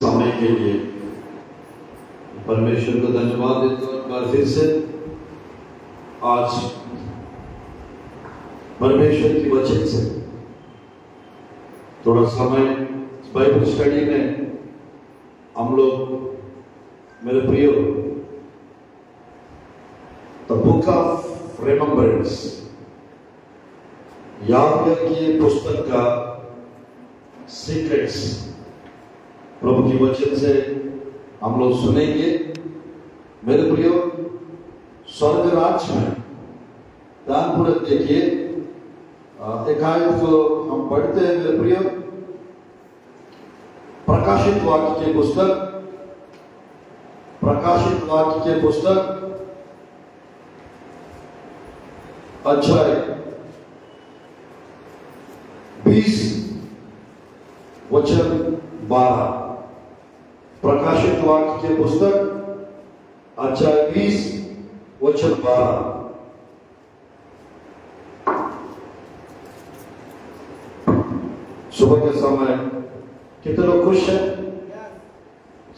समय के लिए परमेश्वर को धन्यवाद देता हूं। एक बार फिर से आज परमेश्वर की वचन से थोड़ा समय बाइबल स्टडी में हम लोग, मेरे प्रियो, द बुक ऑफ रिमेम्बरेंस, याद रखिए पुस्तक का सीक्रेट्स, प्रभु की वचन से हम लोग सुनेंगे। मेरे प्रियो, स्वर्ग राज्य में ध्यानपूर्वक देखिए, एक आयत को हम पढ़ते हैं। मेरे प्रियो, प्रकाशित वाक्य के पुस्तक, प्रकाशित वाक्य के पुस्तक अध्याय 20 वचन 12। प्रकाशित वाक्य के पुस्तक अध्याय 20 वचन 12। सुबह के समय कितने लोग खुश हैं?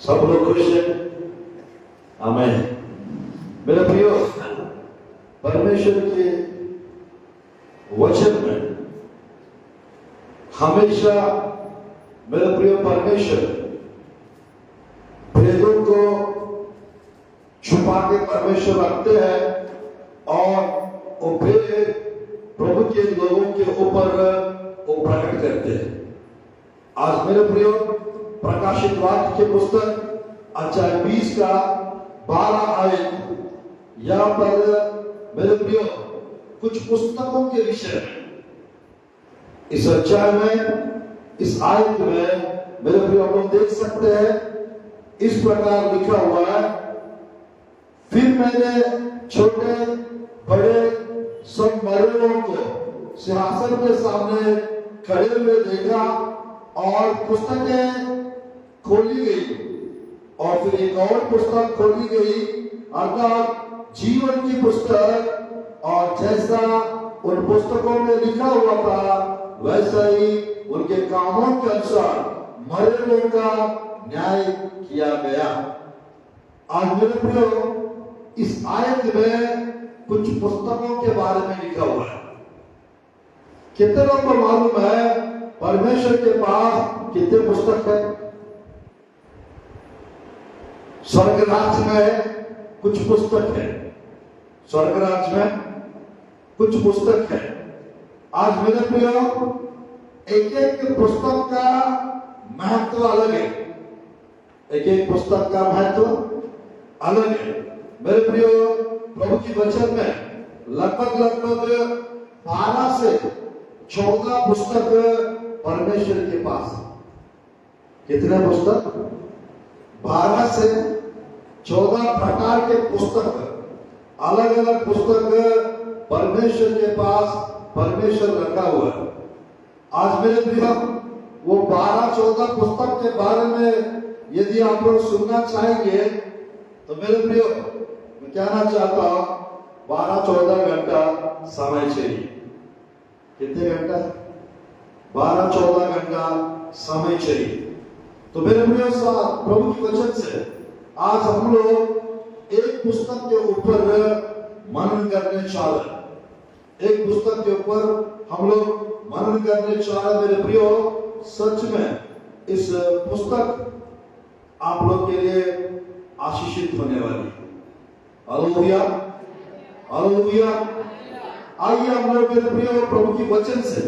सब लोग खुश हैं? आमीन। मेरे प्रियो, परमेश्वर के वचन में हमेशा, मेरे प्रियो, परमेश्वर भेदों को छुपा के परमेश्वर रखते हैं और वो भेद प्रभु के लोगों के ऊपर वो प्रकट करते हैं। आज मेरे प्रियो, प्रकाशित वाक्य के पुस्तक अध्याय 20 का 12 आयत, यहां पर मेरे प्रियो कुछ पुस्तकों के विषय में, इस अध्याय में, इस आयत में मेरे प्रियो हम लोग देख सकते हैं, इस प्रकार लिखा हुआ है, फिर मैंने छोटे बड़े सब मरे को सिंहासन के सामने खड़े हुए देखा और पुस्तकें खोली गई और फिर एक और पुस्तक खोली गई, अर्थात जीवन की पुस्तक, और जैसा उन पुस्तकों में लिखा हुआ था वैसा ही उनके कामों के अनुसार मरे लोगों का न्याय किया गया। आज मेरे प्रियो, इस आयत में कुछ पुस्तकों के बारे में लिखा हुआ है। कितने लोगों को मालूम है परमेश्वर के पास कितने पुस्तक है? स्वर्ग राज्य में कुछ पुस्तक है, स्वर्ग राज्य में कुछ पुस्तक है। आज मेरे प्रियो, एक एक पुस्तक का महत्व अलग है, एक एक पुस्तक का महत्व अलग है। मेरे प्रियो, प्रभु की वचन में लगभग 12 से 14 पुस्तक परमेश्वर के पास है। कितने पुस्तक? 12 से 14 प्रकार के पुस्तक, अलग अलग पुस्तक परमेश्वर के पास परमेश्वर रखा हुआ है। आज मेरे प्रियो, वो 12-14 पुस्तक के बारे में यदि आप लोग सुनना चाहेंगे तो मेरे प्रियो, मैं कहना चाहता हूं 12-14 घंटा समय चाहिए। कितने घंटा? 12-14 घंटा समय चाहिए। तो मेरे प्रियो, प्रभु की वचन से आज हम लोग एक पुस्तक के ऊपर मनन करने चाह रहे, एक पुस्तक के ऊपर हम लोग मनन करने चाह रहे। मेरे प्रियो, सच में इस पुस्तक आप लोग के लिए आशीषित होने वाली है। Hallelujah, hallelujah. आइए हम लोग मेरे प्रियो प्रभु की वचन से,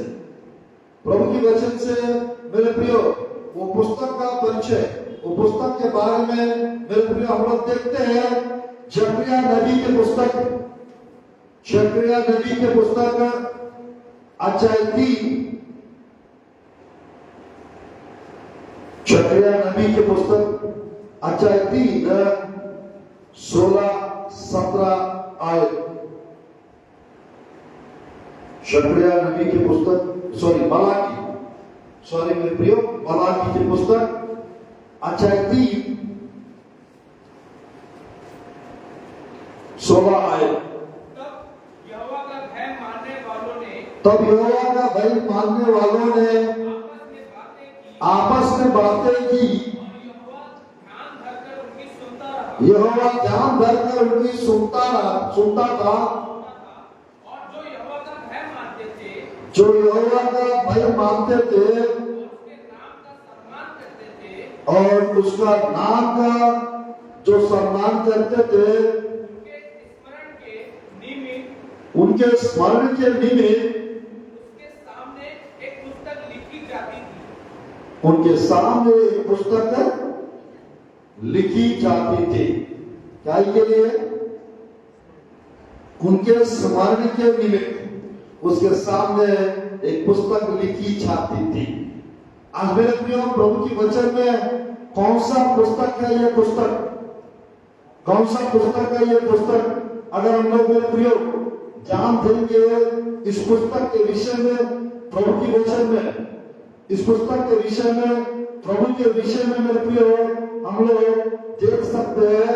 प्रभु की वचन से मेरे प्रियो वो पुस्तक का परिचय, वो पुस्तक के बारे में मेरे प्रियो हम लोग देखते हैं। जकरिया नबी के पुस्तक, जकरिया नबी के पुस्तक अध्याय 3, जकरिया नबी के पुस्तक अध्याय 3 16-17 आयत। जकरिया नबी की पुस्तक, सॉरी मेरे प्रियो, मलाकी की पुस्तक अध्याय 3 16 आयत। तब यहोवा का भय मानने वालों ने आपस में बातें की यहोवा ध्यान धरकर उनकी सुनता था। और जो यहोवा का भय मानते थे, जो यहोवा का भय मानते थे उसके नाम का सम्मान करते थे, और उसका नाम का जो सम्मान करते थे, उनके स्मरण के निमित्त उनके स्मरण के निमित्त उसके सामने एक पुस्तक लिखी जाती थी। उनके सामने एक पुस्तक लिखी जाती थी। क्या के लिए? उनके स्मरण के निमित्त उसके सामने एक पुस्तक लिखी जाती थी। आज मेरे प्रियो, प्रभु की वचन में कौन सा पुस्तक है ये पुस्तक? कौन सा पुस्तक है ये पुस्तक? अगर हम लोग मेरे प्रियो जान देंगे इस पुस्तक के विषय में, प्रभु की वचन में, इस पुस्तक के विषय में, प्रभु के विषय में मेरे प्रियो हम लोग देख सकते हैं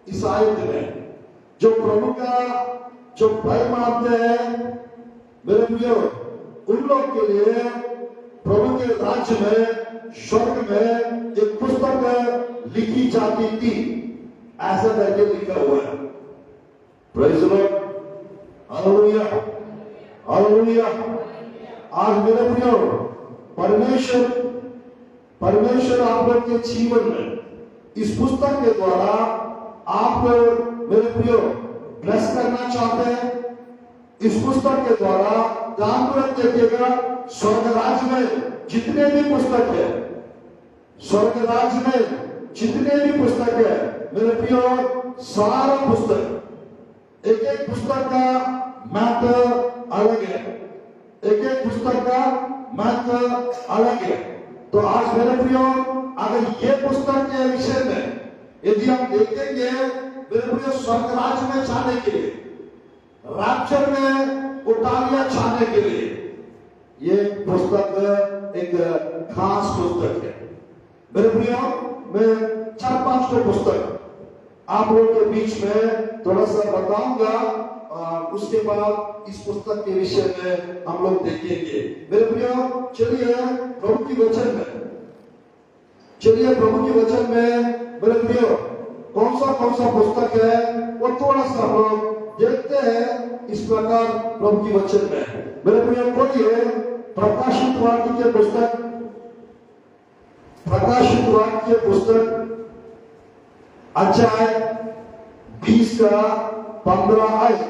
इस आयत में जो प्रभु का जो भय मानते हैं मेरे प्रियो, उन लोग के लिए प्रभु के राज्य में, स्वर्ग में एक पुस्तक लिखी जाती थी। ऐसा करके लिखा हुआ है। Praise the Lord, hallelujah, hallelujah. आज मेरे प्रियो, परमेश्वर आप लोग के जीवन में इस पुस्तक के द्वारा आप मेरे प्रियो ब्लेस करना चाहते हैं। इस पुस्तक के द्वारा दानपूर्वक देखिएगा, स्वर्ग राज्य में जितने भी पुस्तक है, स्वर्ग राज्य में जितने भी पुस्तक है मेरे प्रियो, सारा पुस्तक, एक एक पुस्तक का महत्व अलग है, एक एक पुस्तक का महत्व अलग है। तो आज मेरे प्रियो, अगर ये पुस्तक के विषय में यदि हम देखेंगे मेरे प्रियो, स्वर्ग राज्य में जाने के लिए, रैप्चर में उठा लिया जाने के लिए, ये पुस्तक एक खास पुस्तक है। मेरे प्रियो, मैं 4-5 को पुस्तक आप लोगों के बीच में थोड़ा सा बताऊंगा, उसके बाद इस पुस्तक के विषय में हम लोग देखेंगे। मेरे प्रियो, चलिए प्रभु की वचन में, चलिए प्रभु की वचन में मेरे प्रियो कौन सा पुस्तक है वो थोड़ा सा हम लोग देखते हैं इस प्रकार प्रभु की वचन में। मेरे प्रियो, खोलिए प्रकाशित वाक्य के पुस्तक, प्रकाशित वाक्य के पुस्तक अध्याय 20 का 15 आयत।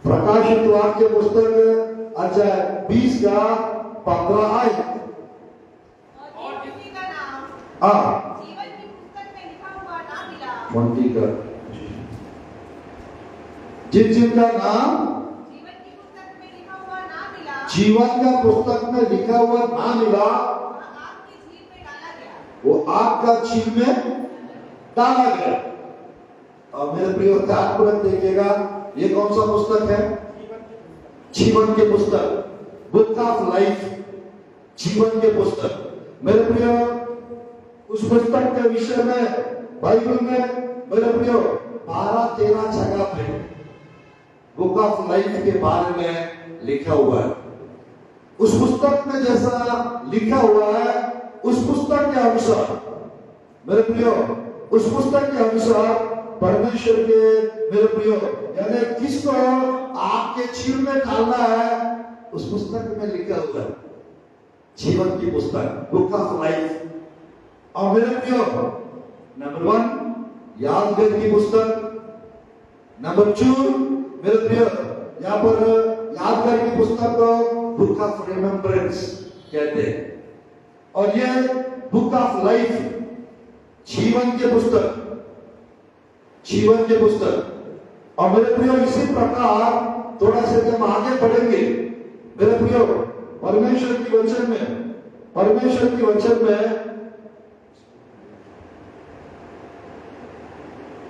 प्रकाशित वाक्य पुस्तक अध्याय 20 का 15 आयत। और किसी का नाम जीवन की पुस्तक में लिखा हुआ ना मिला। 20 का जिनका नाम जीवन की पुस्तक में लिखा हुआ ना मिला, जीवन का पुस्तक में लिखा हुआ ना मिला, वो आग की झील में डाला गया। वो आग का झील में डाला गया। और मेरे प्रियो, ध्यानपूर्वक देखिएगा, ये कौन सा पुस्तक है? जीवन के पुस्तक, बुक ऑफ लाइफ, जीवन के पुस्तक। मेरे प्रियो, उस पुस्तक के विषय में बाइबल में मेरे प्रियो 12-13 जगह पे बुक ऑफ लाइफ के बारे में लिखा हुआ है। उस पुस्तक में जैसा लिखा हुआ है, उस पुस्तक के अनुसार मेरे प्रियो, उस पुस्तक के अनुसार परमेश्वर के मेरे प्रियो यानी किसको आपके झील में डालना है, उस पुस्तक में लिखा हुआ है। जीवन की पुस्तक, बुक ऑफ लाइफ। और मेरे प्रियो, नंबर 1 यादगार की पुस्तक, नंबर 2 मेरे प्रियो यहाँ पर यादगार की पुस्तक को बुक ऑफ रिमेम्बरेंस कहते हैं। और ये बुक ऑफ लाइफ, जीवन के पुस्तक, जीवन के पुस्तक। और मेरे प्रियो, इसी प्रकार थोड़ा सा जब आगे बढ़ेंगे मेरे प्रियो, परमेश्वर की वचन में, परमेश्वर की वचन में,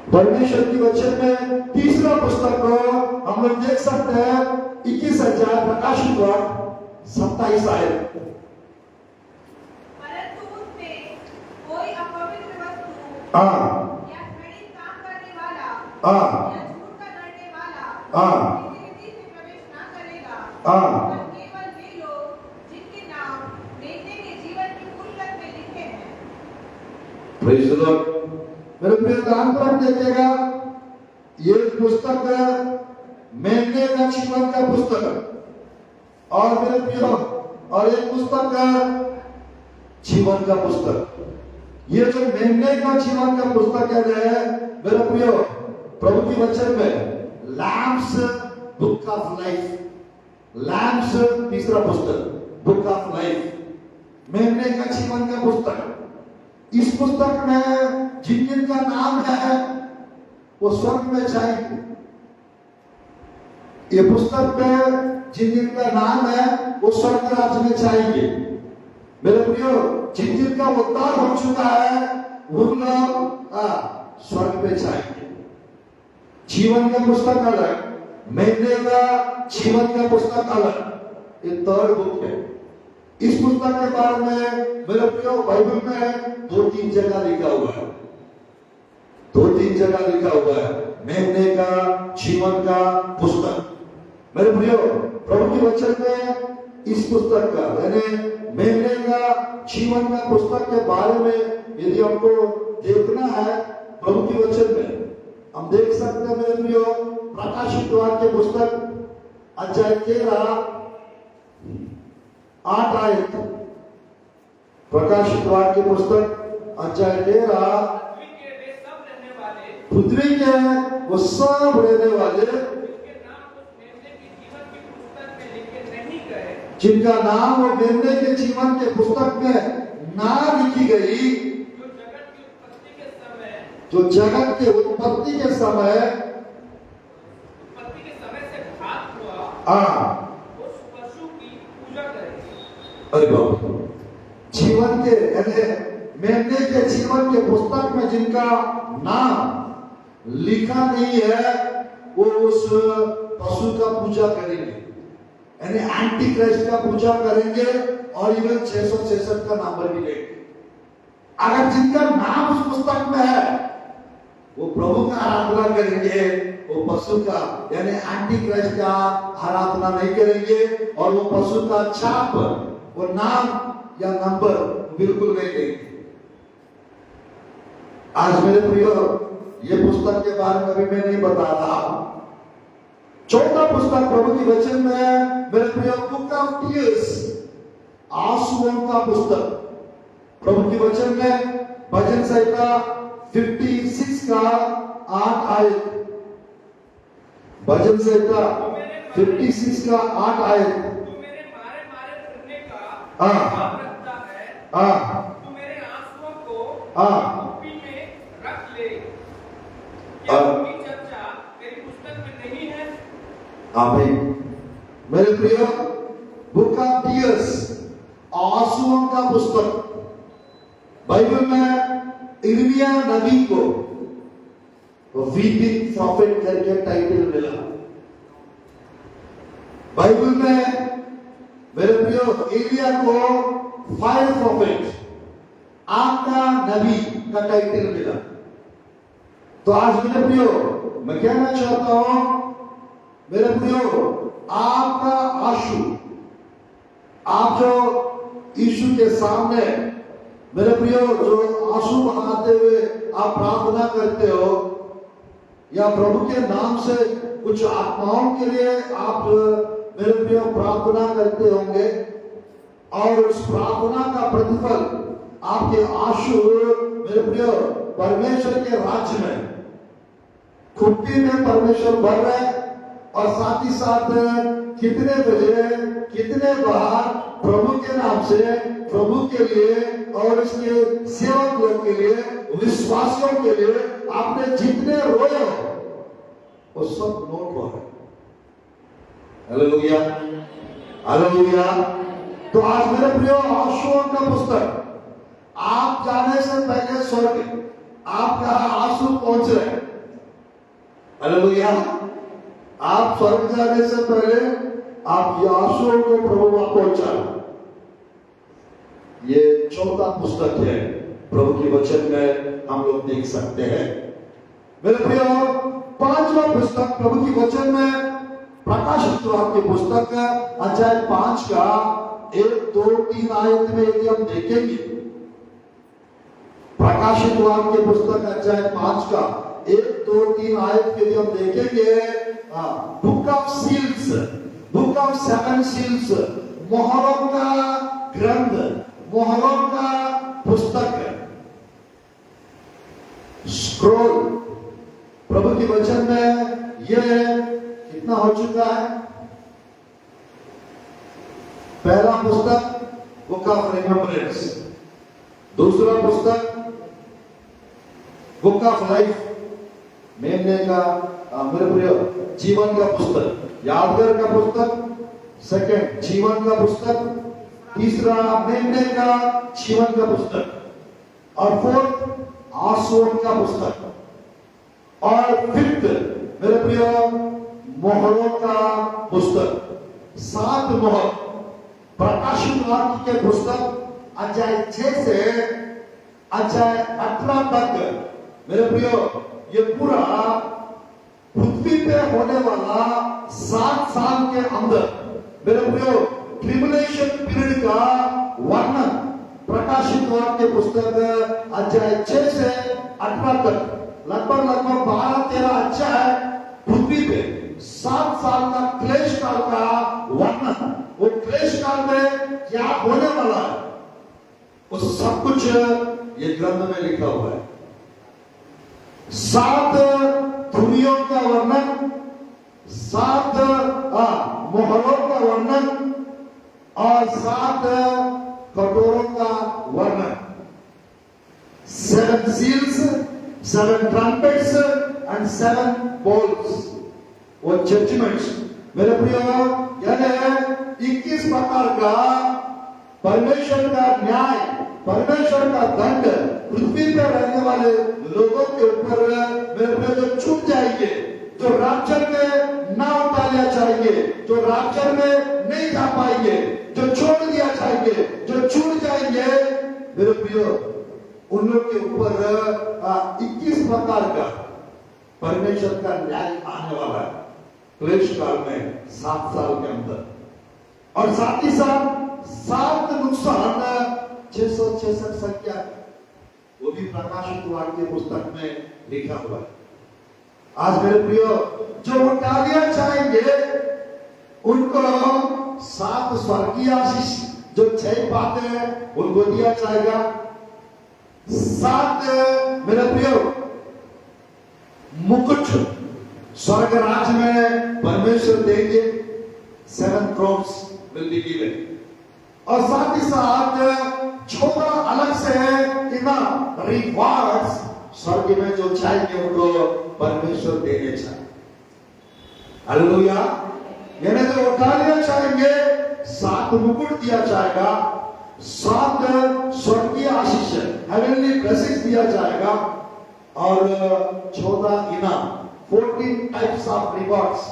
परमेश्वर की वचन में तीसरा पुस्तक को हम लोग देख सकते हैं 21 अध्याय प्रकाशित वाक्य 27 आयत। परंतु उसमें कोई अपवित्र वस्तु या घृणित काम करने वाला या झूठ का गढ़ने वाला किसी रीति से प्रवेश ना करेगा, पर केवल वे लोग जिनके नाम बेटे के जीवन की पुस्तक में लिखे हैं। Praise the Lord. मेरे प्रिय दान पर आप देखिएगा, ये पुस्तक मेमने का जीवन का पुस्तक है। और मेरे प्रिय, और एक पुस्तक है जीवन का पुस्तक। ये जो मेमने का जीवन का पुस्तक है मेरे प्रिय, प्रभु की वचन में lamps book of life, lamps तीसरा पुस्तक बुक ऑफ लाइफ, मेमने का जीवन का पुस्तक। इस पुस्तक में जिन जिन का नाम है वो स्वर्ग में जाएंगे। ये पुस्तक में जिन जिन का नाम है वो स्वर्ग राज्य में जाएंगे। मेरे प्रियो, जिन जिन का उद्धार हो चुका है वो लोग स्वर्ग में जाएंगे। जीवन का पुस्तक अलग, मेमने का जीवन का पुस्तक अलग। ये थर्ड बुक है। इस पुस्तक के बारे में मेरे प्रियो बाइबल में 2-3 जगह लिखा हुआ है, 2-3 जगह लिखा हुआ है मेमने का जीवन का पुस्तक। मेरे प्रियो, प्रभु के वचन में इस पुस्तक का यानी मेमने का जीवन का पुस्तक के बारे में यदि हमको देखना है प्रभु के वचन में, हम देख सकते हैं मेरे प्रियो प्रकाशित वाक्य पुस्तक अध्याय 13 8 आयत। प्रकाशित वाक्य पुस्तक अध्याय 13, पृथ्वी के वो सब रहने वाले जिनका नाम वो मेमने के जीवन के पुस्तक में ना लिखी गई, जो जगत के उत्पत्ति के समय से घात हुआ, उस पशु की पूजा करेंगे। अरे बाबा, जीवन के यानी मेमने के जीवन के पुस्तक में जिनका नाम लिखा नहीं है वो उस पशु का पूजा करेंगे, यानी एंटी क्राइस्ट का पूजा करेंगे और इवन 666 का नंबर भी लेंगे। अगर जिनका नाम उस पुस्तक में है वो प्रभु का आराधना करेंगे, वो पशु का यानी एंटी क्राइस्ट का आराधना नहीं करेंगे और वो पशु का छाप, वो नाम या नंबर बिल्कुल नहीं लेंगे। आज मेरे प्रियो, ये पुस्तक के बारे में अभी मैं नहीं बता रहा। चौथा पुस्तक प्रभु की वचन में मेरे प्रियो बुक ऑफ टीयर्स, आंसुओं का पुस्तक। प्रभु की वचन में भजन संहिता 56 का 8 आयत, भजन संहिता 56 का 8 आयत। तू मेरे मारे मारे फिरने का हिसाब रखता है, तू मेरे आंसुओं को कुप्पी में रख ले। क्या उनकी चर्चा तेरी पुस्तक में नहीं है? आमीन। मेरे प्रिय, बुक ऑफ टीयर्स, आंसुओं का पुस्तक। बाइबल में इर्मिया नबी को वीपिंग प्रॉफिट करके टाइटल मिला। बाइबल में मेरे प्रियो एलिया को फायर प्रॉफिट, आग का नबी का टाइटल मिला। तो आज मेरे प्रियो मैं कहना चाहता हूं, मेरे प्रियो आपका आंसू, आप जो यीशु के सामने मेरे प्रियो जो आंसू बहाते हुए आप प्रार्थना करते हो या प्रभु के नाम से कुछ आत्माओं के लिए आप मेरे प्रियो प्रार्थना करते होंगे और उस प्रार्थना का प्रतिफल आपके आंसू मेरे प्रियो परमेश्वर के राज्य में खुट्टी में परमेश्वर भर रहे हैं। और साथ ही साथ कितने बजे कितने बार प्रभु के नाम से प्रभु के लिए और इसके सेवक लोग के लिए विश्वासियों के लिए आपने जितने रोए हो वो सब नोट हुआ है। Hallelujah, hallelujah. तो आज मेरे प्रियो आंसुओं का पुस्तक, आप जाने से पहले स्वर्ग आपका आंसू पहुंच रहे। हालेलुया। आप स्वर्ग जाने से पहले आप ये आंसुओं को प्रभु वहां पहुंचा। ये चौथा पुस्तक है प्रभु की वचन में हम लोग देख सकते हैं। मेरे प्रियो, पांचवा पुस्तक प्रभु की वचन में प्रकाशित वाक्य पुस्तक अध्याय 5 का 1, 2, 3 आयत में यदि हम देखेंगे, प्रकाशित प्रकाशित वाक्य पुस्तक अध्याय 5 का 1, 2, 3 आयत के लिए हम देखेंगे book of seals, book of 7 seals, मोहरों का ग्रंथ, मोहरों का पुस्तक, स्क्रोल। प्रभु के वचन में ये कितना हो चुका है? पहला पुस्तक बुक ऑफ रिमेम्बरेंस, दूसरा पुस्तक बुक ऑफ लाइफ, मेमने का मेरे प्रिय जीवन का पुस्तक, यादगार का पुस्तक, सेकंड जीवन का पुस्तक, तीसरा मेमने का जीवन का पुस्तक, और फोर्थ आसोन का पुस्तक, और फिफ्थ मेरे प्रिय मोहरों का पुस्तक। 7 मोहर प्रकाशित वाक्य के पुस्तक अध्याय 6 से अध्याय 18 तक मेरे प्रियो ये पूरा पृथ्वी पे होने वाला 7 साल के अंदर मेरे प्रियो ट्रिबुलेशन पीरियड का वर्णन प्रकाशित वाक्य पुस्तक अध्याय 6 से 18 तक लगभग 12-13 अध्याय पृथ्वी पे 7 साल का क्लेश काल का वर्णन, वो क्लेश काल में क्या होने वाला है वो सब कुछ ये ग्रंथ में लिखा हुआ है। 7 धुनियों का वर्णन, 7 मोहरों का वर्णन और 7 कटोरों का वर्णन, 7 seals, 7 trumpets and 7 bowls, वो जजमेंट्स मेरे प्रियो यानी 21 प्रकार का परमेश्वर का न्याय, परमेश्वर का दंड पृथ्वी पर रहने वाले लोगों के ऊपर मेरे प्रियो जो छूट जाएंगे, जो राप्चर में ना उठा लिया जाएंगे, जो राप्चर में नहीं जा पाएंगे, जो छोड़ दिया जाएंगे, जो छूट जाएंगे मेरे प्रियो उन लोग के ऊपर 21 प्रकार का परमेश्वर का न्याय आने वाला है क्लेश काल में 7 साल के अंदर। और साथ ही साथ 7 नुकसान 666 संख्या वो भी प्रकाशित वाक्य पुस्तक में लिखा हुआ है। आज मेरे प्रियो जो उठा लिया चाहेंगे उनको 7 स्वर्गीय आशीष जो 6 बातें हैं उनको दिया जाएगा। 7 मेरे प्रियो मुकुट स्वर्ग राज में परमेश्वर देंगे, 7 crowns will be given। और साथ ही साथ छोटा अलग से इनाम रिवार्ड्स स्वर्ग में जो चाहेंगे उनको परमेश्वर देने चाहिए। हालेलुया। यानी जो उठा लिया चाहेंगे 7 मुकुट दिया जाएगा, 7 स्वर्गीय आशीष हेवनली ब्लेसिंग्स दिया जाएगा और 14 इनाम 14 टाइप्स ऑफ रिवॉर्ड्स।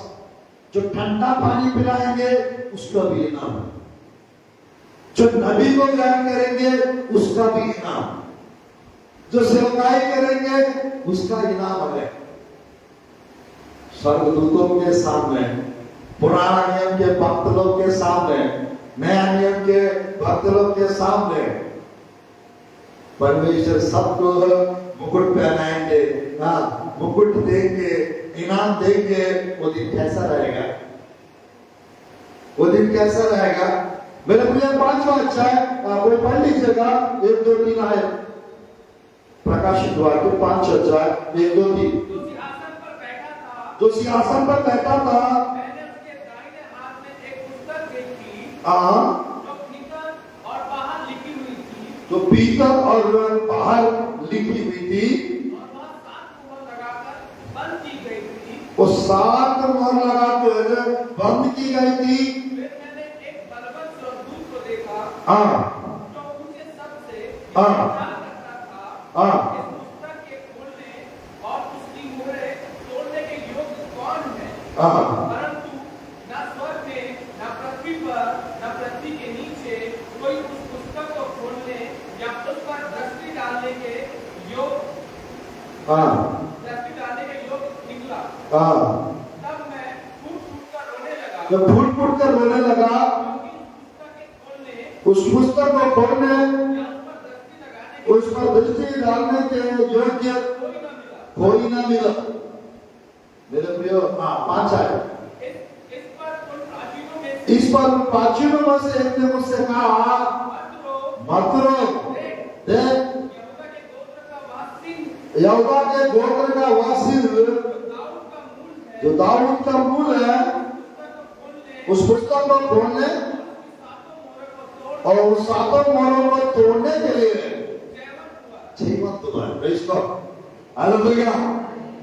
जो ठंडा पानी पिलाएंगे उसका भी इनाम, जो नबी को ग्रहण करेंगे उसका भी इनाम, जो सेवकाई करेंगे उसका इनाम है। स्वर्गदूतों के सामने, पुराना नियम के भक्त लोग के सामने, नया नियम के भक्त लोग के सामने परमेश्वर सबको मुकुट पहनाएंगे, मुकुट देंगे, इनाम देंगे। वो दिन कैसा रहेगा? वो दिन कैसा रहेगा? मेरे प्रिय 5वां अध्याय कोई पढ़ लीजिएगा 1, 2, 3 आयत प्रकाशित वाक्य 5 अध्याय 1, 2, 3। जो सिंहासन पर बैठा था मैंने उसके दाहिने हाथ में एक पुस्तक देखी जो भीतर और बाहर लिखी हुई थी, जो भीतर और बाहर लिखी हुई थी, और वह 7 मोहर लगाकर बंद की गई थी। वो 7 मोहर लगाकर बंद की गई थी। फिर मैंने एक बलवन्त स्वर्गदूत को देखा जो ऊंचे शब्द से विचार करता था, इस पुस्तक के खोलने और उसकी मोहरें तोड़ने के योग्य कौन है? परंतु न स्वर्ग में, न पृथ्वी पर, न पृथ्वी के नीचे कोई उस पुस्तक को खोलने या उस पर दृष्टि डालने के योग निकला। तब मैं फूट-फूट कर रोने लगा। जब फूट-फूट कर रोने लगा, क्योंकि उस पुस्तक को खोलने या उस पर दृष्टि कोई उस पर दृष्टि डालने के योग्य न मिला। कोई ना मिला। मेरे प्रियो, हाँ 5 आए। इस पर उन प्राचीनों में इस पर प्राचीनों में से एक ने मुझसे कहा, मत रो, देख यहूदा के गोत्र का वासी जो दाऊद का मूल है, उस पुस्तक को खोलने और उस 7 मोहरों को तोड़ने के लिए जयवंत हुआ। Praise God, hallelujah.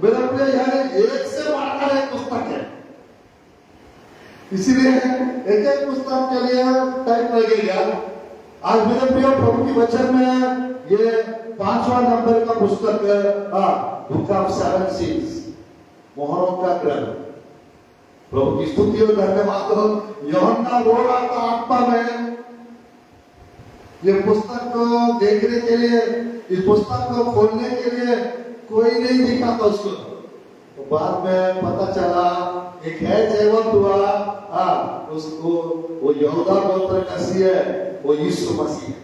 मेरे प्रिय, यानी एक से बढ़कर एक पुस्तक है, इसीलिए एक एक पुस्तक के लिए टाइम लगेगा। आज मेरे प्रिय, प्रभु की वचन में ये 5वां नंबर का पुस्तक है, बुक ऑफ 7 सील्स, मोहरों का ग्रंथ। प्रभु की स्तुति और धन्यवाद हो। यूहन्ना रो रहा था आत्मा में, ये पुस्तक को देखने के लिए, इस पुस्तक को खोलने के लिए कोई नहीं दिखा था उसको। तो बाद में पता चला एक है जयवंत हुआ, उसको वो यहूदा गोत्र का सी है, वो यीशु मसीह है।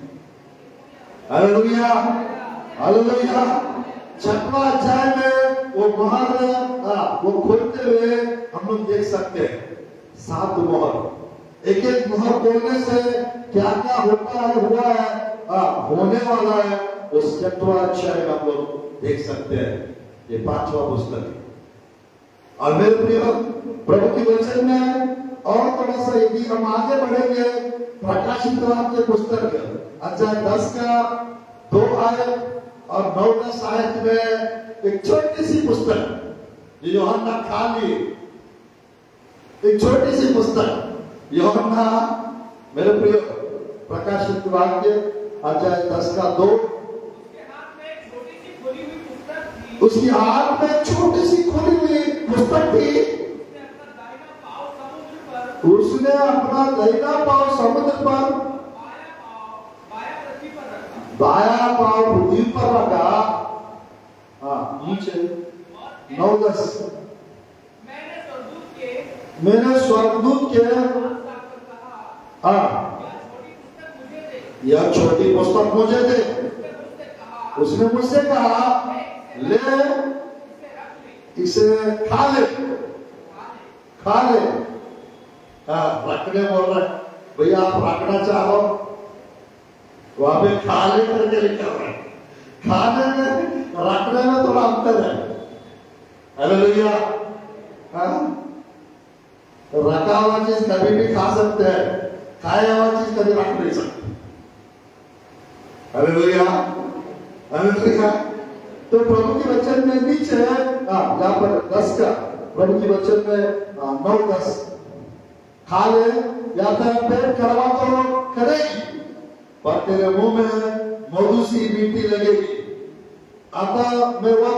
Hallelujah, hallelujah. 6वां अध्याय में वो मोहर वो खोलते हुए हम लोग देख सकते हैं 7 मोहर। एक एक मोहर खोलने से क्या क्या होता है, हुआ है, होने वाला है, उस 6वां अध्याय में हम लोग देख सकते हैं। ये 5वां पुस्तक है। और मेरे प्रिय, प्रभु की वचन में और थोड़ा सा यदि हम आगे बढ़ेंगे, प्रकाशित वाक्य पुस्तक अध्याय 10 का 2 आयत और 9-10 आयत में एक छोटी सी पुस्तक जो यूहन्ना खा लिए, एक छोटी सी पुस्तक यूहन्ना, मेरे प्रिय, प्रकाशित वाक्य अध्याय 10 का 2, उसकी हाथ में छोटी सी खुली हुई पुस्तक थी। उसने अपना दाहिना पांव समुद्र पर, बाया पांव पृथ्वी पर रखा। नीचे 9-10, मैंने स्वर्गदूत के यह छोटी पुस्तक मुझे दे। उसने मुझसे कहा, ले इसे खा ले, खा ले। रखने बोल रहे भैया, आप रखना चाहो वहां पे खा ले करके लिखा हुआ है। खाने में रखने में थोड़ा अंतर है। हालेलुया। रखा हुआ चीज कभी भी खा सकते हैं, खाया हुआ चीज कभी रख नहीं सकते। Hallelujah, hallelujah. तो प्रभु की वचन में नीचे यहाँ पर 10 का, प्रभु की वचन में 9-10, खा ले या फिर पेट कड़वा तो करेगी, पर तेरे मुंह में मधु सी मीठी लगेगी। अतः मैं वह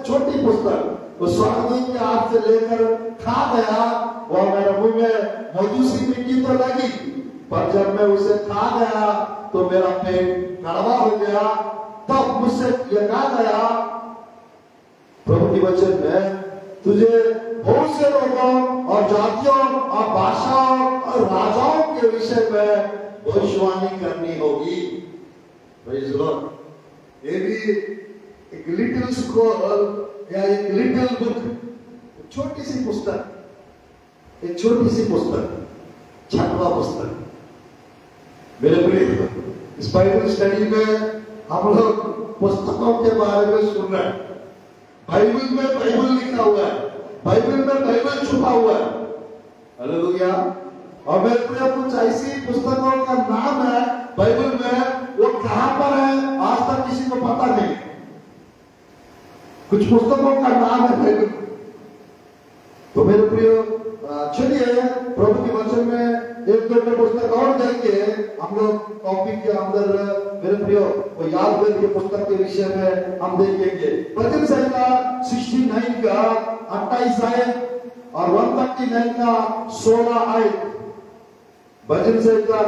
छोटी पुस्तक उस स्वर्गदूत के हाथ से लेकर खा गया, वह मेरे मुंह में मधु सी मीठी तो लगी, पर जब मैं उसे खा गया तो मेरा पेट कड़वा हो गया। तब मुझसे यह कहा गया, प्रभु की वचन में, तुझे बहुत से लोगों और जातियों और भाषाओं और राजाओं के विषय में भविष्यवाणी करनी होगी। Praise the Lord. ये भी एक लिटिल स्क्रॉल या एक लिटिल बुक, छोटी सी पुस्तक, एक छोटी सी पुस्तक, 6वां पुस्तक। मेरे प्रिय, इस बाइबल स्टडी में हम लोग पुस्तकों के बारे में सुन रहे हैं। बाइबल में बाइबल लिखा हुआ है, बाइबल में बाइबल छुपा हुआ है। हालेलुया। और मेरे प्रिय, कुछ ऐसी पुस्तकों का नाम है बाइबल में, वो कहां पर है आज तक किसी को पता नहीं। कुछ पुस्तकों का नाम है बाइबल। तो मेरे प्रिय, चलिए प्रभु के वचन में 1-2 पुस्तक और देंगे हम लोग टॉपिक के अंदर। मेरे प्रियो, वो याद करके पुस्तक के विषय में हम देखेंगे। भजन संहिता 69 का 28 आयत और 139 का 16 आयत। भजन संहिता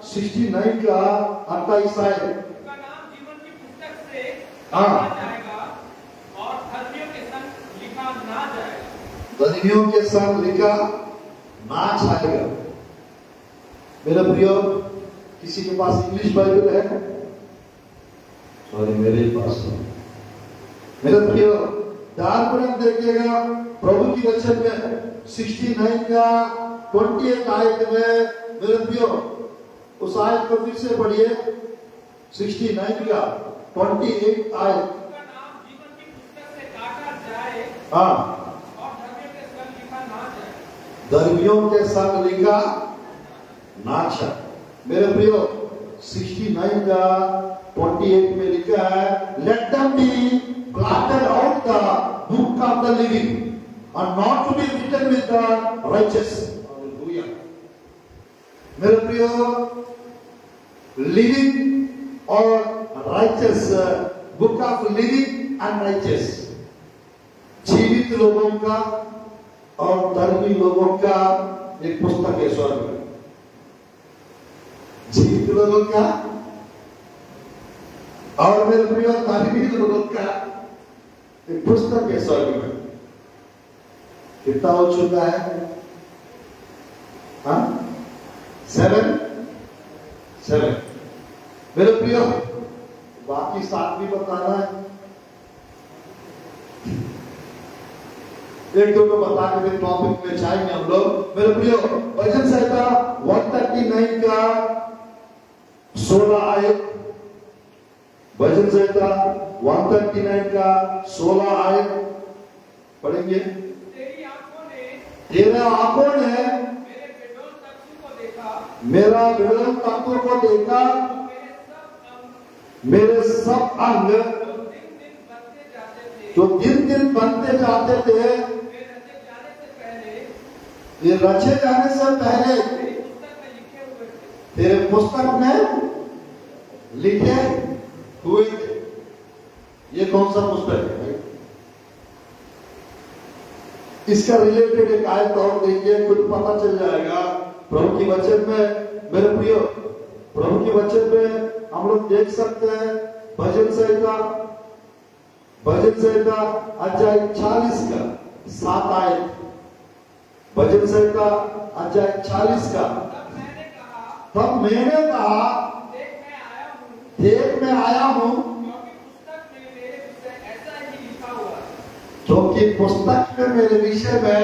69 का 28 आयत। उसका नाम जीवन की पुस्तक से लिखा जाएगा और धर्मियों के संग लिखा ना जाएगा। धर्मियों के संग लिखा ना जाएगा। मेरे प्रियो, किसी के पास इंग्लिश बाइबल है? और मेरे पास हो। मेरे प्रियो, ध्यान पर हम देखिएगा प्रभु की वचन में 69 का 28 आयत में। मेरे प्रियो, उस आयत को फिर से पढ़िए। 69 का 28 आयत। उसका नाम जीवन की पुस्तक से काटा जाए हाँ, और धर्मियों के संग लिखा ना जाए। धर्मियों के संग लिखा ना जाए। मेरे प्रियो, 69 का 28 में लिखा है, let them be blotted out the book of the living and not to be written with the righteous. Hallelujah. मेरे प्रियो, living और righteous, book of living and righteous, जीवित लोगों का और धर्मी लोगों का एक पुस्तक है स्वर्ग में। जीवित लोगों का और मेरे प्रिय धर्मी लोगों का एक पुस्तक है स्वर्ग में। कितना हो चुका है? हाँ, 7 मेरे प्रिय, बाकी 7 भी बताना है। एक दो को बता के फिर टॉपिक में जाएंगे हम लोग। मेरे प्रियो, भजन संहिता 139 का 16 आयत। भजन संहिता 139 का 16 आयत पढ़ेंगे। तेरी आंखों ने तेरा आंखों ने मेरे बेडोल तत्व को देखा, मेरा बेडोल तत्व को देखा, मेरे सब अंग जो दिन दिन बनते जाते थे, ये रचे जाने से पहले तेरे पुस्तक में लिखे हुए थे। ये कौन सा पुस्तक है भाई? इसका रिलेटेड एक आयत और देखिए, कुछ पता चल जाएगा प्रभु की वचन में। मेरे प्रियो, प्रभु की वचन में हम लोग देख सकते हैं भजन संहिता अध्याय 40 का 7 आयत। भजन संहिता अध्याय 40 का। तब मैंने कहा देख मैं आया हूं, क्योंकि पुस्तक में मेरे विषय में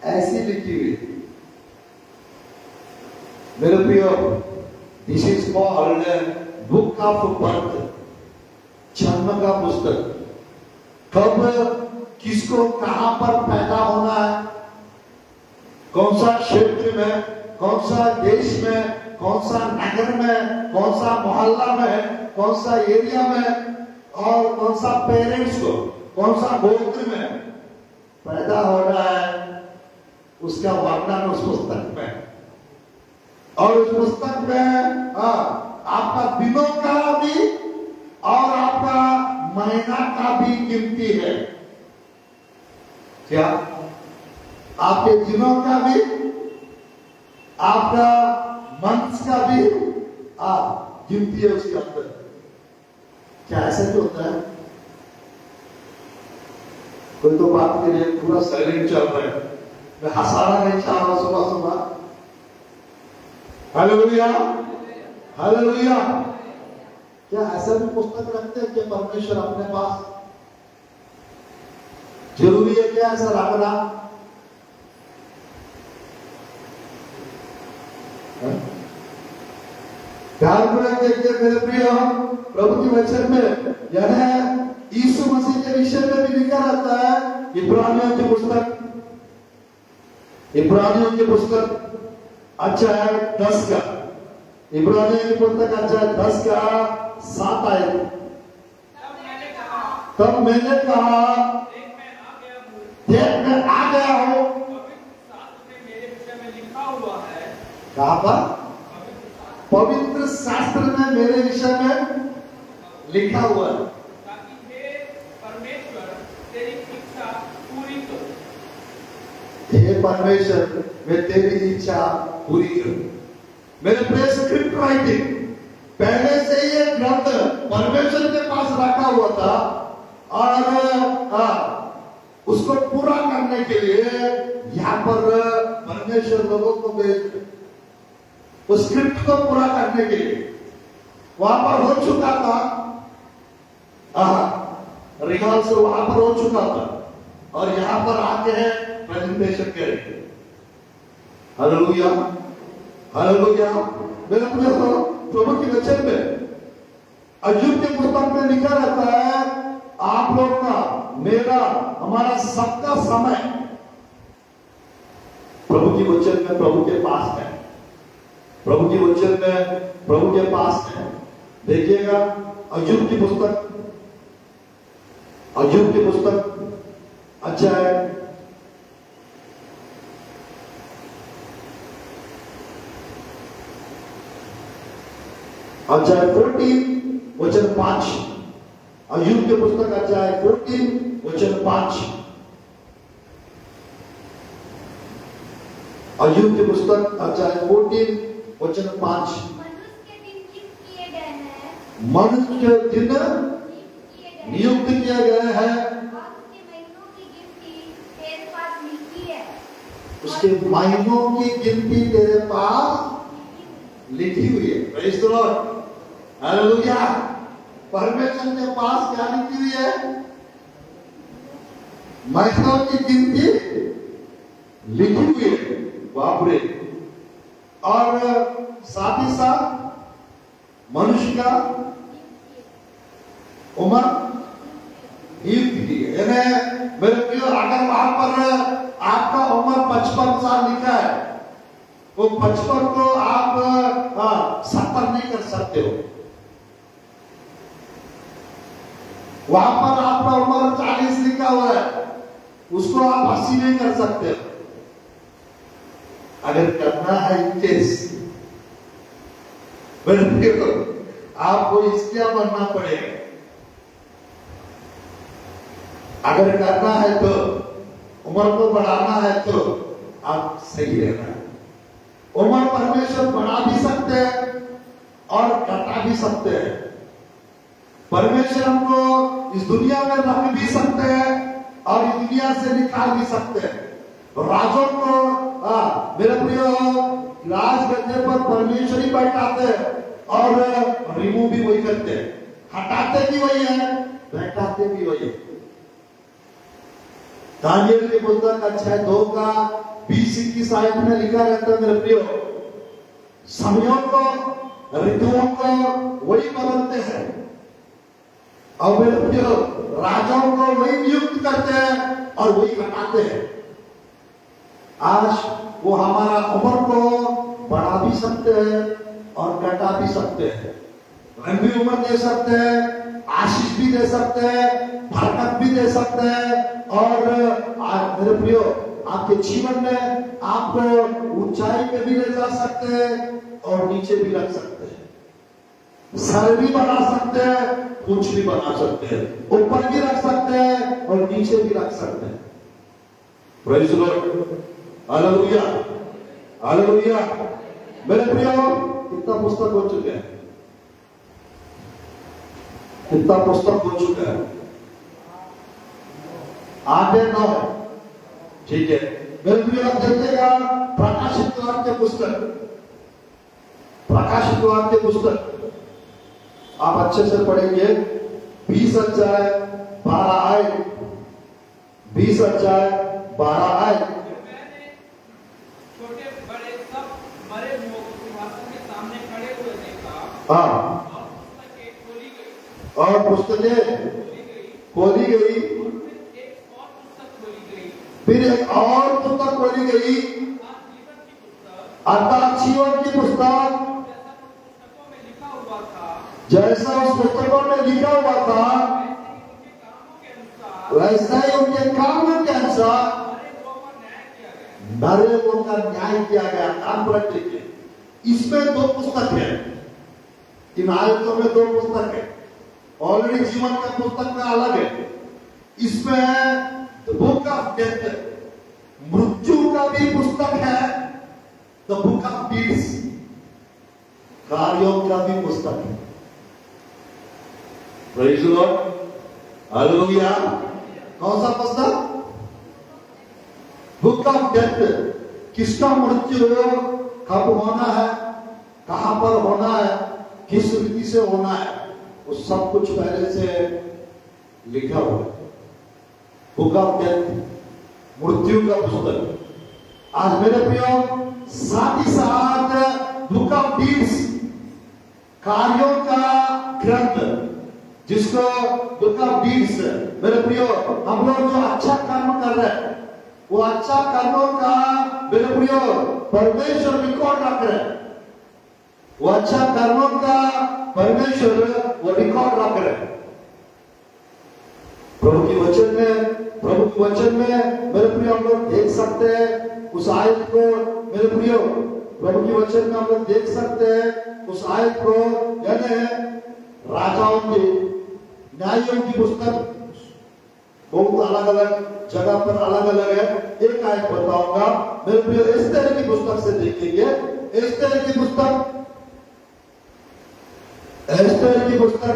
ऐसी लिखी हुई। मेरे प्रियो, this is called book of birth, जन्म का पुस्तक। कब किसको कहां पर पैदा होना है, कौन सा क्षेत्र में, कौन सा देश में, कौन सा नगर में, कौन सा मोहल्ला में, कौन सा एरिया में, और कौन सा पेरेंट्स को, कौन सा गोत्र में पैदा हो रहा है, उसका वर्णन उस पुस्तक में। और उस पुस्तक में आपका दिनों का भी और आपका महीना का भी गिनती है। क्या? आपके दिनों का भी, आपका मंथ्स का भी गिनती है उसके अंदर। क्या ऐसा तो होता है? कोई तो बात के लिए पूरा साइलेंट चल रहा है। मैं हंसाना नहीं चाह रहा सुबह सुबह। Hallelujah, hallelujah. क्या ऐसा भी पुस्तक रखते हैं कि परमेश्वर अपने पास? जरूरी है क्या ऐसा रखना? ध्यान में देखिए मेरे प्रिय, प्रभु की वचन में यानी यीशु मसीह के विषय में भी लिखा रहता है। इब्रानियों की पुस्तक अध्याय 10 का, इब्रानियों की पुस्तक अध्याय 10 का 7 आयत। तब मैंने कहा देख मैं आ गया हूं। मेरे विषय में लिखा हुआ है। कहां पर? पवित्र शास्त्र में मेरे विषय में लिखा हुआ है, ताकि हे परमेश्वर तेरी इच्छा पूरी करो। हे परमेश्वर मैं तेरी इच्छा पूरी करूं। मेरे प्रिय स्क्रिप्ट राइटिंग पहले से ही एक ग्रंथ परमेश्वर के पास रखा हुआ था, और उसको पूरा करने के लिए यहाँ पर परमेश्वर लोगों को भेज, उस स्क्रिप्ट को पूरा करने के लिए वहां पर हो चुका था। रिहर्सल वहां पर हो चुका था और यहां पर आके है प्रेजेंटेशन करेंगे। Hallelujah, hallelujah. मेरे प्रभु के वचन में अय्यूब के पुस्तक में लिखा रहता है, आप लोग का, मेरा, हमारा सबका समय प्रभु की वचन में प्रभु के पास है। प्रभु की वचन में प्रभु के पास है। देखिएगा अय्यूब की पुस्तक, अय्यूब की पुस्तक अध्याय 14 वचन 5। अय्यूब के पुस्तक अध्याय 14 वचन 5। अय्यूब की पुस्तक अध्याय 14 वचन 5। मनुष्य के दिन नियुक्त किए गए हैं, मनुष्य के दिन नियुक्त किए गए हैं, और उसके महीनों की गिनती तेरे पास लिखी है। उसके महीनों की गिनती तेरे पास लिखी हुई है। Praise the Lord, hallelujah. परमेश्वर के पास क्या लिखी हुई है? महीनों की गिनती लिखी हुई है। बाप रे। और साथ ही साथ मनुष्य का उम्र नियुक्त की है। मेरे प्रिय, अगर वहां पर आपका उम्र 55 साल लिखा है, वो 55 को आप 70 नहीं कर सकते हो। वहां पर आपका उम्र 40 लिखा हुआ है, उसको आप 80 नहीं कर सकते हो। अगर करना है 21, आपको इसका बनना पड़ेगा। अगर करना है तो, उम्र को बढ़ाना है तो आप सही रहना है। उम्र परमेश्वर बढ़ा भी सकते हैं और घटा भी सकते हैं। परमेश्वर हमको इस दुनिया में रख भी सकते हैं और इस दुनिया से निकाल भी सकते हैं। राजों को मेरे प्रिय, राजगद्दे पर परमेश्वर ही बैठाते हैं और रिमूव भी वही करते हैं। हटाते भी वही है, बैठाते भी वही है। दानियल के पुस्तक अध्याय 2 का 20-21 आयत में लिखा रहता है, मेरे प्रियो, समयों को, ऋतुओं को वही बदलते हैं और मेरे प्रियो, राजाओं को वही नियुक्त करते हैं और वही हटाते हैं। आज वो हमारा उम्र को बढ़ा भी सकते हैं और घटा भी सकते हैं। लंबी उम्र दे सकते हैं, आशीष भी दे सकते हैं, बरकत भी दे सकते हैं और आज मेरे प्रियो, आपके जीवन में आपको ऊंचाई पे भी ले जा सकते हैं और नीचे भी रख सकते हैं। सर भी बना सकते हैं, कुछ भी बना सकते हैं, ऊपर भी रख सकते हैं और नीचे भी रख सकते हैं। Praise the Lord, hallelujah, hallelujah. मेरे प्रियो, कितना पुस्तक हो चुके हैं, कितना पुस्तक हो चुका है? 8 या 9 है, ठीक है। मेरे प्रियो, आप देखिएगा प्रकाशित वाक्य पुस्तक, प्रकाशित वाक्य पुस्तक आप अच्छे से पढ़ेंगे। 20 अध्याय 12 आयत, 20 अध्याय 12 आयत। मैंने छोटे बड़े सब मरे हुओं को सिंहासन के सामने खड़े हुए देखा, हाँ, और पुस्तकें खोली और पुस्तकें खोली गई, गई, फिर एक और पुस्तक खोली फिर एक और पुस्तक खोली गई, गई, अर्थात जीवन की पुस्तक, अर्थात जीवन की पुस्तक, जैसा उस पुस्तकों में लिखा हुआ था, जैसा उस पुस्तकों में लिखा हुआ था, वैसे ही उनके कामों के अनुसार मरे हुओं का न्याय किया गया। काम पर देखिए, इसमें 2 पुस्तक है, इन आयतों में 2 पुस्तक है। ऑलरेडी जीवन का पुस्तक में अलग है, इसमें द बुक ऑफ डेथ, मृत्यु का भी पुस्तक है, द बुक ऑफ डीड्स, कार्यों का भी पुस्तक है। Praise the Lord, hallelujah. कौन सा पुस्तक? बुक ऑफ डेथ, किसका मृत्यु कब होना है, कहां पर होना है, किस रीति से होना है, वो सब कुछ पहले से लिखा हुआ है। बुक ऑफ डेथ, मृत्यु का पुस्तक। आज मेरे प्रियो साथ ही साथ बुक ऑफ डीड्स, कार्यों का ग्रंथ, जिसको बुक ऑफ डीड्स, मेरे प्रियो हम लोग जो अच्छा कर्म कर रहे हैं वो अच्छा कर्मों का मेरे प्रियो परमेश्वर रिकॉर्ड रख रहे हैं। वो अच्छा कर्मों का परमेश्वर वो रिकॉर्ड रख रहे हैं। प्रभु के वचन में मेरे प्रियो हम लोग देख सकते हैं उस आयत को। मेरे प्रियो प्रभु के वचन में हम लोग देख सकते हैं उस आयत को, यानी राजाओं की, न्यायों की पुस्तक, बहुत अलग अलग जगह पर अलग अलग है। एक आयत बताऊंगा मेरे प्रियो, एस्तेर की पुस्तक से देखेंगे। एस्तेर की पुस्तक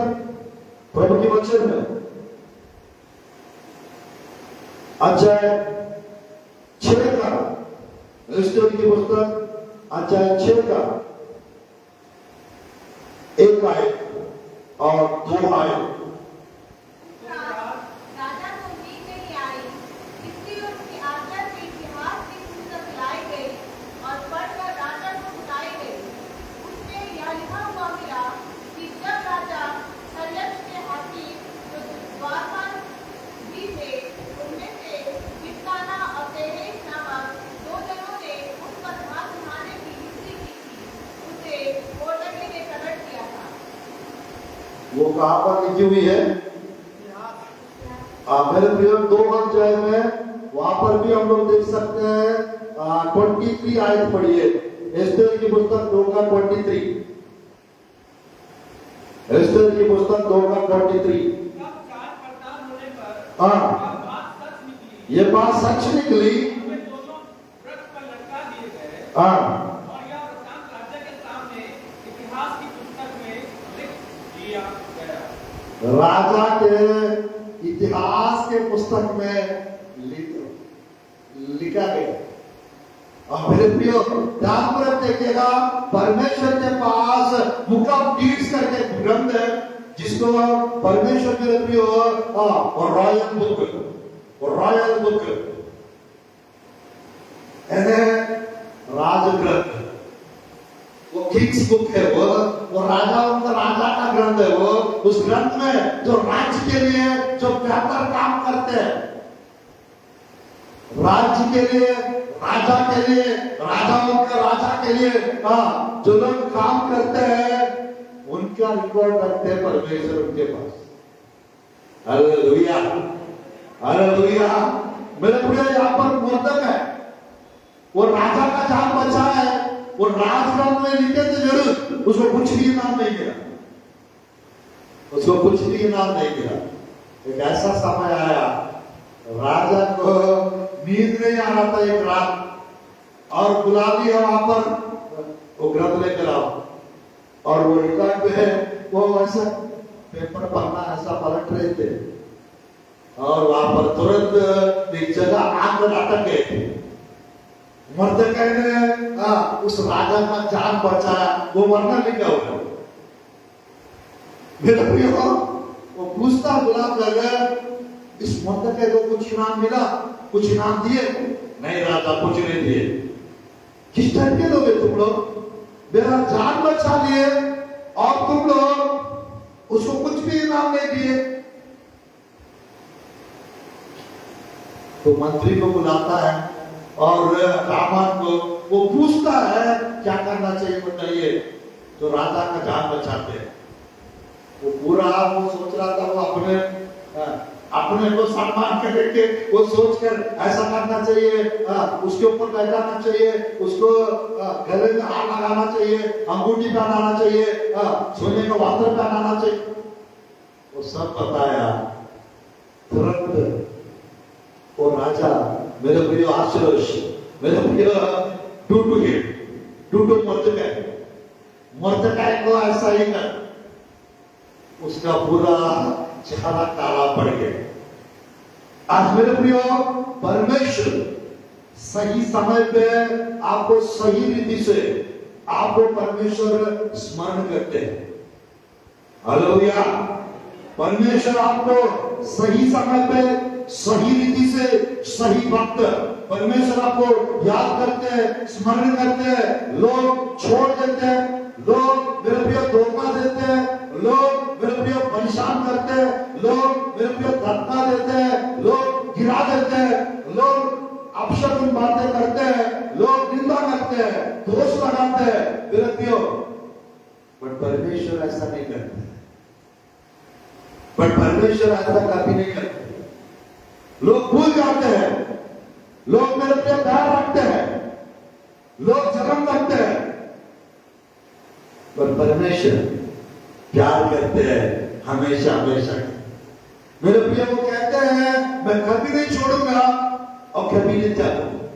प्रभु के वचन में अध्याय 6 का, एस्तेर की पुस्तक अध्याय 6 का 1 आयत और 2 आयत। राजा को नींद नहीं आई, इसलिए उसकी आज्ञा से इतिहास की पुस्तक लाई गई और पढ़कर राजा को सुनाई गई। उसमें यह लिखा हुआ मिला कि जब राजा सर्यक्ष के हाकिम जो द्वारपाल भी थे, उनमें से बिस्ताना और तेरेस नामक 2 जनों ने उस पर हाथ उठाने की युक्ति की थी, उसे मोर्दकै ने प्रकट किया था। वो कहां पर लिखी हुई है? मेरे प्रिय 2 अध्याय में वहां पर भी हम लोग देख सकते हैं। 23 आयत पढ़िए, एस्तेर की पुस्तक 2 का 23। एस्तेर की पुस्तक 2 का 23। जब जांच पड़ताल होने पर हाँ, यह बात सच निकली, ये बात सच निकली। वे दोनों वृक्ष पर लटका दिए गए हाँ, और यह वृत्तांत राजा के सामने इतिहास की पुस्तक में लिख दिया गया। राजा के इतिहास के पुस्तक में लिखा गया। और मेरे प्रियो ध्यानपूर्वक देखिएगा, परमेश्वर के पास बुक ऑफ डीड्स करके ग्रंथ है, जिसको परमेश्वर मेरे प्रियो रॉयल बुक राजग्रंथ, वो किंग्स बुक है, वो राजाओं का राजा का ग्रंथ है। वो उस ग्रंथ में जो राज्य के लिए जो बेहतर काम करते हैं, राज्य के लिए, राजा के लिए, राजाओं के राजा के लिए जो लोग काम करते हैं, उनका रिकॉर्ड रखते हैं परमेश्वर उनके पास। Hallelujah, hallelujah. मेरे प्रिय यहाँ पर मोर्दक है, वो राजा का जान बचा है, वो राजग्रंथ में लिखे थे जरूर, उसको कुछ भी इनाम नहीं मिला, उसको कुछ भी इनाम नहीं मिला। एक ऐसा समय आया, राजा को नींद नहीं आ रहा था एक रात, और बुला लिया वहां पर, वो ग्रंथ लेकर आओ, और वो रिकॉर्ड पे वो ऐसा पेपर पढ़ना ऐसा पलट रहे थे, और वहां पर तुरंत एक जगह आग अटक गए थे। मोर्दकै ने उस राजा का जान बचाया, वो मरना लिखा हुआ। मेरे प्रियो, वो पूछता बुला कर, इस मोर्दकै को कुछ इनाम मिला, कुछ इनाम दिए? नहीं राजा, कुछ नहीं दिए। किस टाइप के लोग तुम लोग? मेरा जान बचा लिए और तुम लोग उसको कुछ भी इनाम नहीं दिए। तो मंत्री को बुलाता है और हामान को वो पूछता है क्या करना चाहिए बताइए। तो राजा का जान बचाते हैं। वो पूरा वो सोच रहा था, वो अपने को सम्मान करके वो सोचकर ऐसा करना चाहिए, उसके ऊपर बैठाना चाहिए, उसको गले में हाथ लगाना चाहिए, अंगूठी पहनाना चाहिए, सोने का वस्त्र पहनाना चाहिए। वो सब बताया। तुरंत वो राजा, मेरे प्रिय आश्चर्य, मेरे प्रिय टूटू मोर्दकै को ऐसा ही कर, उसका पूरा चेहरा काला पड़ गया। आज मेरे प्रियो, परमेश्वर सही समय पे आपको सही रीति से आपको परमेश्वर स्मरण करते हैं। हालेलुया, परमेश्वर आपको सही समय पे, सही रीति से, सही वक्त परमेश्वर आपको याद करते हैं, स्मरण करते हैं। लोग छोड़ देते हैं, लोग मेरे प्रिय धोखा देते हैं, लोग मेरे प्रिय परेशान करते हैं, लोग मेरे प्रिय धक्का देते हैं, लोग गिरा देते हैं, लोग अपशकुन बातें करते हैं, लोग निंदा करते हैं, दोष लगाते हैं मेरे प्रिय। पर परमेश्वर ऐसा नहीं करते। पर परमेश्वर ऐसा कभी नहीं करते। लोग भूल जाते हैं, लोग मेरे पे प्यार रखते हैं, लोग जन्म रखते हैं, पर परमेश्वर प्यार करते हैं हमेशा हमेशा। मेरे प्रिय वो कहते हैं मैं कभी नहीं छोड़ूंगा और कभी नहीं त्यागूंगा,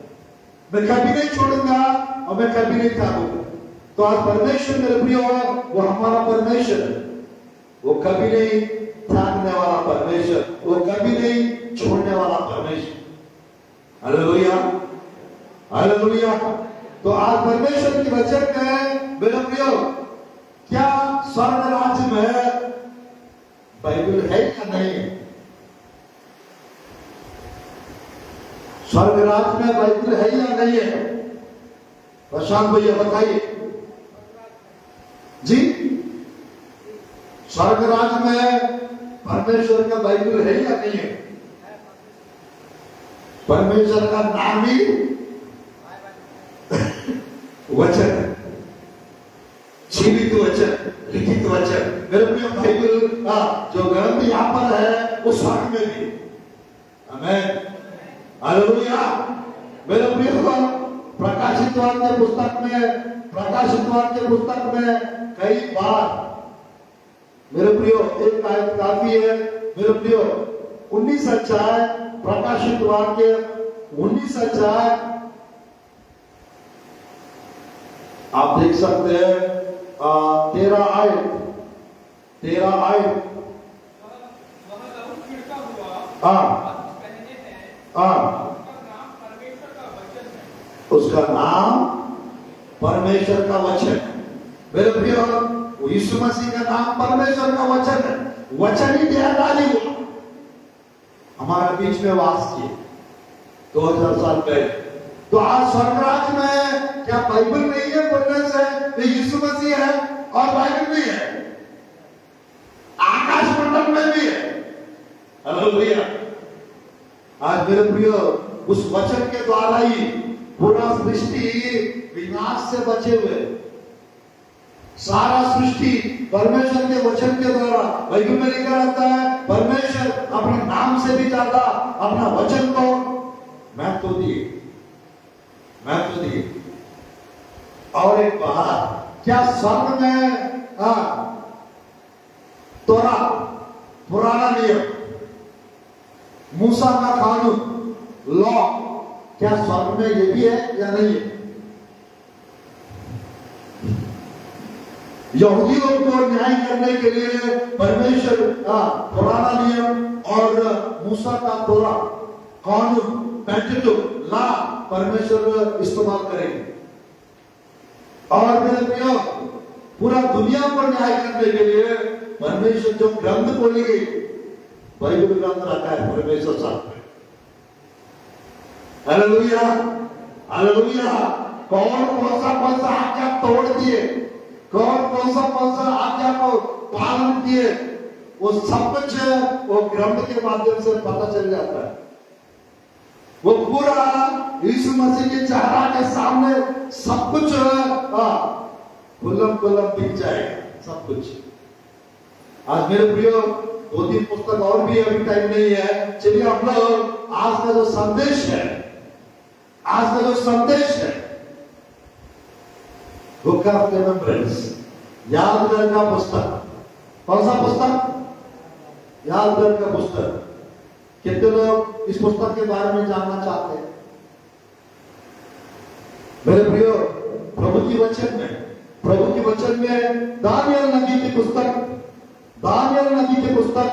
मैं कभी नहीं छोड़ूंगा और मैं कभी नहीं त्यागूंगा। तो आज परमेश्वर मेरे प्रिय वो हमारा परमेश्वर है, वो कभी नहीं त्यागने वाला परमेश्वर, वो कभी नहीं छोड़ने वाला परमेश्वर। Hallelujah, hallelujah. तो आज परमेश्वर की वचन में मेरे प्रियो, क्या स्वर्ग राज्य में बाइबल है या नहीं है? स्वर्ग राज्य में बाइबल है या नहीं है? प्रशांत भैया बताइए जी। स्वर्ग राज्य में परमेश्वर का बाइबल है या नहीं है? परमेश्वर का नाम ही वचन है, जीवित वचन, लिखित वचन। मेरे प्रिय बाइबल जो ग्रंथ यहाँ पर है वो स्वर्ग में भी। आमीन, हालेलुया। मेरे प्रिय प्रकाशित वाक्य पुस्तक में, प्रकाशित वाक्य पुस्तक में कई बार मेरे प्रियो एक आयत काफी है। मेरे प्रियो 19 अध्याय, प्रकाशित वाक्य 19 अध्याय आप देख सकते हैं 13 आयत। वह लहू छिड़का हुआ पहने हैं, उसका नाम परमेश्वर का वचन है। मेरे प्रियो यीशु मसीह का नाम परमेश्वर का वचन है। वचन ही देहधारी हुआ, हमारे बीच में वास किए 2000 साल पहले। तो आज स्वर्ग राज्य में क्या बाइबल नहीं है बोलने से ये यीशु मसीह है और बाइबल भी है, आकाश मंडल में भी है। हालेलुया। आज मेरे प्रियो उस वचन के द्वारा ही पूरा सृष्टि विनाश से बचे हुए, सारा सृष्टि परमेश्वर के वचन के द्वारा। बाइबल में लिखा रहता है परमेश्वर अपने नाम से भी ज्यादा अपना वचन को महत्व दिए, महत्व दिए। और एक बात, क्या स्वर्ग में तोरा पुराना नियम, मूसा का कानून, लॉ, क्या स्वर्ग में ये भी है या नहीं है? यहूदियों को न्याय करने के लिए परमेश्वर का पुराना नियम और मूसा का तोरा कानून, पेंटेटुक लॉ परमेश्वर इस्तेमाल करेंगे। और मेरे प्रियो पूरा दुनिया को न्याय करने के लिए परमेश्वर जो ग्रंथ बोली गई, बाइबल ग्रंथ रखा है परमेश्वर साथ में। Hallelujah, hallelujah. कौन सा आज्ञा तोड़ दिए, कौन सा आज्ञा को पालन किए, वो सब कुछ वो ग्रंथ के माध्यम से पता चल जाता है। वो पूरा यीशु मसीह के चेहरा के सामने सब कुछ खुल्लम दिख जाएगा, सब कुछ। आज मेरे प्रियो 2-3 पुस्तक और भी, अभी टाइम नहीं है। चलिए हम लोग आज का जो संदेश है, आज का जो संदेश है, बुक ऑफ रिमेम्बरेंस, यादगार का पुस्तक। कौन सा पुस्तक? यादगार का पुस्तक। कितने लोग इस पुस्तक के बारे में जानना चाहते हैं? मेरे प्रियो प्रभु की वचन में दानियल नबी की पुस्तक, दानियल नबी की पुस्तक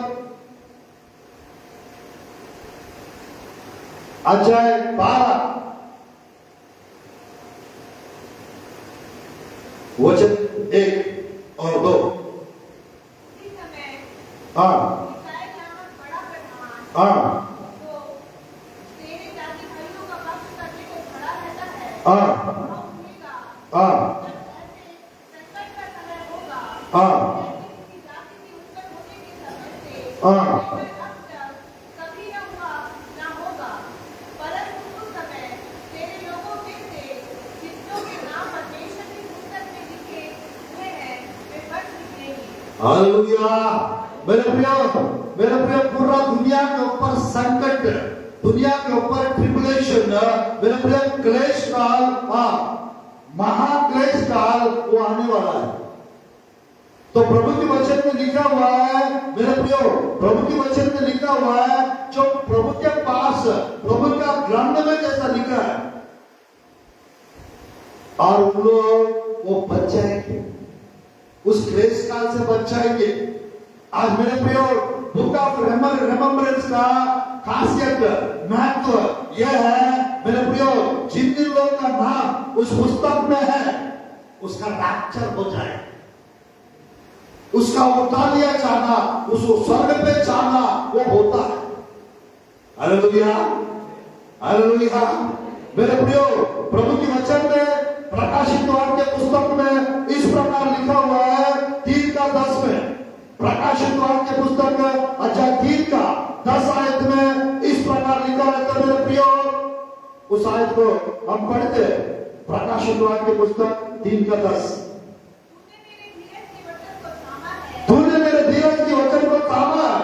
अध्याय 12 वचन 1 और 2। हाँ मिसाएल नामक बड़ा प्रधान हाँ जो तेरे जाति भाइयों का पक्ष करने को खड़ा रहता है हाँ वह उठेगा हाँ जब ऐसे संकट का समय होगा हाँ जैसे किसी जाति के उत्पन्न होने के समय से हाँ। लेकर अब तक कभी न हुआ न होगा परंतु उस समय तेरे लोगों में से जितनों के नाम परमेश्वर की पुस्तक में लिखे हुए हैं वे बच निकलेंगे। हालेलुया। मेरे प्रिय पूरा दुनिया के ऊपर संकट, दुनिया के ऊपर ट्रिबुलेशन, मेरे प्रिय क्लेश काल, महाक्लेश काल वो आने वाला है। तो प्रभु के वचन में लिखा हुआ है मेरे प्रियो, प्रभु के वचन में लिखा हुआ है जो प्रभु के पास प्रभु का ग्रंथ में जैसा लिखा है और उन लोग वो बच जाएंगे, उस क्लेश काल से बच जाएंगे। आज मेरे प्रियो बुक ऑफ रिमेम्बरेंस का खासियत महत्व यह है मेरे प्रियो, जिन जिन लोगों का नाम उस पुस्तक में है उसका रैप्चर हो जाए, उसका उठा लिया जाना, उसको स्वर्ग पे जाना वो होता है। Hallelujah hallelujah. मेरे प्रियो प्रभु के वचन में प्रकाशित वाक्य पुस्तक में इस प्रकार लिखा हुआ है 3:10 में, प्रकाशित वाक्य पुस्तक अध्याय 3 का 10 आयत में इस प्रकार लिखा रहता है मेरे प्रियो, उस आयत को हम पढ़ते हैं। प्रकाशित वाक्य पुस्तक 3:10, तूने मेरे धीरज के वचन को थामा है तूने मेरे धीरज की वचन को थामा है।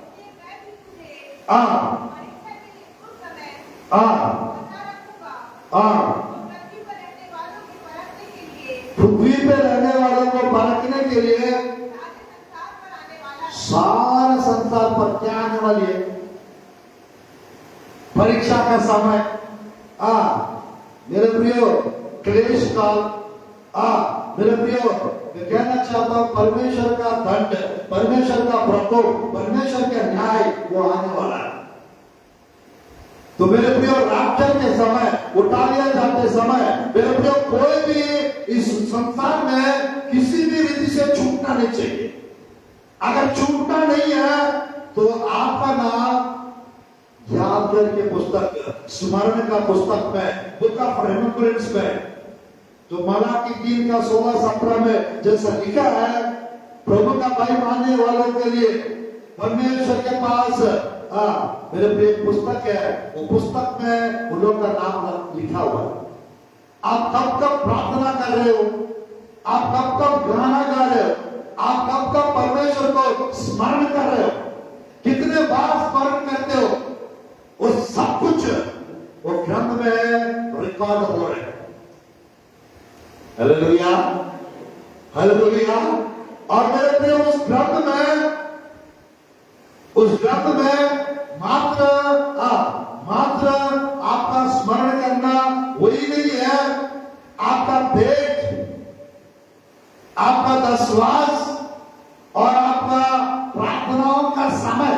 इसलिए मैं भी तुझे परीक्षा के लिए उस समय बचा रखूंगा और पृथ्वी पर रहने वालों की परखने के लिए पृथ्वी पे रहने वालों को परखने के लिए सारे संसार पर आने वाला है। सारा संसार पर क्या आने वाली है? परीक्षा का समय। मेरे प्रियो क्लेश काल, मेरे प्रियो मैं कहना चाहता हूं परमेश्वर का दंड, परमेश्वर का प्रकोप, परमेश्वर का न्याय वो आने वाला है। तो मेरे प्रियो रैप्चर के समय, उठा लिया जाते समय मेरे प्रियो कोई भी इस संसार में किसी भी रीति से छूटना नहीं चाहिए। अगर छूटना नहीं है तो आपका नाम याद करके पुस्तक, स्मरण का पुस्तक में, बुक ऑफ रिमेम्बरेंस में, तो मलाकी 3 का 16-17 में जैसा लिखा है, प्रभु का भाई मानने वालों के लिए परमेश्वर के पास मेरे प्रिय पुस्तक है, वो पुस्तक में उन लोगों का नाम लिखा हुआ है। आप कब कब प्रार्थना कर रहे हो, आप कब कब गाना गा रहे हो, आप कब कब परमेश्वर को स्मरण कर रहे हो, कितने बार स्मरण करते हो, वो सब कुछ वो ग्रंथ में रिकॉर्ड हो रहे हैं। Hallelujah hallelujah. और मेरे प्रिय उस ग्रंथ में मात्र आपका स्मरण करना वही नहीं है, आपका पेट, आपका दशवास और आपका प्रार्थनाओं का समय,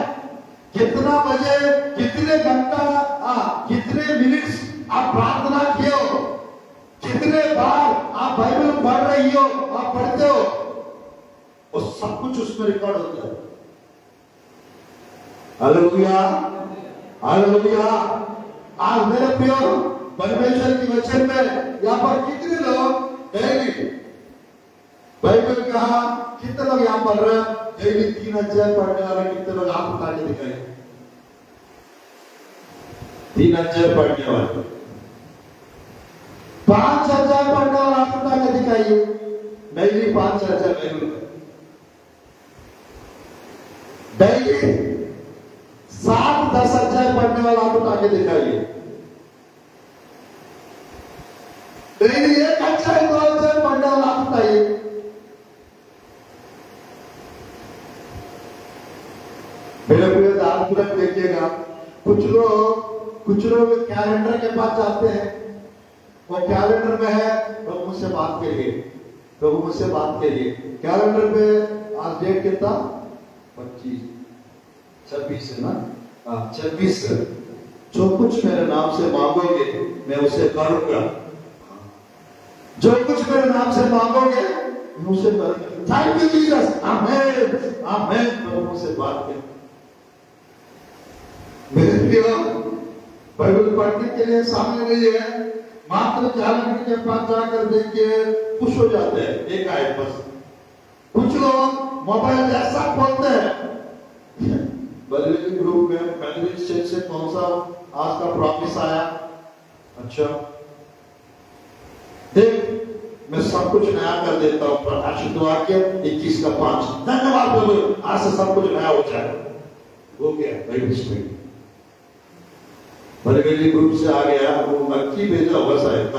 कितना बजे, कितने घंटा, कितने मिनट्स आप प्रार्थना किए हो, कितने बार आप बाइबल पढ़ रही हो, आप पढ़ते हो, वो सब कुछ उसमें रिकॉर्ड होता है। Hallelujah hallelujah. आज मेरे प्रियो परमेश्वर की वचन में यहाँ पर कितने लोग डेली बाइबल कहा, कितने लोग यहाँ पढ़ रहे हैं डेली 3 अध्याय पढ़ने वाले, कितने लोग आप उठा के दिखाए 3 अध्याय पढ़ने वाले, 5 अध्याय पढ़ने वाला आप उठा के दिखाइए, डेली 5 अध्याय बाइबल डेली 7-10 अध्याय पढ़ने वाला आप उठा के दिखाइए, डेली 1 अध्याय 2 अध्याय पढ़ने वाला आप उठाइए। मेरे प्रिय दान देखिएगा, कुछ लोग कैलेंडर के पास जाते हैं, वो कैलेंडर में है प्रभु मुझसे बात करिए, प्रभु मुझसे बात करिए। कैलेंडर पे आज डेट कितना 26 है ना, 26। जो कुछ मेरे नाम से मांगोगे मैं उसे करूंगा, जो कुछ मेरे नाम से मांगोगे मैं उसे करूंगा। थैंक यू जीसस, आमेन आमेन। प्रभु से बात कर। मेरे प्रियो, बाइबल पढ़ने के लिए सामने नहीं है, मात्र 4 मिनट के पास जाकर देखिए खुश हो जाते हैं, एक आयत बस। कुछ लोग मोबाइल ऐसा खोलते हैं, बलवीन ग्रुप में बलवीन स्टेट से कौन सा आज का प्रॉमिस आया, अच्छा देख मैं सब कुछ नया कर देता हूं, प्रकाशित वाक्य 21 का 5। धन्यवाद प्रभु, आज से सब कुछ नया हो जाएगा। हो गया बाइबल स्टडी। बलवीन ग्रुप से आ गया, वो लक्की भेजा हुआ शायद,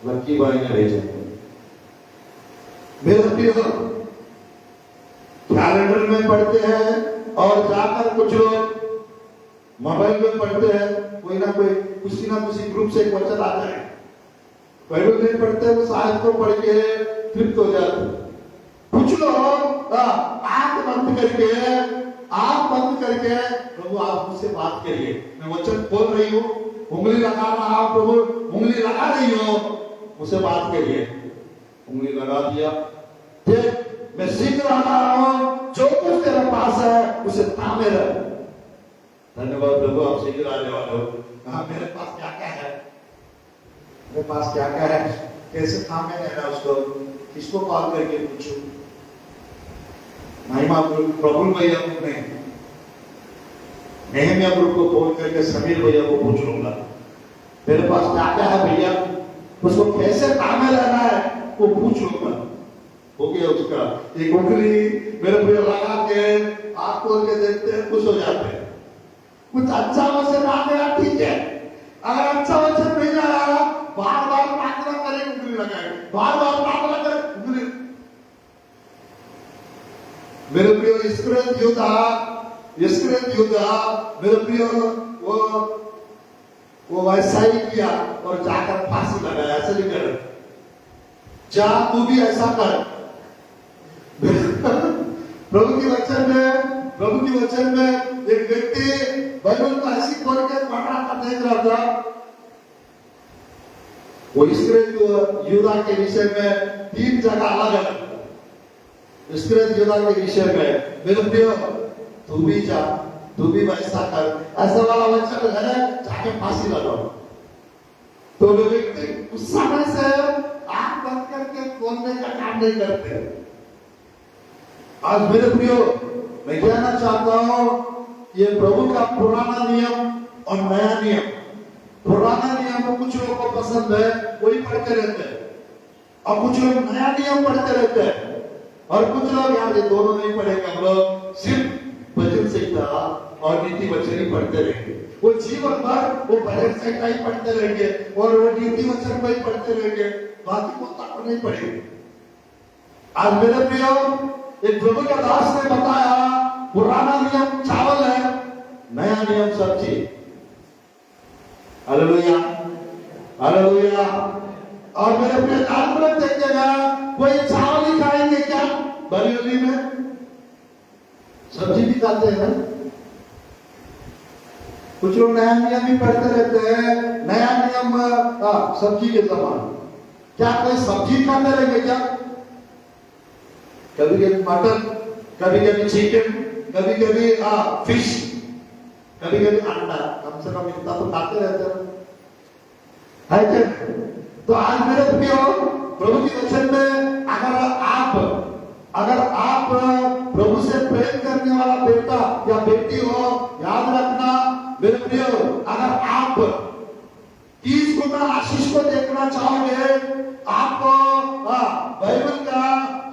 लक्की भाई ने भेजा। मेरे प्रिय, कैलेंडर में पढ़ते हैं और जाकर कुछ लोग मोबाइल में पढ़ते हैं, कोई ना कोई किसी ना किसी ग्रुप से एक वचन आता है, बाइबल नहीं पढ़ते, उस आयत को पढ़ के तृप्त हो जाते। कुछ लोग आंख बंद करके प्रभु आप मुझसे बात करिए, मैं वचन बोल रही हूँ, उंगली लगा रहा हूँ, प्रभु उंगली लगा रही हो, मुझसे बात करिए। उंगली लगा दिया, देख मैं सीख रहा हूँ, जो कुछ तेरे पास है उसे थामे रह। धन्यवाद प्रभु, आप सीख रहे हो। कहा मेरे पास क्या क्या है, मेरे पास क्या क्या है, कैसे थामे रहना उसको, किसको कॉल करके पूछूं। महिमा प्रभु भैया को नहीं, नेहमिया ग्रुप को फोन करके समीर भैया को पूछ लूंगा, मेरे पास क्या क्या है भैया, उसको कैसे थामे रहना है वो पूछ लूंगा। हो गया उसका एक उंगली मेरे भैया लगा के आंख खोल के देखते हैं, खुश हो जाते हैं। कुछ अच्छा वचन आ गया ठीक है, अगर अच्छा वचन नहीं आया बार बार प्रार्थना करें, उंगली लगाए, बार बार प्रार्थना करें, उंगली। मेरे प्रिय इस्करियोत यूदा मेरे प्रिय वो वैसा ही किया और जाकर फांसी लगाया। ऐसा नहीं कर, जा तू भी ऐसा कर। प्रभु के वचन में एक व्यक्ति बाइबल को ऐसी खोल के पढ़ रहा था, देख रहा था, वो इस्करियोत यूदा के विषय में 3 जगह अलग इस्करियोत यूदा के विषय में, मेरे प्रिय तू भी जा, तू भी वैसा कर, ऐसा वाला वचन है, जाके फांसी लगाओ। तो वो व्यक्ति उस समय से आंख बंद करके खोलने का काम नहीं करते। आज मेरे प्रियो, मैं कहना चाहता हूं, ये प्रभु का पुराना नियम और नया नियम। पुराना नियम कुछ लोगों को पसंद है, वही पढ़ते रहते हैं, और कुछ लोग नया नियम पढ़ते रहते हैं, और कुछ लोग यार ये दोनों नहीं पढ़ेंगे, हम लोग सिर्फ भजन संहिता और नीति वचन ही पढ़ते रहेंगे। वो जीवन भर वो भजन संहिता ही पढ़ते रहेंगे और वो नीति वचन को ही पढ़ते रहेंगे, बाकी को तक नहीं पढ़ेंगे। आज मेरे प्रियो, एक प्रभु का दास ने बताया, पुराना नियम चावल है, नया नियम सब्जी। Hallelujah, hallelujah. और मेरे प्रिय जानवर देखिएगा, कोई चावल ही खाएंगे क्या बलियोली में, सब्जी भी खाते हैं। कुछ लोग नया नियम भी पढ़ते रहते हैं, नया नियम सब्जी के समान। क्या कोई सब्जी खाते रहेंगे क्या? कभी कभी मटन, कभी कभी चिकन, कभी कभी फिश, कभी कभी अंडा, कम से कम इतना तो खाते रहते हैं, है क्या? तो आज मेरे प्रियो, प्रभु के वचन में अगर आप प्रभु से प्रेम करने वाला बेटा या बेटी हो, याद रखना मेरे प्रियो, अगर आप 30 गुना आशीष को देखना चाहोगे, आपको बाइबल का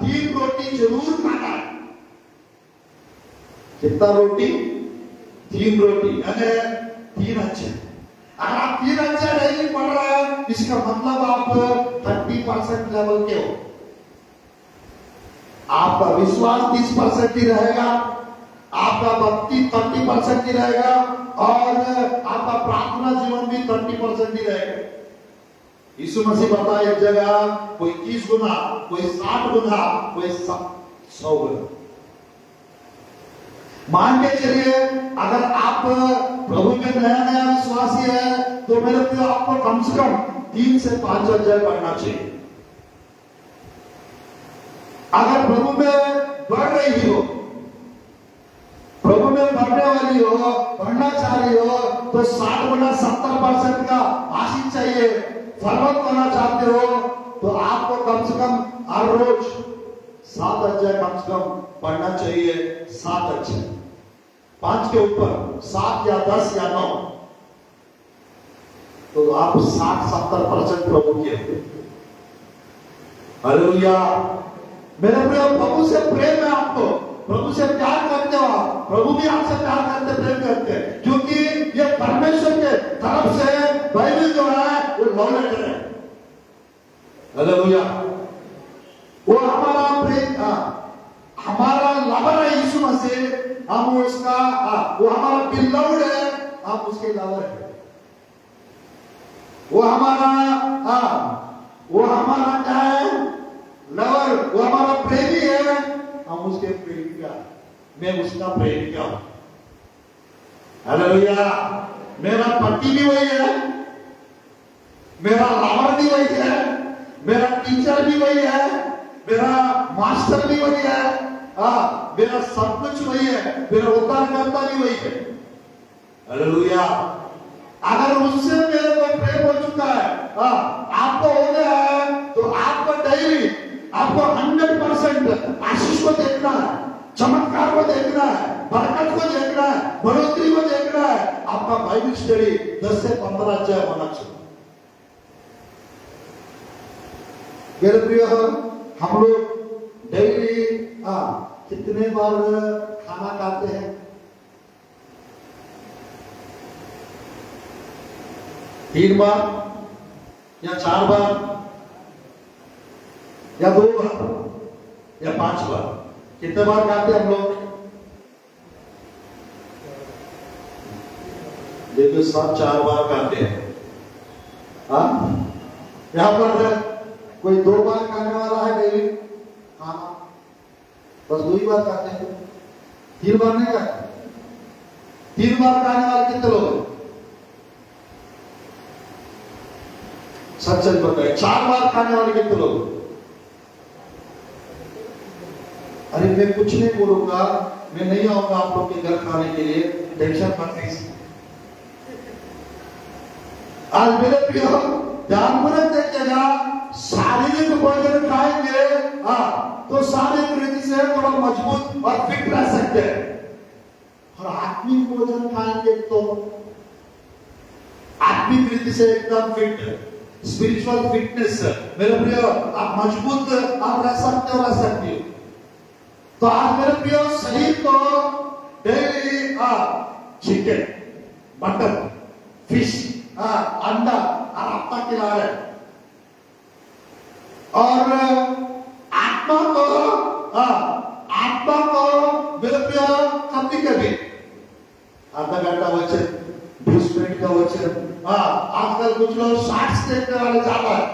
3 रोटी जरूर खाना है। कितना रोटी? 3 रोटी, यानी 3 अच्छे। अगर आप 3 अच्छे नहीं पढ़ रहे हैं, इसका मतलब आप 30% लेवल के हो। आपका विश्वास 30% ही रहेगा, आपका भक्ति 30% ही रहेगा, और आपका प्रार्थना जीवन भी 30% ही रहेगा। यीशु मसीह बताया एक जगह, कोई 30 गुना, कोई 60 गुना, कोई 100 गुना। मान के चलिए, अगर आप प्रभु में नया विश्वासी है, तो मेरे प्रिय आपको कम से कम 3 से 5 अध्याय पढ़ना चाहिए। अगर प्रभु में बढ़ रही हो, प्रभु में बढ़ने वाली हो, बढ़ना चाह रही हो, तो 60-70% का आशीष चाहिए। फलवंत होना चाहते हो तो आपको कम से कम हर रोज 7 अध्याय कम से कम पढ़ना चाहिए। 7 अध्याय, 5 के ऊपर 7 या 10 या 9, तो आप 60-70% प्रभु के। हालेलुया। मेरे प्रिय, प्रभु से प्रेम है आपको, प्रभु से प्यार करते हो आप, प्रभु भी आपसे प्यार करते, प्रेम करते हैं, क्योंकि ये परमेश्वर के तरफ से बाइबल जो है वो लव लेटर है। हालेलुया। वो हमारा प्रेम, हमारा लवर है यीशु मसीह, हम उसका, वो हमारा बिलव्ड है, हम उसके लवर है। वो हमारा क्या है? लवर। वो हमारा प्रेमी है, हम उसके प्रेमिका, मैं उसका प्रेमिका हूं। हालेलुया। मेरा पति भी वही है, मेरा लवर भी वही है, मेरा टीचर भी वही है, मेरा मास्टर भी वही है, मेरा सब कुछ वही है, मेरा उद्धारकर्ता भी वही है। हालेलुया। अगर उससे मेरे को प्रेम हो चुका है, आपको हो गया है, तो आपको डेली, आपको 100% आशीष को देखना है, चमत्कार को देखना है, बरकत को देखना है, बढ़ोतरी को देखना है। आपका बाइबल स्टडी 10 से 15 अध्याय होना चाहिए। मेरे प्रिय, हम लोग डेली कितने बार खाना खाते हैं? 3 बार या 4 बार या 2 बार या 5 बार? कितने बार खाते हैं हम लोग? देखो, सब 4 बार खाते हैं। यहां पर कोई 2 बार खाने वाला है डेली खाना? बस 2 ही बार खाते हैं, 3 बार नहीं खाते। 3 बार खाने वाले कितने लोग हैं? सच सच बताए, 4 बार खाने वाले कितने लोग? अरे मैं कुछ नहीं बोलूंगा, मैं नहीं आऊंगा आप लोग के घर खाने के लिए, टेंशन मत लीजिए। आज मेरे प्रिय, ध्यानपूर्वक देखिएगा, शारीरिक भोजन खाएंगे तो शारीरिक रीति से थोड़ा मजबूत और फिट रह सकते हैं, और आत्मिक भोजन खाएंगे तो आत्मिक रीति से एकदम फिट, स्पिरिचुअल फिटनेस। मेरे प्रिय, आप मजबूत आप रह सकते हो, रह सकती हो। तो आज मेरे प्रिय, शरीर को डेली चिकन, मटन, फिश, अंडा और आपका खिला रहे, और आत्मा को मेरे प्रिय, कभी आधा घंटा वचन, 20 मिनट का वचन। आजकल कुछ लोग 60 देखने वाले ज्यादा है,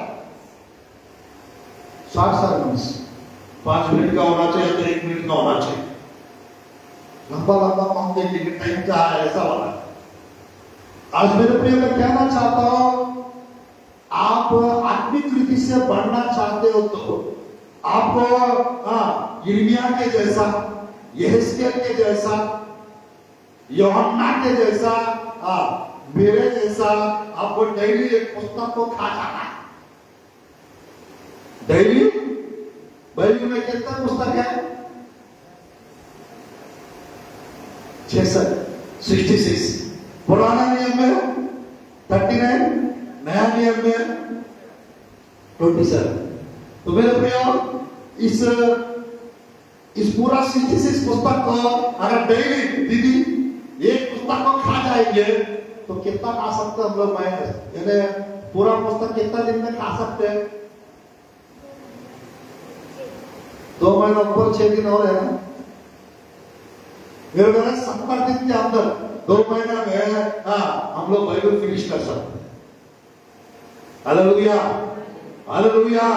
60 सर्विस 5 मिनट का होना चाहिए तो 1 मिनट का होना चाहिए। लंबा हम देखेंगे, टाइम क्या है, ऐसा वाला। आज मेरे प्रिय, मैं कहना चाहता हूं, आप आत्मिक रीति से बढ़ना चाहते हो तो आपको यिर्मयाह के जैसा, यहेजकेल के जैसा, यूहन्ना के जैसा, मेरे जैसा आपको डेली एक पुस्तक को खा जाना है। डेली बाइबल में कितना पुस्तक है? 66। पुराना नियम में 39, नया नियम में 27। तो मेरे प्रियो, इस पूरा 66 पुस्तक को अगर डेली दीदी एक पुस्तक को खा जाएंगे तो कितना खा सकते हम लोग? यानी पूरा पुस्तक कितना दिन में खा सकते हैं? 2 महीना ऊपर 6 दिन और है ना। मेरे को 70 दिन के अंदर 2 महीना में हम लोग बाइबल फिनिश कर सकते हैं। Hallelujah, hallelujah.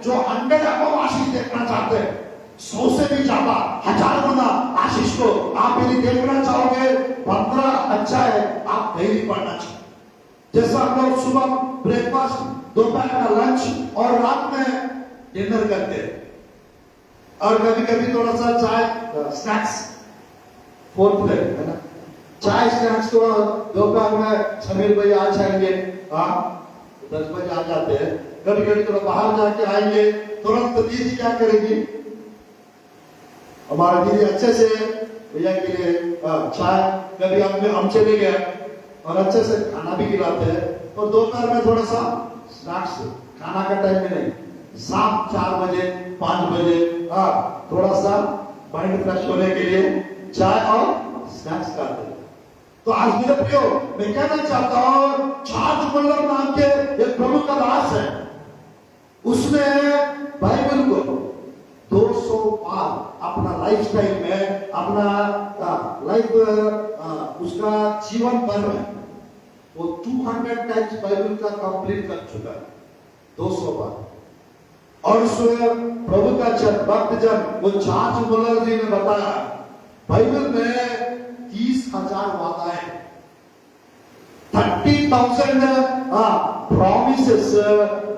जो 100 आपको आशीष देखना चाहते हैं, 100 से भी ज्यादा, 1000 गुना आशीष को आप यदि देखना चाहोगे, 15 अध्याय आप डेली पढ़ना चाहिए। जैसा हम लोग सुबह ब्रेकफास्ट, दोपहर का लंच और रात में डिनर करते हैं, और कभी कभी थोड़ा सा चाय स्नैक्स, फोर्थ में है ना, चाय स्नैक्स थोड़ा दोपहर में समीर भाई आ जाएंगे, हाँ 10 बजे आ जाते हैं, कभी कभी थोड़ा बाहर जाके आएंगे, तुरंत दीदी क्या करेगी, हमारा दीदी अच्छे से भैया के लिए चाय, कभी हम चले गए और अच्छे से खाना भी खिलाते हैं, और दोपहर में थोड़ा सा स्नैक्स, खाना का टाइम में नहीं, शाम 4 बजे 5 बजे थोड़ा सा माइंड फ्रेश होने के लिए चाय और स्नैक्स खाते हैं। तो आज मेरे प्रियो मैं कहना चाहता हूं, चार्ल्स मुलर नाम के एक प्रभु का दास है, उसने बाइबल को 200 बार अपना लाइफ स्टाइल में, अपना लाइफ उसका जीवन भर में वो 200 टाइम्स बाइबल का कंप्लीट कर चुका है, 200 बार। और उस प्रभु का भक्त जन वो चार्ल्स मुलर जी ने बताया, बाइबल में 30,000 वादाएं, 30,000 प्रॉमिसेस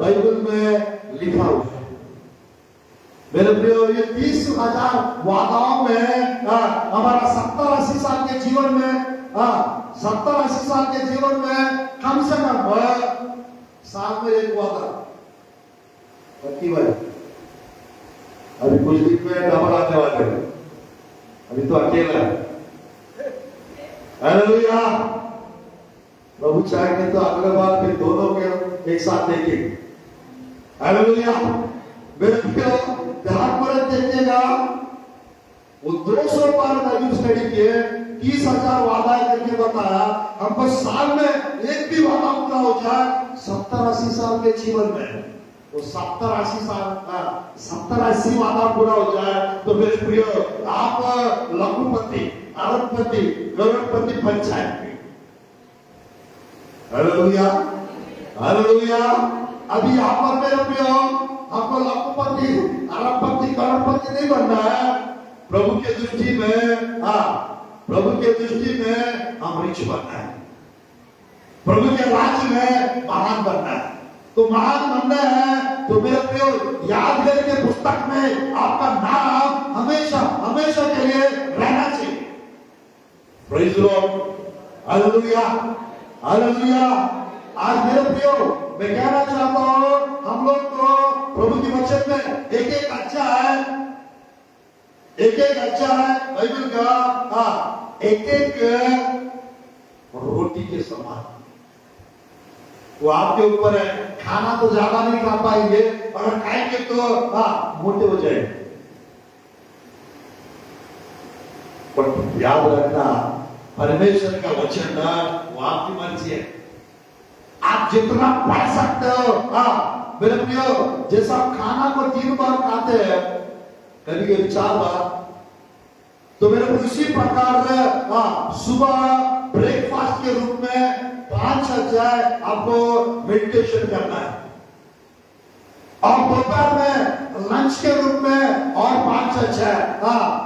बाइबल में लिखा हुआ है। मेरे प्रियो, ये 30,000 वादाओं में हमारा 70-80 साल के जीवन में 70-80 साल के जीवन में कम से कम साल में एक वादा पक्की भाई, अभी कुछ दिन में डबल आने वाले हैं, अभी तो अकेला है। हालेलुया, प्रभु चाहेंगे तो अगले बार फिर दोनों के एक साथ देखेंगे। हालेलुया, मेरे प्रियो ध्यान पर देखिएगा, वो 200 बार बाइबल स्टडी किए, 30,000 वादा करके बताया, हमको साल में एक भी वादा पूरा हो जाए 70-80 साल के जीवन में, वो 70-80 साल 70-80 वादा पूरा हो जाए तो मेरे प्रियो आप लघुपति, अरबपति, करोड़पति बन जाएंगे। Hallelujah, hallelujah. अभी यहाँ पर मेरे प्रियो आपको लघुपति, अरबपति, करोड़पति नहीं बनना है, प्रभु के दृष्टि में प्रभु के दृष्टि में हम रिच बनना है, प्रभु के राज्य में महान बनना है। तो महान बनना है तो मेरे प्रियो यादगार के पुस्तक में आपका नाम हमेशा हमेशा के लिए रहना चाहिए। Praise the Lord, hallelujah, hallelujah. आज मेरे प्रियो मैं कहना चाहता हूं, हम लोग को प्रभु की वचन में एक अध्याय है, एक अध्याय है बाइबल का, एक रोटी के समान, वो आपके ऊपर है। खाना तो ज्यादा नहीं खा पाएंगे, अगर खाएंगे तो मोटे हो जाएंगे, पर याद रखना परमेश्वर का वचन वो आपकी मर्जी है, आप जितना पढ़ सकते हो। मेरे प्रियो, जैसा खाना को 3 बार खाते हैं, कभी कभी 4 बार, तो मेरे को इसी प्रकार से सुबह ब्रेकफास्ट के रूप में 5 अध्याय आपको मेडिटेशन करना है, और दोपहर में लंच के रूप में और 5 अध्याय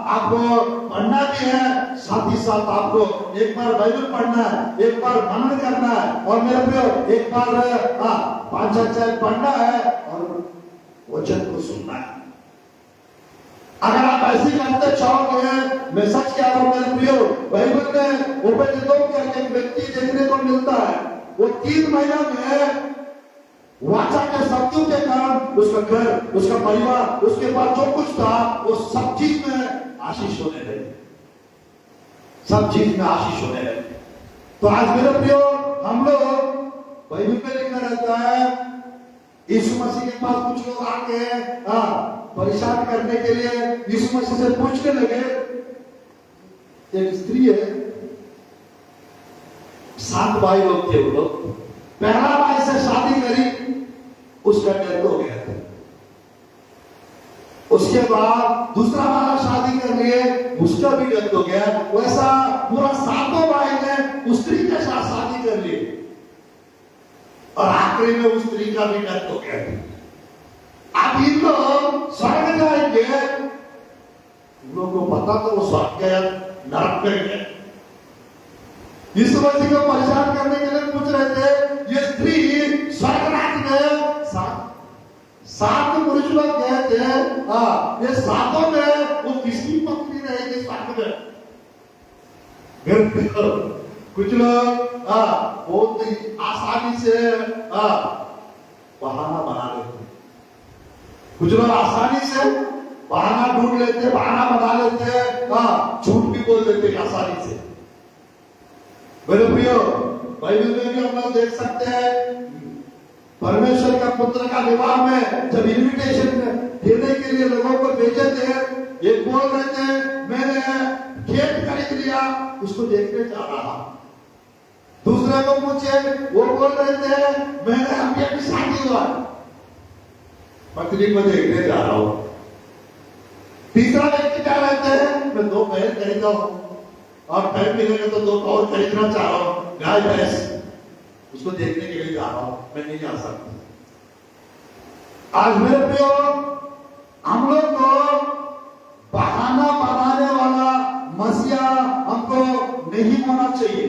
आपको पढ़ना भी है, साथ ही साथ आपको एक बार बाइबल पढ़ना है, एक बार मनन करना है, और मेरे प्रियो एक बार 5 अध्याय पढ़ना है और वचन को सुनना है। अगर आप ऐसी करते चाहोगे, मैं सच कह रहा हूं मेरे प्रियो, बाइबल में ओबेदेदोम करके एक व्यक्ति देखने को मिलता है, वो 3 महीना में वाचा के शब्दों के कारण उसका घर, उसका परिवार, उसके पास जो कुछ था वो सब चीज में आशीष होने लगे, सब चीज में आशीष होने लगे। तो आज मेरे प्रियो, हम लोग बाइबल में लिखा रहता है, यीशु मसीह के पास कुछ लोग आके परेशान करने के लिए यीशु मसीह से पूछने लगे। एक स्त्री है, 7 भाई लोग थे, वो लोग पहला भाई से शादी करी, उसका डेथ हो गया था, उसके बाद दूसरा वाला शादी कर लिए, उसका भी डेथ हो गया, वैसा पूरा 7 भाई ने उस स्त्री के साथ शादी कर ली, और आखिरी में उस स्त्री का भी डेथ हो गया। अब इन लोग स्वर्ग जाएंगे, लोगों को पता तो वो स्वर्ग गया, नरक गए। यीशु मसीह को परेशान करने के लिए पूछ रहे थे, ये स्त्री स्वर्ग राज्य में 7 पुरुष लोग गए थे, ये सातों में वो किसकी पत्नी रहेगी साथ में? कुछ लोग बहुत आसानी से बहाना बना लेते, कुछ लोग आसानी से बहाना ढूंढ लेते, बहाना बना लेते, झूठ भी बोल देते आसानी से। मेरे प्रियो, बाइबल में भी हम लोग देख सकते हैं, परमेश्वर का पुत्र का विवाह में जब इनविटेशन देने के लिए लोगों को भेजे थे, ये बोल रहे थे मैंने खेत खरीद लिया, उसको देखने जा रहा। दूसरे को पूछे, वो बोल रहे थे मैंने अभी शादी हुआ, पत्नी को देखने जा रहा हूं। तीसरा व्यक्ति क्या रहते हैं, मैं 2 बैल खरीदा हूं और टाइम मिलेगा तो 2 और खरीदना चाह रहा हूं, गाय भैंस, उसको देखने के लिए जा रहा हूं, मैं नहीं जा सकता। आज मेरे प्रियो, हम लोग को बहाना बनाने वाला मसीहा हमको नहीं होना चाहिए।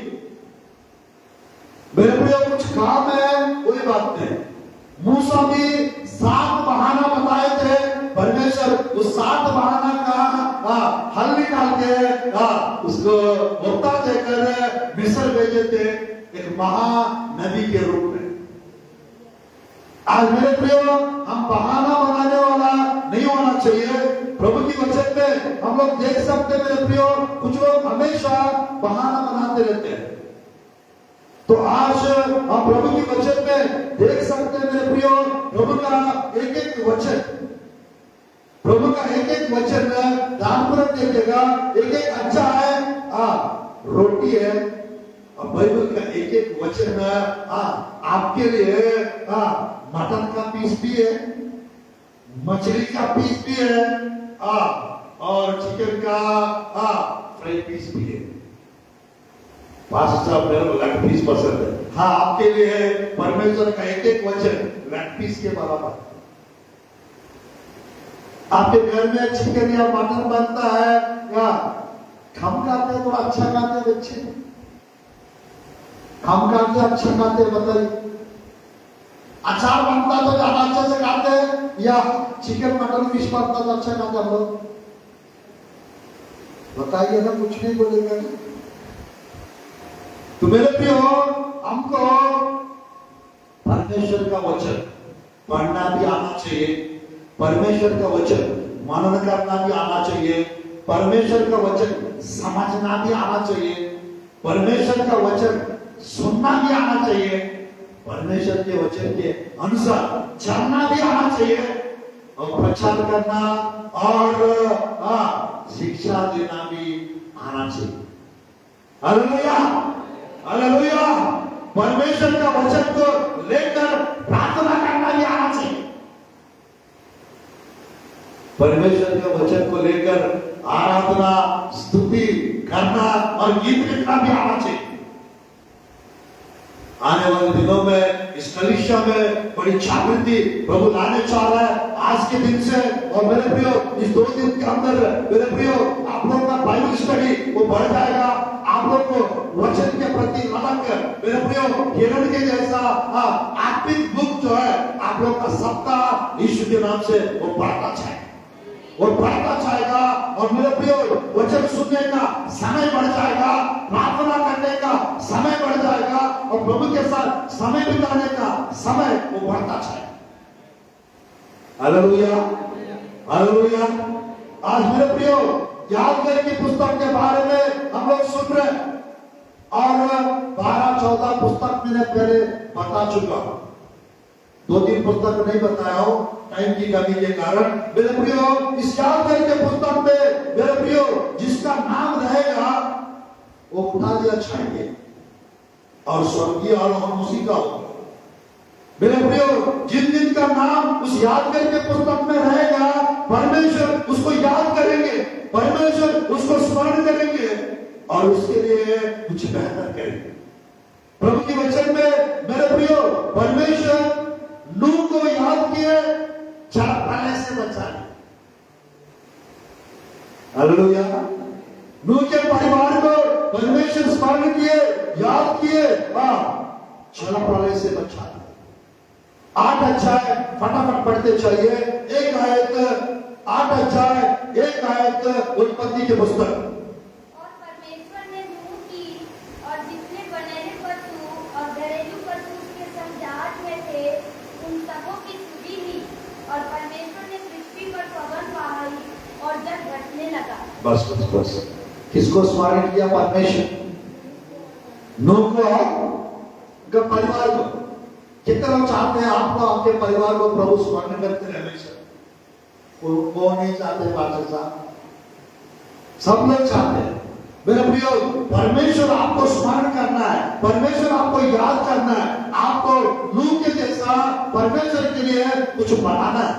मेरे प्रियो, कुछ काम है कोई बात नहीं। मूसा भी 7 बहाना बताए थे, परमेश्वर उस 7 बहाना का हल निकाल के उसको मौका देकर मिस्र भेजे थे, एक महानबी के रूप में। आज मेरे प्रियो, हम बहाना बनाने वाला नहीं होना चाहिए। प्रभु की वचन में हम लोग देख सकते हैं मेरे प्रियो, कुछ लोग हमेशा बहाना बनाते रहते हैं। तो आज हम प्रभु की वचन में देख सकते हैं मेरे प्रियो, प्रभु का एक वचन, प्रभु का एक वचन दानपूर्वक देखेगा। एक अच्छा है रोटी है, और बाइबल का एक वचन आपके लिए मटन का पीस भी है, मछली का पीस भी है, और चिकन का फ्राई पीस भी है। पास्टर साहब मेरे को लेग पीस पसंद है। हाँ, आपके लिए परमेश्वर का एक वचन लेग पीस के बराबर। आपके घर में चिकन या मटन बनता है, या हम खाते हैं, थोड़ा अच्छा खाते हैं बच्चे, हम खाते हैं अच्छा खाते हैं, बताइए। अचार बनता तो ज्यादा अच्छे से खाते हैं, या चिकन मटन फिश बनता तो अच्छा खाते हम लोग? बताइए ना, कुछ नहीं बोलेगा। तो मेरे प्रियो, हमको परमेश्वर का वचन पढ़ना भी आना चाहिए, परमेश्वर का वचन मनन करना भी आना चाहिए, परमेश्वर का वचन समझना भी आना चाहिए, परमेश्वर का वचन सुनना भी आना चाहिए, परमेश्वर के वचन के अनुसार चलना भी आना चाहिए, और प्रचार करना और शिक्षा देना भी आना चाहिए। Hallelujah, hallelujah. परमेश्वर का वचन को लेकर प्रार्थना करना भी आना चाहिए, परमेश्वर के वचन को लेकर आराधना स्तुति करना और गीत लिखना भी आना चाहिए। आने वाले दिनों में इस कलीसिया में बड़ी जागृति प्रभु लाने चाह रहा है आज के दिन से। और मेरे प्रियो, इस 2 दिन के अंदर मेरे प्रियो, आप लोग का बाइबल स्टडी वो बढ़ जाएगा, आप लोग को वचन के प्रति अलग मेरे प्रियो हिरण के जैसा आत्मिक बुक जो है आप लोग का सप्ताह यीशु के नाम से वो बढ़ता जाएगा, वो बढ़ता जाएगा। और मेरे प्रियो, वचन सुनने का समय बढ़ जाएगा, प्रार्थना करने का समय बढ़ जाएगा, और प्रभु के साथ समय बिताने का समय वो बढ़ता जाएगा। Hallelujah, hallelujah. आज मेरे प्रियो, यादगार की पुस्तक के बारे में हम लोग सुन रहे हैं, और 12-14 पुस्तक मैंने पहले बता चुका हूं, 2-3 पुस्तक नहीं बताया हूं टाइम की कमी के कारण। मेरे प्रियो, इस यादगार के पुस्तक में मेरे प्रियो, जिसका नाम रहेगा वो उठा दिया जाएंगे, और स्वर्गीय आरोहण उसी का होगा। मेरे प्रियो, जिन का नाम उस यादगार के पुस्तक में रहेगा, परमेश्वर उसको याद करेंगे, परमेश्वर उसको स्मरण करेंगे, और उसके लिए कुछ बेहतर करेंगे। प्रभु के वचन में मेरे प्रियो, परमेश्वर नूह को याद किए, जलप्रलय से बचाए। हालेलुया। नूह के परिवार को परमेश्वर स्मरण किए, याद किए, जलप्रलय से बचाए। 8 अध्याय फटाफट पढ़ते चाहिए। एक आयत 8 अध्याय 1 आयत उत्पत्ति के पुस्तक। और परमेश्वर ने नूह की और जितने बनेले पशु और घरेलू पशु उसके संग जहाज में थे उन सबों की सुधि ली और परमेश्वर ने पृथ्वी पर पवन बहाई और जल घटने लगा। बस बस बस। किसको स्मरण किया? परमेश्वर। नूह को और परिवार को। कितने लोग चाहते हैं आपको आपके परिवार को प्रभु स्मरण करते रहे हमेशा? वो नहीं चाहते पास्टर साहब, सब लोग चाहते हैं। मेरे प्रियो, परमेश्वर आपको स्मरण करना है, परमेश्वर आपको याद करना है, आपको नूह के जैसा परमेश्वर के लिए कुछ बनाना है।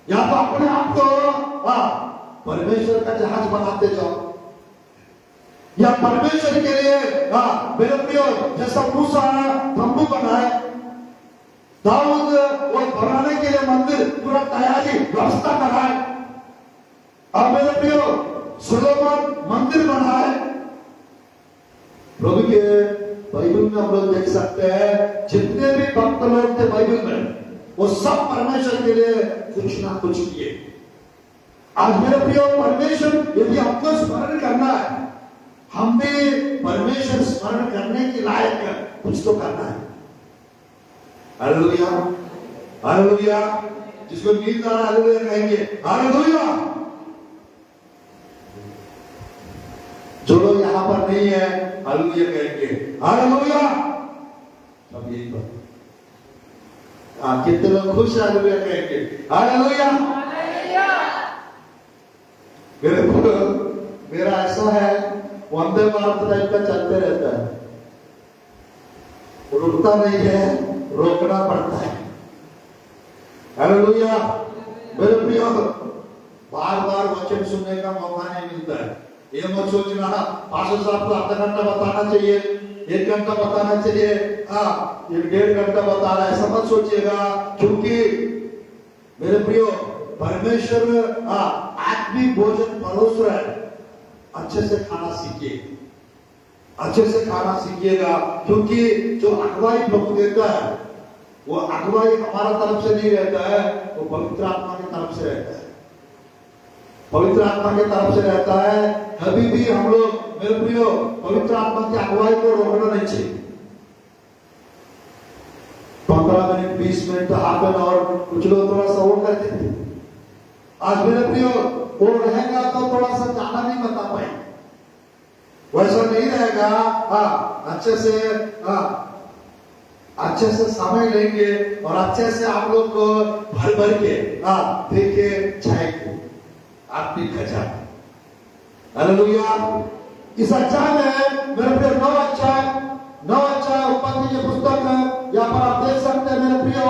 या तो अपने आप को परमेश्वर का जहाज बनाते जाओ, या परमेश्वर के लिए मेरे प्रियो जैसा मूसा तंबू बनाए, दाऊद वो बनाने के लिए मंदिर पूरा तैयारी व्यवस्था कराए, और मेरे प्रियो सुलेमान मंदिर बनाए। प्रभु के बाइबल में हम लोग देख सकते हैं जितने भी भक्त लोग थे बाइबल में, वो सब परमेश्वर के लिए कुछ ना कुछ किए। आज मेरे प्रियो परमेश्वर यदि हमको स्मरण करना है, हम भी परमेश्वर स्मरण करने के लायक कुछ तो करना है। Hallelujah, hallelujah. जिसको नींद आ रहा है हालेलुया कहेंगे, हालेलुया। जो लोग यहां पर नहीं है हालेलुया कहेंगे, हालेलुया। अब यही बात, कितने लोग खुश हालेलुया कहेंगे, हालेलुया। मेरा ऐसा है वंदे भारत टाइप का चलते रहता है, रुकता नहीं है, रोकना पड़ता है। हालेलुया। मेरे प्रियो, बार बार वचन सुनने का मौका नहीं मिलता है। ये मत सोचना पास्टर साहब को आधा घंटा बताना चाहिए, 1 घंटा बताना चाहिए, 1.5 घंटा बता रहा है, ऐसा मत सोचिएगा। क्योंकि मेरे प्रियो परमेश्वर आत्मिक भोजन परोस रहा है। अच्छे से खाना सीखिए, अच्छे से खाना सीखिएगा। क्योंकि जो अगुवाई प्रभु देता है, वो अगुवाई हमारा तरफ से नहीं रहता है, वो पवित्र आत्मा की तरफ से रहता है, पवित्र आत्मा की तरफ से रहता है। कभी भी हम लोग मेरे प्रियो पवित्र आत्मा की अगुवाई को रोकना नहीं चाहिए। 15 minute 20 minute half an hour कुछ लोग थोड़ा सा वो करते थे। आज मेरे प्रियो वो रहेगा तो थोड़ा सा ज्यादा नहीं बता पाए, वैसा नहीं रहेगा। अच्छे से समय लेंगे और अच्छे से आप लोग को भर भर के देखे जाएंगे आपकी खजाना। हालेलुया। इस अध्याय में मेरे प्रिय 9 अध्याय उत्पत्ति के पुस्तक है। यहाँ पर आप देख सकते हैं मेरे प्रियो,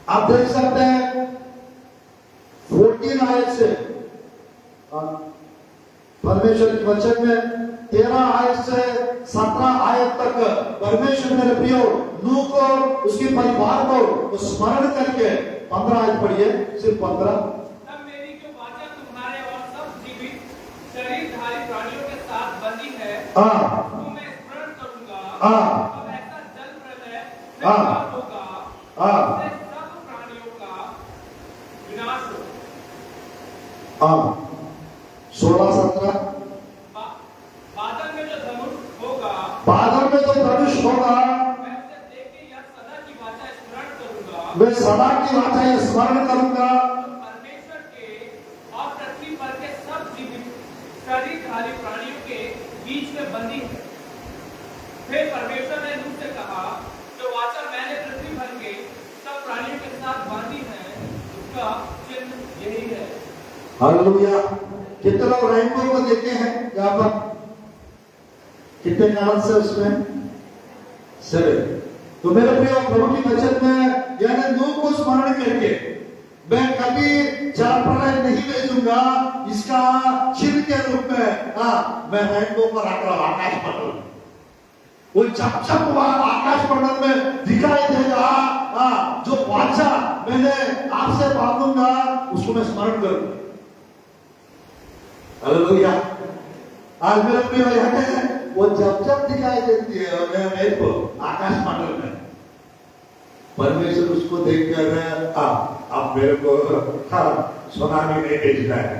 आप देख सकते हैं 14 आयत से परमेश्वर के वचन में 13 आयत से 17 आयत तक परमेश्वर मेरे प्रियो नूह को उसके परिवार को स्मरण करके 15 आयत पढ़िए, सिर्फ 15। तब मेरी जो वाचा तुम्हारे और सब जीवित शरीरधारी प्राणियों के साथ बंधी है, उसको मैं स्मरण करूंगा। अब ऐसा जल प्रलय होगा, उससे सब प्राणियों का विनाश होगा। 16-17 बादल में जो धनुष होगा, मैं उसे देख के यह सदा की वाचा स्मरण करूंगा, मैं सदा की वाचा स्मरण करूंगा। परमेश्वर के और पृथ्वी पर के सब जीवित शरीरधारी प्राणियों के बीच में बंदी है। फिर परमेश्वर ने नूह से कहा, जो वाचा मैंने पृथ्वी भर के सब प्राणियों के साथ बांधी है, उसका चिन्ह यही है। हालेलुया। कितने लोग रेनबो को देखे हैं यहाँ पर? कितने कारण से उसमें 7। तो मेरे प्रिय प्रभु की वचन में यानी नूह को स्मरण करके मैं कभी जल प्रलय नहीं भेजूंगा, इसका चिन्ह के रूप में मैं रेनबो को रख रहा हूं, आकाश मंडल। वो जब आकाश मंडल में दिखाई देगा, जो वाचा मैंने आपसे बांधूंगा उसको मैं स्मरण करूंगा। हालेलुया। आज मेरे प्रिय वो जब दिखाई देती है रेनबो आकाश मंडल में, परमेश्वर उसको देख कर अब मेरे को सुनामी नहीं भेजना है,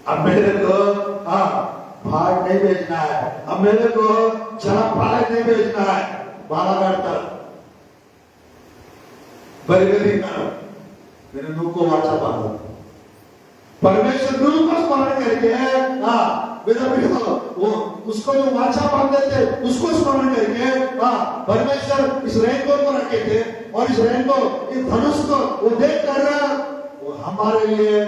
अब मेरे को भाग नहीं भेजना है, अब मेरे को जलप्रलय नहीं भेजना है, बालाघाट बरगदी कर मेरे नूह को वाचा बांधा। परमेश्वर नूह को स्मरण करके वो उसको जो वाचा बांधे थे उसको स्मरण करके परमेश्वर इस रेनबो को रखे थे, और इस रेनबो इस धनुष को वो देख कर वो हमारे लिए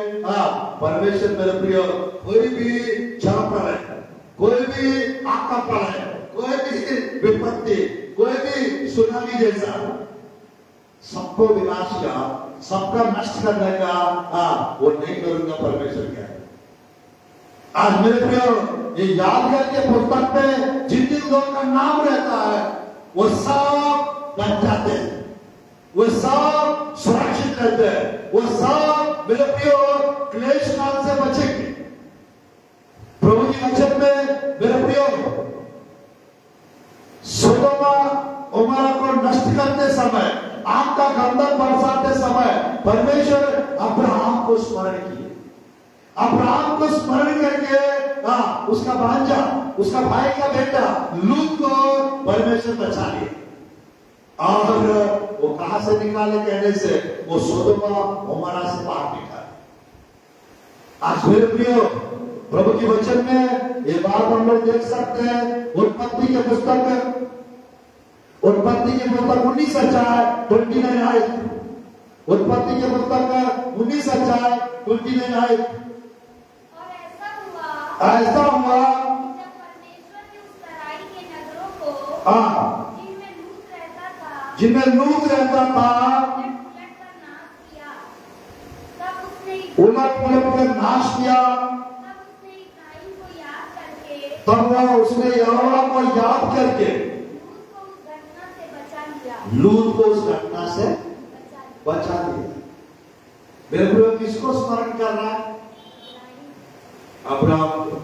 परमेश्वर मेरे प्रिय कोई भी जल प्रलय, कोई भी आग का प्रलय, कोई भी विपत्ति, कोई भी सुनामी जैसा सबको विनाश का, सबका नष्ट करने का वो नहीं करूंगा परमेश्वर क्या है। आज मेरे प्रियो ये यादगार के पुस्तक में जिन जिन लोगों का नाम रहता है वो सब बच जाते हैं, वो सब सुरक्षित रहते हैं, वो सब मेरे प्रियो क्लेश काल से बचेंगे। प्रभु की वचन में मेरे प्रियो सोदोमा उमरा को नष्ट करते समय, आग का गंधक बरसाते समय परमेश्वर अब्राहम को स्मरण किए, अब्राहम को स्मरण करके उसका भांजा, उसका भाई का बेटा लूत को परमेश्वर बचा लिया, और वो कहां से निकाले कहने से वो सोदोमा उमरा से बाहर निकाले। आज मेरे प्रियो प्रभु की वचन में ये बात हम लोग देख सकते हैं। उत्पत्ति के पुस्तक 19 अध्याय 29 आयत, उत्पत्ति के पुस्तक 19 अध्याय 29 आयत। और ऐसा हुआ जब परमेश्वर ने उस तराई के नगरों को जिनमें लूत रहता था उलट पुलट कर नाश किया, तब उसने यहोवा को याद करके लूत को उस घटना से बचा दिया। मेरे प्रियो किसको स्मरण कर रहा है? अब्राहम को।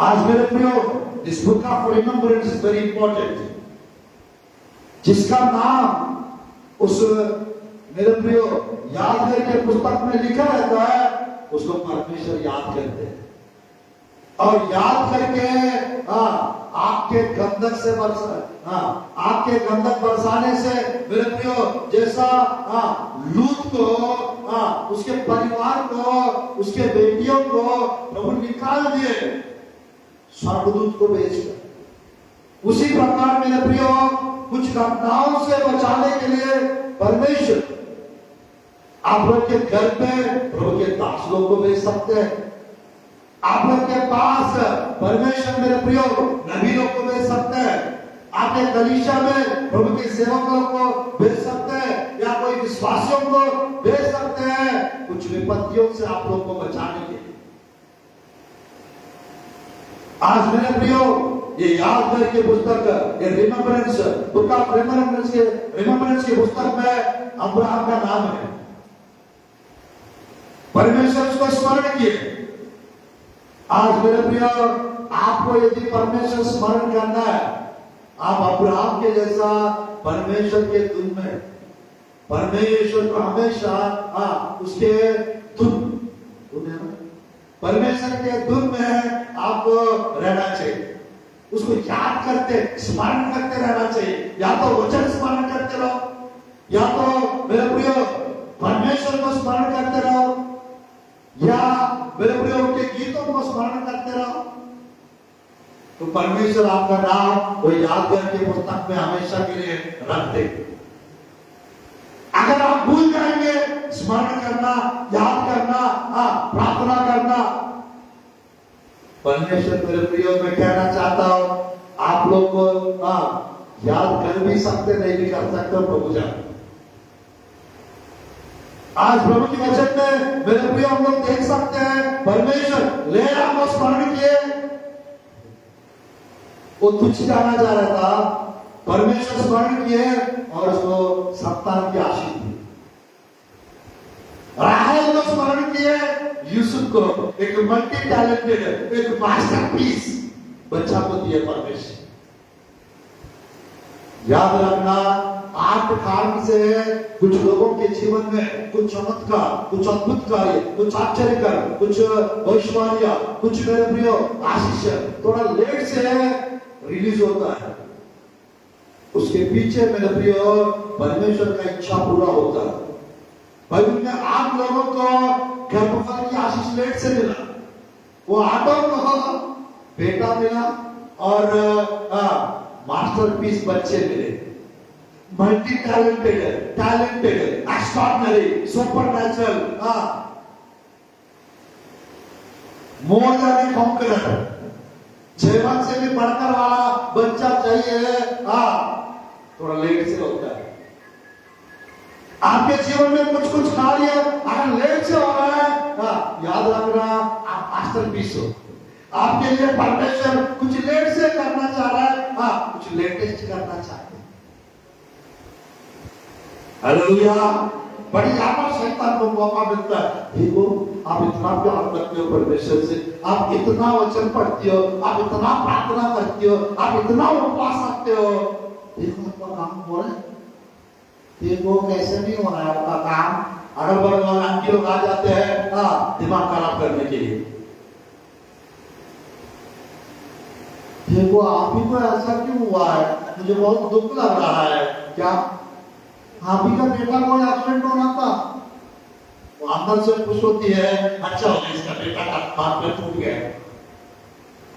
आज मेरे प्रियो this book of remembrance is very important. जिसका नाम उस मेरे प्रियो याद करके पुस्तक में लिखा रहता है उसको परमेश्वर याद करते हैं, और याद करके आपके गंधक से आपके गंधक बरसाने से मेरे प्रियो जैसा लूत को, उसके परिवार को, उसके बेटियों को प्रभु निकाल दिए स्वर्गदूत को भेजकर, उसी प्रकार मेरे प्रियो कुछ घटनाओं से बचाने के लिए परमेश्वर आप लोग के घर में प्रभु के दास लोग को भेज सकते हैं। आप लोग के पास परमेश्वर मेरे प्रियो नबी लोग को भेज सकते हैं, आपके कलीसिया में प्रभु के सेवकों को भेज सकते हैं, या कोई विश्वासियों को भेज सकते हैं कुछ विपत्तियों से आप लोग को बचाने के लिए। आज मेरे प्रियो ये याद करके पुस्तक, ये रिमेम्बरेंस बुक ऑफ रिमेम्बरेंस की पुस्तक में अब्राहम का नाम है। परमेश्वर उसको स्मरण किए। आज मेरे प्रियो आपको यदि परमेश्वर स्मरण करना है, आप अब्राहम के जैसा परमेश्वर के धुन में, परमेश्वर को हमेशा उसके धुन, परमेश्वर के धुन में आपको रहना चाहिए, उसको याद करते स्मरण करते रहना चाहिए। या तो वचन स्मरण करते रहो, या तो मेरे प्रियो परमेश्वर को स्मरण करते रहो, या मेरे प्रियो उनके गीतों को स्मरण करते रहो, तो परमेश्वर आपका नाम वो याद करके पुस्तक में हमेशा के लिए रख दे। अगर आप भूल जाएंगे स्मरण करना, याद करना, प्रार्थना करना, परमेश्वर मेरे प्रियो में कहना चाहता हूं आप लोग को याद कर भी सकते नहीं भी कर सकते, प्रभु जाने। आज प्रभु की वचन में मेरे प्रियो हम लोग देख सकते हैं परमेश्वर ले आपको स्मरण किए, वो तुच्छ जाना जा रहा था, परमेश्वर स्मरण किए और उसको संतान की आशीष दी। राहेल को स्मरण किए, यूसुफ को एक मल्टी टैलेंटेड, एक मास्टरपीस बच्चा को दिए परमेश्वर। याद रखना आठ कारण से कुछ लोगों के जीवन में कुछ चमत्कार, कुछ अद्भुत कार्य, कुछ आश्चर्य कर, कुछ ऐश्वर्य, कुछ मेरे प्रियो आशीष थोड़ा लेट से रिलीज होता है। उसके पीछे मेरे प्रियो परमेश्वर का इच्छा पूरा होता है। बाइबल में आठ लोगों को गर्भफल की आशीष लेट से मिला, वो आठों को बेटा मिला और मास्टरपीस बच्चे मिले, multi talented, extraordinary, supernatural, more than conqueror, जीवन से भी बढ़कर वाला बच्चा चाहिए। थोड़ा लेट से होता है। आपके जीवन में कुछ कुछ कार्य अगर लेट से हो रहा है, याद रखना आप मास्टरपीस हो। आपके लिए परमेश्वर कुछ लेट से करना चाह रहा है, कुछ लेटेस्ट करना चाहते हैं। हालेलुया। बड़ी ज्यादा शैतान को मौका मिलता है। देखो आप इतना प्यार करते हो परमेश्वर से, आप इतना वचन पढ़ते हो, आप इतना प्रार्थना करते हो, आप इतना उपवास रखते हो, देखो आपका काम हो रहा है। देखो कैसे नहीं हो रहा है आपका काम। अगल बगल वाले आंटी लोग आ जाते हैं दिमाग खराब करने के लिए। देखो आप ही को ऐसा क्यों हुआ है, मुझे बहुत दुख लग रहा है। क्या आप ही का बेटा को एक्सीडेंट होना था? वो अंदर से खुश होती है, अच्छा हो गया इसका बेटा का हाथ में टूट गया,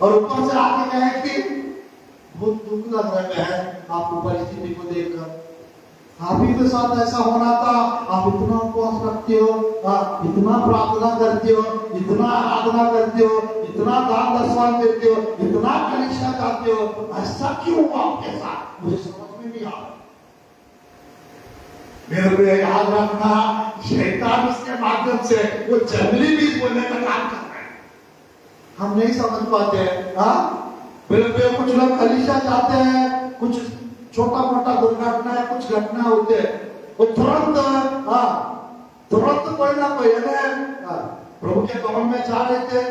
और ऊपर से आके कहे कि बहुत दुख लग रहा है बहन आपको परिस्थिति को देखकर, आप ही के साथ ऐसा होना था। आप इतना उपवास रखते हो, इतना प्रार्थना करते हो, इतना आराधना करते हो, इतना दान दशवान देते हो, इतना कलीसिया जाते हो, ऐसा क्यों हुआ आपके साथ? मुझे समझ में नहीं आ रहा। मेरे को याद रखना, शैतान उसके माध्यम से वो जंगली बीज बोलने का काम कर रहा है। हम नहीं समझ पाते हैं। मेरे कुछ लोग कलीसिया जाते हैं, कुछ छोटा मोटा दुर्घटना, कुछ घटना होते हैं, वो तुरंत कोई ना कोई प्रभु के भवन में जा रहे थे,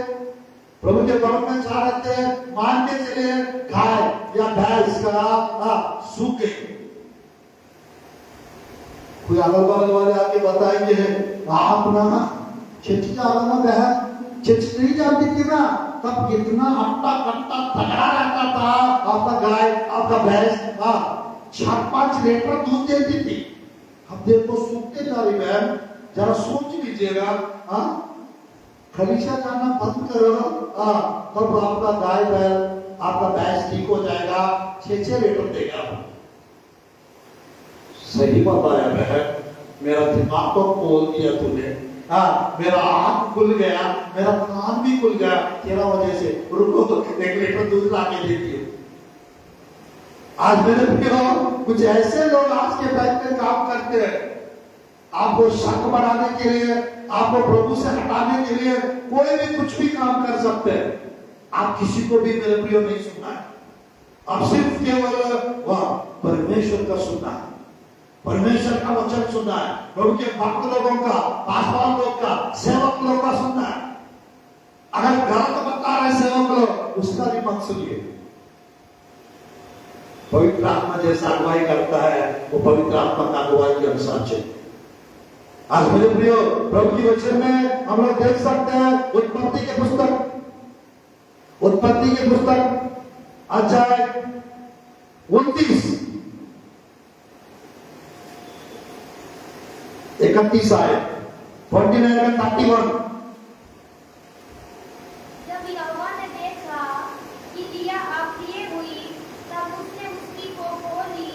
प्रभु के भवन में जा रहे थे, मान के चले गाय या भैंस का सूख गए। कोई अगल बगल वाले आके बताएंगे आप ना चिट्ठी ना बहन, चिट्ठी नहीं जानती थी ना, तब कितना हट्टा कट्टा तगड़ा रहता था आपका गाय, आपका भैंस 4-5 लीटर दूध देती थी। अब देखो सूखते जा रही बहन, जरा सोच लीजिएगा। कलीसिया जाना बंद करो, तब आपका गाय बैल, आपका भैंस ठीक हो जाएगा, 6-6 लीटर देगा। सही बताया बहन, मेरा दिमाग को खोल दिया तूने। मेरा आंख खुल गया, मेरा कान भी खुल गया तेरा वजह से। रुको 1 लीटर दूध ला के देती है। आज मेरे प्रियो कुछ ऐसे लोग आज के टाइम में काम करते हैं, आपको शक बढ़ाने के लिए, आपको प्रभु से हटाने के लिए कोई भी कुछ भी काम कर सकते हैं। आप किसी को भी मेरे प्रियो नहीं सुनना है, आप सिर्फ केवल परमेश्वर का सुनना है, परमेश्वर का वचन सुनना है, प्रभु के भक्त लोगों का, पासवान लोग का, सेवक लोग का सुनना है। अगर गलत बता रहे सेवक लोग, उसका भी मत सुनिए। पवित्र आत्मा जैसा अगुवाई करता है, वो पवित्र आत्मा का अगुवाई के अनुसार चले। आज मेरे प्रियो प्रभु की वचन में हम लोग देख सकते हैं उत्पत्ति के पुस्तक अध्याय 29 31 आयत 29 and 31। जब यहोवा ने देखा कि दिया अप्रिय हुई, तब उसने उसकी को खोली,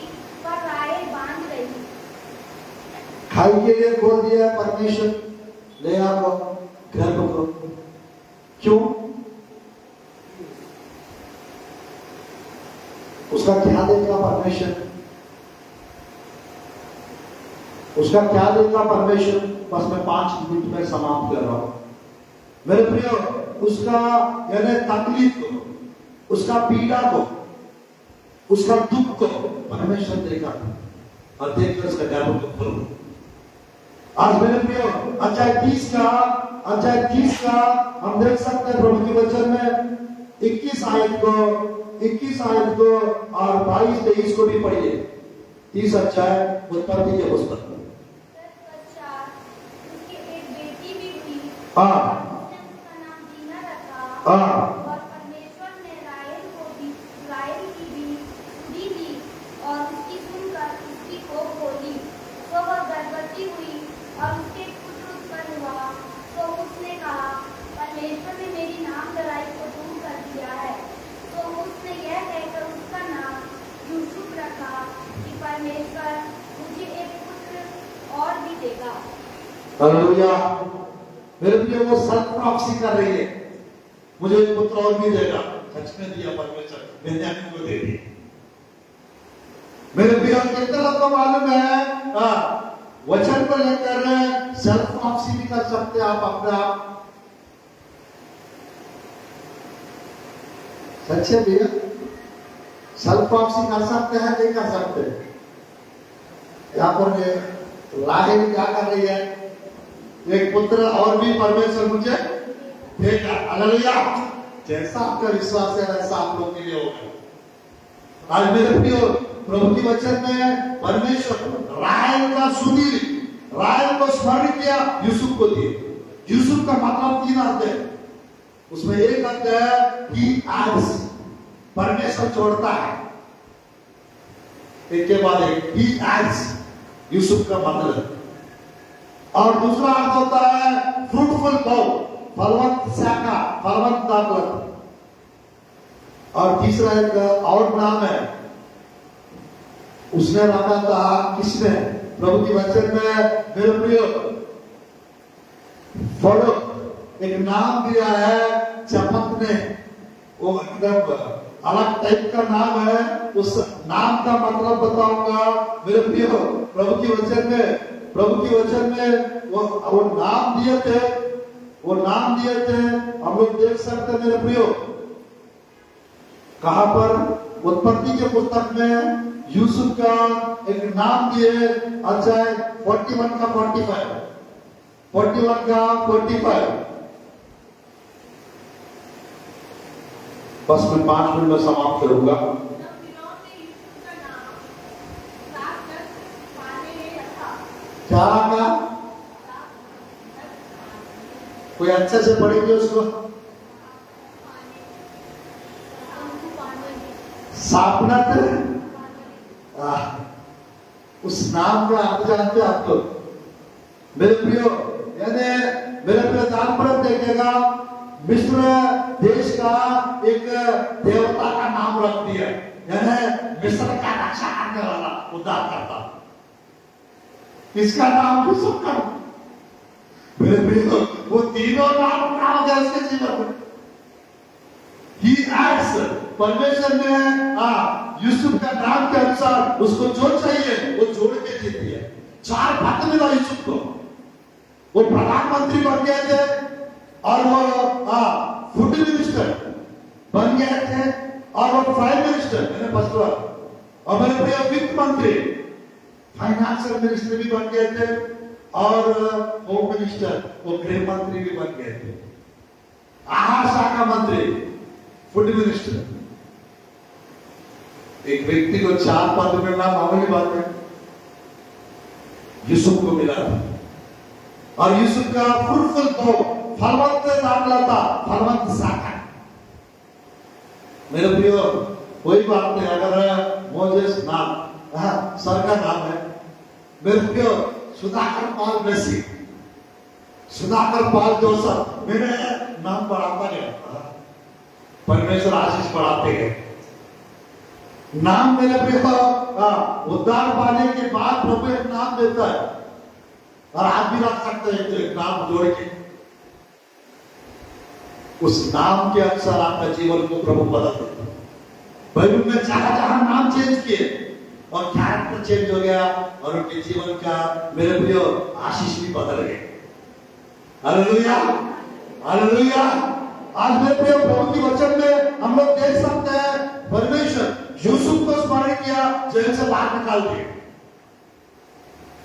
पर राहेल बांध रही। खाई के लिए खोल दिया परमेश्वर, ले आओ घर को। क्यों? उसका क्या देखा परमेश्वर? उसका क्या देखा परमेश्वर? बस मैं 5 मिनट में समाप्त कर रहा हूं मेरे प्रियो। उसका यानी तकलीफ को, उसका पीड़ा को, उसका दुख को परमेश्वर देखा और देखकर उसका गर्भ को खोला। आज मेरे प्रियो अध्याय 30 का हम देख सकते हैं प्रभु के वचन में 21 आयत को और 22-23 को भी पढ़िए। 30 अध्याय उत्पत्ति के पुस्तक। तत्पश्चात उसकी एक बेटी भी हुई। हाँ। उसने उसका नाम दीना रखा। हाँ। और परमेश्वर ने राहेल की भी सुधि दी और उसकी सुनकर उसकी कोख खोली। तो वह गर्भवती हुई और उसके पुत्र उत्पन्न हुआ। तो उसने कहा, परमेश्वर ने मेरी नामधराई को दूर कर दिया है। तो उसने यह कहकर उसका नाम यूसुफ रखा कि परमेश्वर मुझे एक पुत्र और भी देगा। हालेलुया। मेरे प्रिय, वो सल्फ कर रही है, मुझे एक पुत्र और भी देगा। सच में दिया परमेश्वर, बेन्यामीन को दे दिया। मेरे प्रिय, कितना आपको मालूम है, वचन को लेकर सेल्फ प्रॉक्सी भी कर सकते हैं आप अपने आप। सच्चे भैया, सेल्फ प्रॉक्सी कर सकते हैं, नहीं कर सकते। यहाँ पर राहेल क्या कर रही है, एक पुत्र और भी परमेश्वर मुझे देगा। हालेलुया। जैसा आपका विश्वास है वैसा आप लोग के लिए होगा। आज मेरे प्रियो, प्रभु के वचन में परमेश्वर राहेल का सुधी, राहेल को स्मरण किया, यूसुफ को दिए। यूसुफ का मतलब 3 अर्थ है। उसमें एक अर्थ है कि आज परमेश्वर छोड़ता है, एक के बाद एक, ही आज यूसुफ का मतलब। और दूसरा अर्थ होता है फ्रूटफुल बो, फलवंत शाखा, फलवंत दाखलत। और तीसरा एक और नाम है उसने रखा था, किसने, प्रभु के वचन में मेरे प्रियो, फलो एक नाम दिया है चपक ने। वो एकदम अलग टाइप का नाम है। उस नाम का मतलब बताऊंगा मेरे प्रियो। प्रभु के वचन में वो नाम दिए थे, हम लोग देख सकते हैं मेरे प्रियो। कहां पर? उत्पत्ति के पुस्तक में यूसुफ का एक नाम दिए, अध्याय 41 का 45। बस मैं 5 मिनट में समाप्त करूंगा। क्या रखा? कोई अच्छे से पढ़ेंगे उसको। सापनत, उस नाम का अर्थ जानते हैं आप लोग मेरे प्रियो? यानी मेरे प्रिय, दान पर देखिएगा, मिस्र देश का एक देवता का नाम रख दिया, यानी मिस्र का रक्षा करने वाला, उद्धार करता। इसका नाम यूसुफ का। मेरे प्रियो, वो तीनों नाम क्या हो गया उसके जीवन में? He adds, परमेश्वर ने यूसुफ का नाम के अनुसार उसको जो चाहिए वो जोड़ के दे दिया। 4 पद मिला यूसुफ को। वो प्रधानमंत्री बन गए थे और वो फूड मिनिस्टर बन गए थे और वो प्राइम मिनिस्टर, मैंने फर्स्ट और मेरे प्रिय वित्त मंत्री, फाइनेंशियल मिनिस्टर भी बन गए थे और होम मिनिस्टर, वो गृह मंत्री भी बन गए थे। आहार शाखा मंत्री, फूड मिनिस्टर। एक व्यक्ति को 4 पद मिलना मामूली बात है। यूसुफ को मिला और यूसुफ का फ्रूटफुल बो, फलवंत नाम लाता, फलवंत शाखा। मेरे प्रियो, कोई बात नहीं अगर मोजेस नाम सर का नाम है। मेरे प्रियो, सुधाकर पाल बेसी, सुधाकर पाल जोसफ, मेरे नाम बढ़ाता गया, परमेश्वर आशीष बढ़ाते गए। नाम मेरे प्रियो, उद्धार पाने के बाद प्रभु एक नाम देता है और आप भी रख सकते हैं एक नाम जोड़ के। उस नाम के अनुसार आपका जीवन को प्रभु बदल देता है। बाइबल में जहां नाम चेंज किए और कैरेक्टर चेंज हो गया और उनके जीवन का मेरे प्रियो आशीष भी बदल गए। Hallelujah, hallelujah. आज मेरे प्रियो, प्रभु के वचन में हम लोग देख सकते हैं परमेश्वर यूसुफ को स्मरण किया, जेल से बाहर निकाल दिया।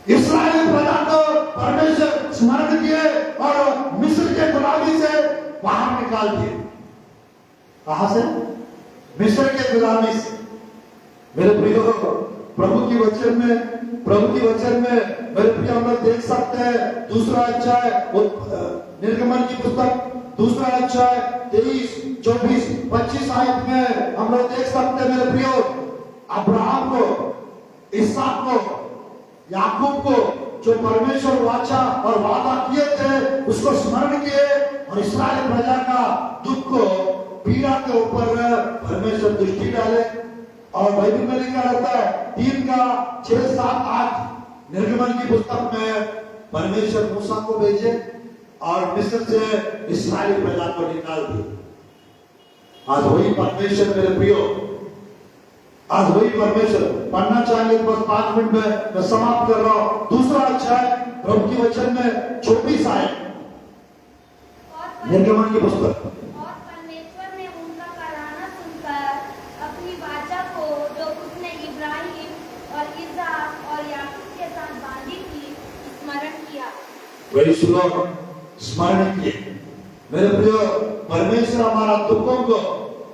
इस्राएल प्रजा को परमेश्वर स्मरण किए और मिस्र के गुलामी से बाहर निकाल दिए। कहां से? मिस्र के गुलामी से। मेरे प्रियो, प्रभु की वचन में मेरे प्रिय हम लोग देख सकते हैं दूसरा अध्याय निर्गमन की पुस्तक दूसरा अध्याय 23, 24, 25 आयत में हम लोग देख सकते हैं मेरे प्रियो अब्राहम को, इसहाक को, याकूब को जो परमेश्वर वाचा और वादा किए थे उसको स्मरण किए और इस्राएल प्रजा का दुख को पीड़ा के ऊपर परमेश्वर दृष्टि डाले। और बाइबल में लिखा रहता है 3 का 6, 7, 8 निर्गमन की पुस्तक में परमेश्वर मूसा को भेजे और मिस्र से इस्राएली प्रजा को निकाल दिया। आज वही परमेश्वर मेरे प्रियो, आज वही परमेश्वर पढ़ना चाहेंगे बस 5 मिनट में मैं समाप्त कर रहा हूं। दूसरा अध्याय प्रभु की वचन में 24 आए निर्गमन की पुस्तक। और परमेश्वर ने उनका कराना सुनकर अपनी वाचा को जो उसने इब्राहिम और इसहाक और याकूब के साथ बांधी थी स्मरण किया। वही सुनो स्मरण किए मेरे प्रियो, परमेश्वर हमारा दुखों को,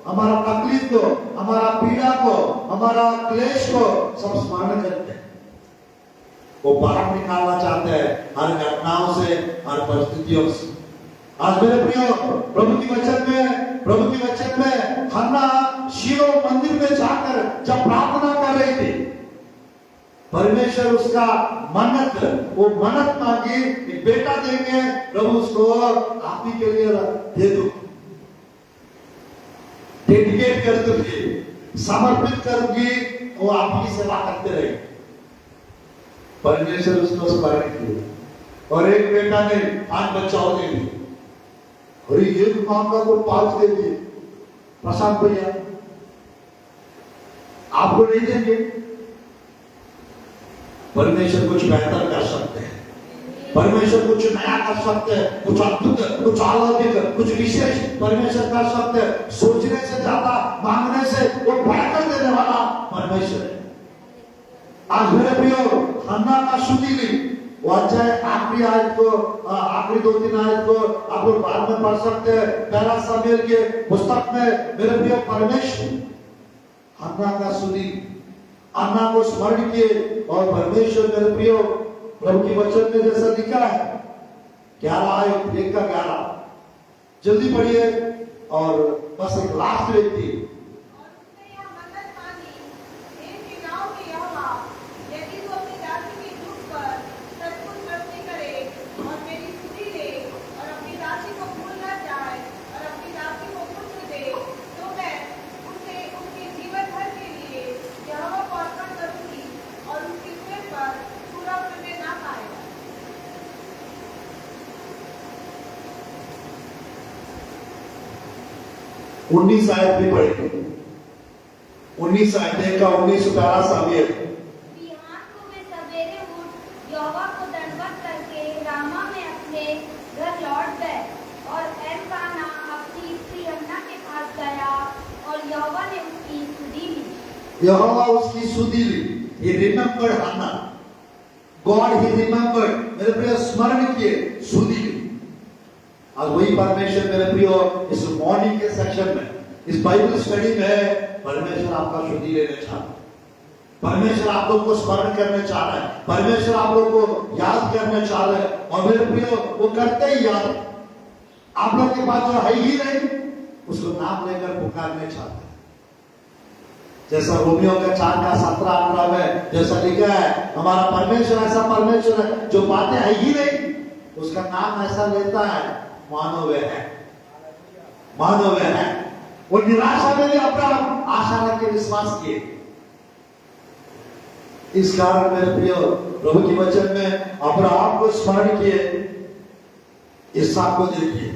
हमारा तकलीफ को, हमारा पीड़ा को, हमारा क्लेश को सब स्मरण करते हैं। वो बाहर निकालना चाहते हैं हर घटनाओं से, हर परिस्थितियों से। आज मेरे प्रियो प्रभु की वचन में हन्ना शीलो मंदिर में जाकर जब प्रार्थना कर रही थी, परमेश्वर उसका वो मन्नत मांगी, एक बेटा देंगे प्रभु उसको आप ही के लिए दे दो, डेडिकेट कर दूंगी, समर्पित करूंगी, वो आप ही सेवा करते रहे। परमेश्वर उसको स्मरण किया और एक बेटा ने 5 बच्चा और दे दिए और ये मांगा तो 5 दे दिए। प्रशांत भैया आपको नहीं देंगे, परमेश्वर कुछ बेहतर कर सकते हैं, परमेश्वर कुछ नया कर सकते हैं, कुछ अद्भुत, कुछ अलौकिक, कुछ विशेष परमेश्वर कर सकते हैं। सोचने से ज्यादा मांगने से वो बेहतर देने वाला परमेश्वर है। आज मेरे प्रियो हन्ना का स्तुति ली, वो अध्याय आखिरी आयत को, आखिरी 2-3 आयत को आप लोग बाद में पढ़ सकते हैं। पहला शमूएल के पुस्तक में मेरे प्रियो परमेश्वर हन्ना का स्तुति, अन्ना को स्मरण किए और परमेश्वर मेरे प्रियो प्रभु की वचन में जैसा लिखा है 11:1-11 जल्दी पढ़िए। और बस एक लास्ट एक थी, और उसने यह मन्नत मांगी, हे सेनाओं के यहोवा, यदि तू अपनी दासी के दुख पर सचमुच दृष्टि करे और मेरी सुधि ले और अपनी दासी को भूल न जाए और अपनी दासी को पुत्र दे, तो मैं उसे उसके जीवन भर के लिए यहोवा को अर्पण करूंगी और उसके सिर पर पूरा प्रमेय ना पाएगा। 19 आयत भी पढ़े, 19 आयत का 19 प्यारा शमूएल। बिहान को वे सवेरे उठ यहोवा को दंडवत करके रामा में अपने घर लौट गए और एलकाना अपनी स्त्री हन्ना के पास गया और यहोवा ने उसकी सुधि ली। यहोवा उसकी सुधि ली। He remembered Hannah. God he remembered, मेरे प्रिय स्मरण किए, सुधि ली। आज वही परमेश्वर मेरे प्रियो इस मॉर्निंग के सेक्शन में, इस बाइबल स्टडी में परमेश्वर आपका सुधि लेने चाहता है। परमेश्वर आप लोग को स्मरण करने चाह रहा है, परमेश्वर आप लोग को याद करने चाह रहा है। और मेरे प्रियो वो करते ही याद, आप लोग के पास जो है ही नहीं उसको नाम लेकर पुकारने चाहते हैं। जैसा रोमियो का 4:17-18 में जैसा लिखा है, हमारा परमेश्वर ऐसा परमेश्वर है जो बातें है ही नहीं उसका नाम ऐसा लेता है मानो वे है, मानो वे है। वो निराशा में भी अपना आशा रख के विश्वास किए। इस कारण मेरे प्रियो प्रभु की वचन में अब्राहम को स्मरण किए, इसहाक को देखिए,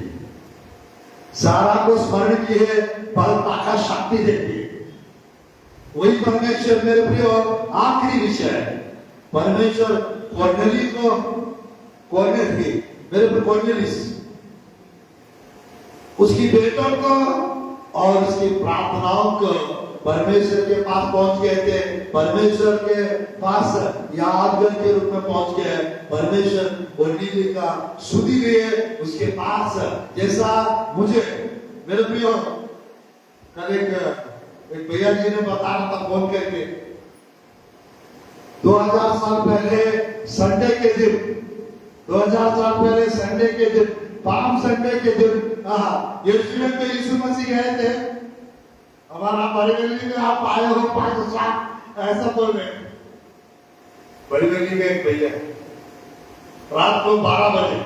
सारा को स्मरण किए, बल ताकत शक्ति देखिए। वही परमेश्वर मेरे प्रियो आखिरी विषय है। परमेश्वर कॉर्नेली को, कॉर्नेली मेरे प्रियो कॉर्नेलियस उसकी बेटों को और उसकी प्रार्थनाओं को परमेश्वर के पास पहुंच गए थे। परमेश्वर के पास यादगार के रूप में पहुंच गए। परमेश्वर कॉर्नेली का सुधि लिए उसके पास। जैसा मुझे मेरे प्रियो कल एक भैया जी ने बताया था फोन करके, 2000 साल पहले संडे के दिन, 2000 साल पहले संडे के दिन, पाम संडे के दिन यरूशलेम में यीशु मसीह गए थे। हमारा बरेली में आप आए हो 5 साल, ऐसा बोल रहे। बरेली में एक भैया रात को 12 बजे,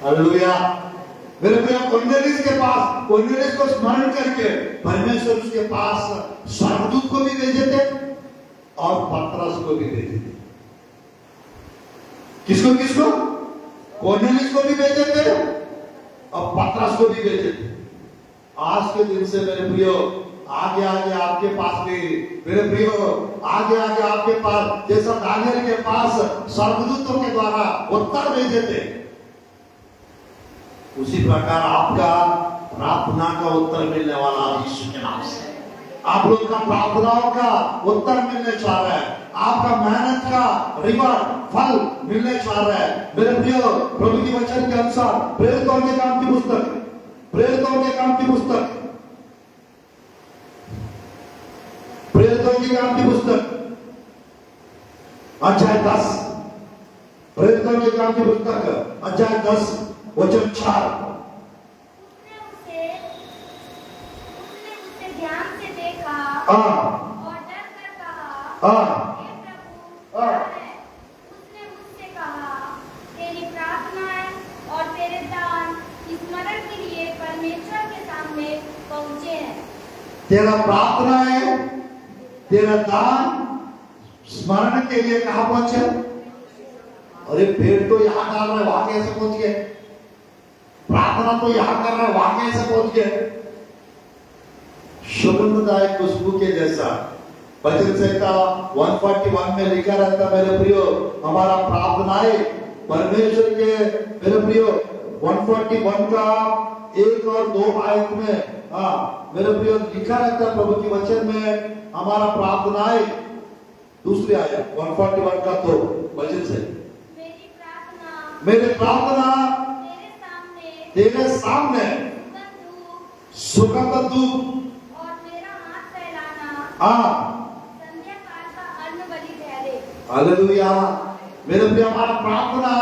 हालेलुया, मेरे प्रिय कोर्नेलियस के पास, कोर्नेलियस को स्मरण करके परमेश्वर उसके पास स्वर्गदूत को भी भेजे थे और पतरस को भी भेजे थे। किसको किसको? कोर्नेलियस को भी भेजे थे और पतरस को भी भेजे थे। आज के दिन से मेरे प्रियो आगे आगे आपके पास भी, मेरे प्रियो आगे आगे आपके पास, जैसा दानियल के पास स्वर्गदूतों के द्वारा उत्तर भेजे थे, उसी प्रकार आपका प्रार्थना का उत्तर मिलने वाला यीशु के नाम से। आप लोग का प्रार्थनाओं का उत्तर मिलने जा रहा है, आपका मेहनत का रिवॉर्ड फल मिलने जा रहा है। मेरे प्रियो प्रभु की वचन के अनुसार प्रेरितों के काम की पुस्तक, प्रेरितों के काम की पुस्तक, प्रेरितों के काम की पुस्तक अध्याय 10, प्रेरितों के काम की पुस्तक अध्याय 10 वचन 4। उसने उसे ध्यान से देखा और डर कर कहा, हे प्रभु, क्या है? उसने मुझसे कहा, तेरी प्रार्थनाएं और तेरे दान स्मरण के लिए परमेश्वर के सामने पहुंचे हैं। तेरा प्रार्थनाएं, तेरा दान स्मरण के लिए कहां पहुंचे? अरे पेड़ तो यहां डाल रहे, वहां कैसे पहुंच गए? प्रार्थना तो यहां कर रहे, वहां कैसे पहुंच गए? सुगंधदायक खुशबू के जैसा भजन संहिता 141 में लिखा रहता, मेरे प्रियो हमारा प्रार्थनाएं परमेश्वर के, मेरे प्रियो 141 का 1 और 2 आयत में मेरे प्रियो लिखा रहता है प्रभु की वचन में, हमारा प्रार्थनाएं, दूसरी आयत 141 का 2 वचन से, मेरी प्रार्थना तेरे सामने सुगंध धूप और मेरा हाथ फैलाना संध्या काल का अन्न बलि ठहरे। हालेलुया। मेरे प्रिय हमारा प्रार्थना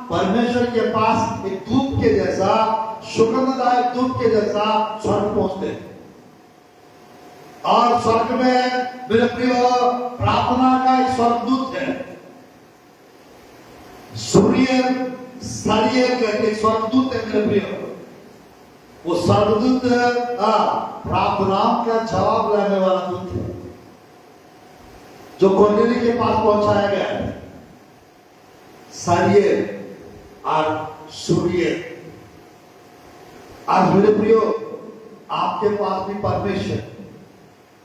परमेश्वर के पास एक धूप के जैसा, सुगंधदायक धूप के जैसा स्वर्ग पहुंचते हैं। और स्वर्ग में मेरे प्रिय प्रार्थना का एक स्वर्गदूत है, सूर्य सारिये कहते स्वर्गदूत है मेरे प्रिय। वो स्वर्गदूत प्रार्थनाओं का जवाब लाने वाला दूत है, जो कोर्नेलियस के पास पहुंचाया गया है। सारिये और सूर्य, आज मेरे प्रियो आपके पास भी परमेश्वर,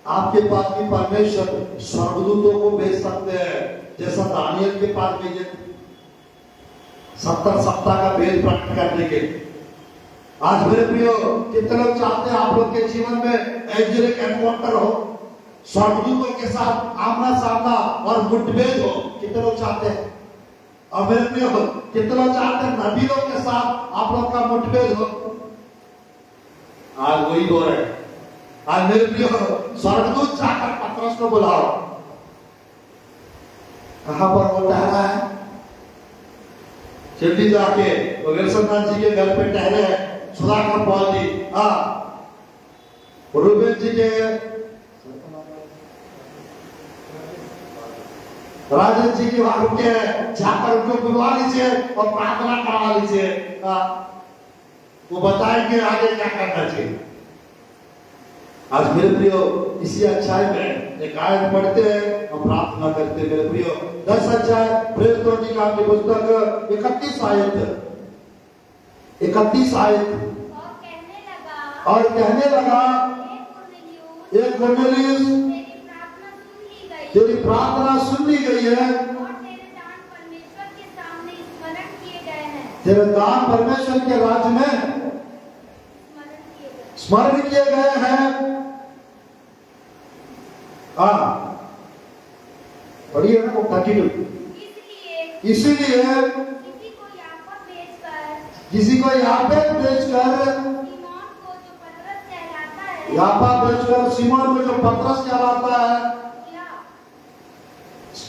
आपके पास भी परमेश्वर स्वर्गदूतों को भेज सकते हैं, जैसा दानियल के पास भेजे 70 सप्ताह का भेद प्रकट करने के। आज मेरे प्रियो कितने लोग चाहते हैं आप लोग के जीवन में एंजेलिक एनकाउंटर हो, स्वर्गदूतों के साथ आमना सामना और मुठभेड़ हो? कितने लोग चाहते हैं? और मेरे प्रियो कितने लोग चाहते हैं नबियों के साथ आप लोग का मुठभेड़ हो? आज वही हो रहा है। आज मेरे प्रियो स्वर्गदूत जाकर पतरस को बुलाओ, कहां पर वो ठहरा है? जल्दी जाके विल्सननाथ जी के घर पे ठहरे हैं सुधाकर पॉल जी, रूबेन जी के, राजन जी के वहां रुके, जाकर उनको बुलवा लीजिए और प्रार्थना करवा लीजिए, वो बताएंगे आगे क्या करना चाहिए। आज मेरे प्रियो इसी अध्याय में एक आयत पढ़ते हैं, हम प्रार्थना करते हैं। मेरे प्रियो 10 अध्याय प्रेरितों की काम की पुस्तक 31 आयत और कहने लगा ये कोर्नेलियस तेरी प्रार्थना सुन ली गई है और तेरे दान परमेश्वर के सामने स्मरण किए गए हैं। तेरे दान परमेश्वर के राज्य में स्मरण किए गए हैं। पढ़िए ना वो 32। इसीलिए किसी को याफा भेजकर याफा भेजकर सीमोन को जो पतरस कहलाता है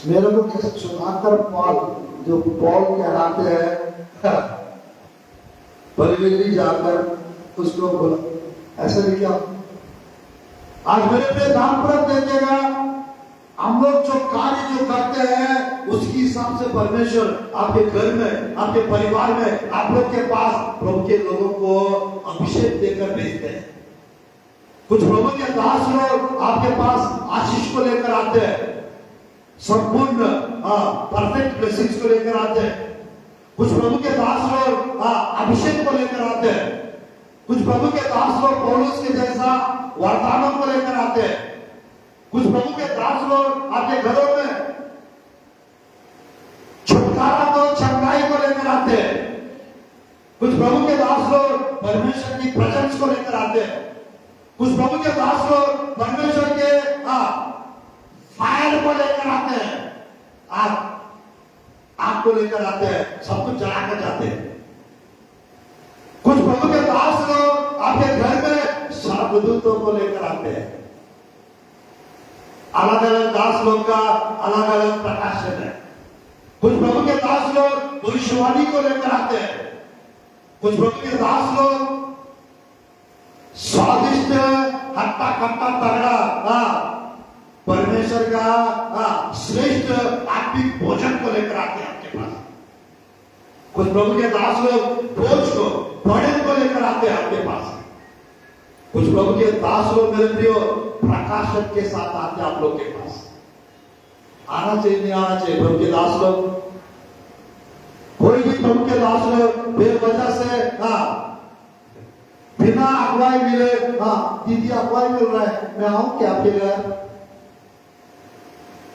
मेरे को किस सुधाकर पॉल जो पॉल कहलाते हैं परिवेली जाकर उसको बोला ऐसा नहीं क्या आज मेरे पे दानपुरत देखेगा हम लोग जो कार्य जो करते हैं उसके हिसाब से परमेश्वर आपके घर में आपके परिवार में आप लोग के पास प्रभु के लोगों को अभिषेक देकर भेजते हैं। कुछ प्रभु के दास लोग आपके पास आशीष को लेकर आते हैं, संपूर्ण परफेक्ट ब्लेसिंग्स को लेकर आते हैं। कुछ प्रभु के दास लोग अभिषेक को लेकर आते हैं। कुछ प्रभु के दास लोग पौलुस के जैसा वरदानों को लेकर आते हैं। कुछ प्रभु के दास लोग आपके घरों में छुटकारा को चंगाई को लेकर आते हैं। कुछ प्रभु के दास लोग परमेश्वर की प्रेजेंस को लेकर आते हैं। कुछ प्रभु के दास लोग परमेश्वर के फायर को लेकर आते हैं, आग को लेकर आते हैं, सब कुछ जला कर जाते हैं। कुछ प्रभु के दास लोग आपके घर में सर्वदूतों को लेकर आते हैं। अलग अलग दास लोग का अलग अलग प्रकाशन है। कुछ प्रभु के दास लोग भविष्यवाणी को लेकर आते हैं। कुछ प्रभु के दास लोग स्वादिष्ट हट्टा कट्टा तगड़ा परमेश्वर का श्रेष्ठ आत्मिक भोजन को लेकर आते हैं आपके पास। कुछ प्रभु के दास लोग भोज को बड़े को लेकर आते हैं आपके पास। कुछ प्रभु के दास लोग मेरे प्रियो प्रकाशन के साथ आते हैं आप लोग के पास। आना चाहिए नहीं आना चाहिए प्रभु के दास लोग। कोई भी प्रभु के दास लोग बेवजह से बिना अगुवाई मिले दीदी अगुवाई मिल रहा है मैं आऊं क्या आपके घर,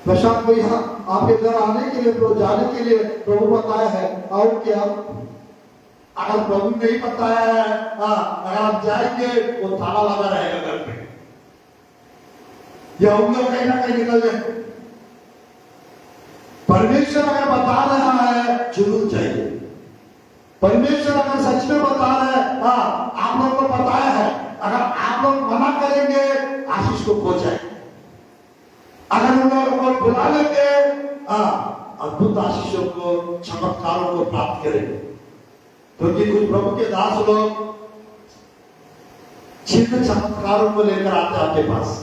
प्रशांत भैया आपके घर आने के लिए तो जाने के लिए प्रभु बताया है आऊं क्या। अगर प्रभु नहीं बताया है अगर आप जाएंगे वो ताला लगा रहेगा घर पे, या हम लोग कहीं ना कहीं निकल जाए। परमेश्वर अगर बता रहा है जरूर चाहिए। परमेश्वर अगर सच में बता रहा है आप लोग को बताया है, अगर आप लोग मना करेंगे आशीष को खो जाए। अगर उन लोगों को बुला लेंगे अद्भुत आशीषों को चमत्कारों को प्राप्त करेंगे। क्योंकि कुछ प्रभु के दास लोग चिन्ह चमत्कारों को लेकर आते हैं आपके पास।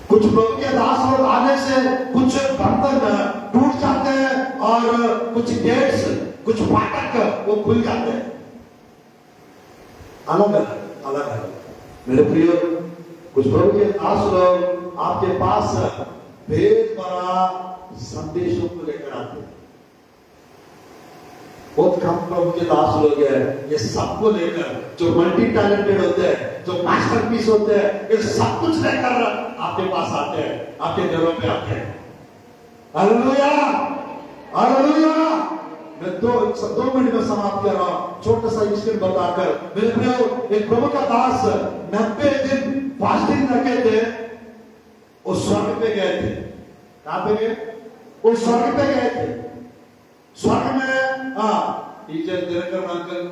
कुछ प्रभु के दास लोग आने से कुछ बर्तन टूट जाते हैं और कुछ गेट्स कुछ फाटक वो खुल जाते हैं। अलग अलग मेरे प्रियो कुछ प्रभु के दास लोग आपके पास भेद भरा संदेशों को लेकर आते हैं। बहुत कम प्रभु के दास लोग हैं ये सबको लेकर, जो मल्टी टैलेंटेड होते हैं, जो मास्टरपीस होते हैं, ये सब कुछ लेकर आपके पास आते हैं, आपके घरों पे आते हैं। Hallelujah hallelujah. मैं दो मिनट में समाप्त कर रहा हूं छोटा सा इंसिडेंट बताकर। मेरे प्रियो एक प्रभु का दास 90 दिन फास्टिंग रखे थे, वो स्वर्ग पे गए थे। कहां पे गए? वो स्वर्ग पे गए थे। स्वर्ग में टीचर दिनकर अंकल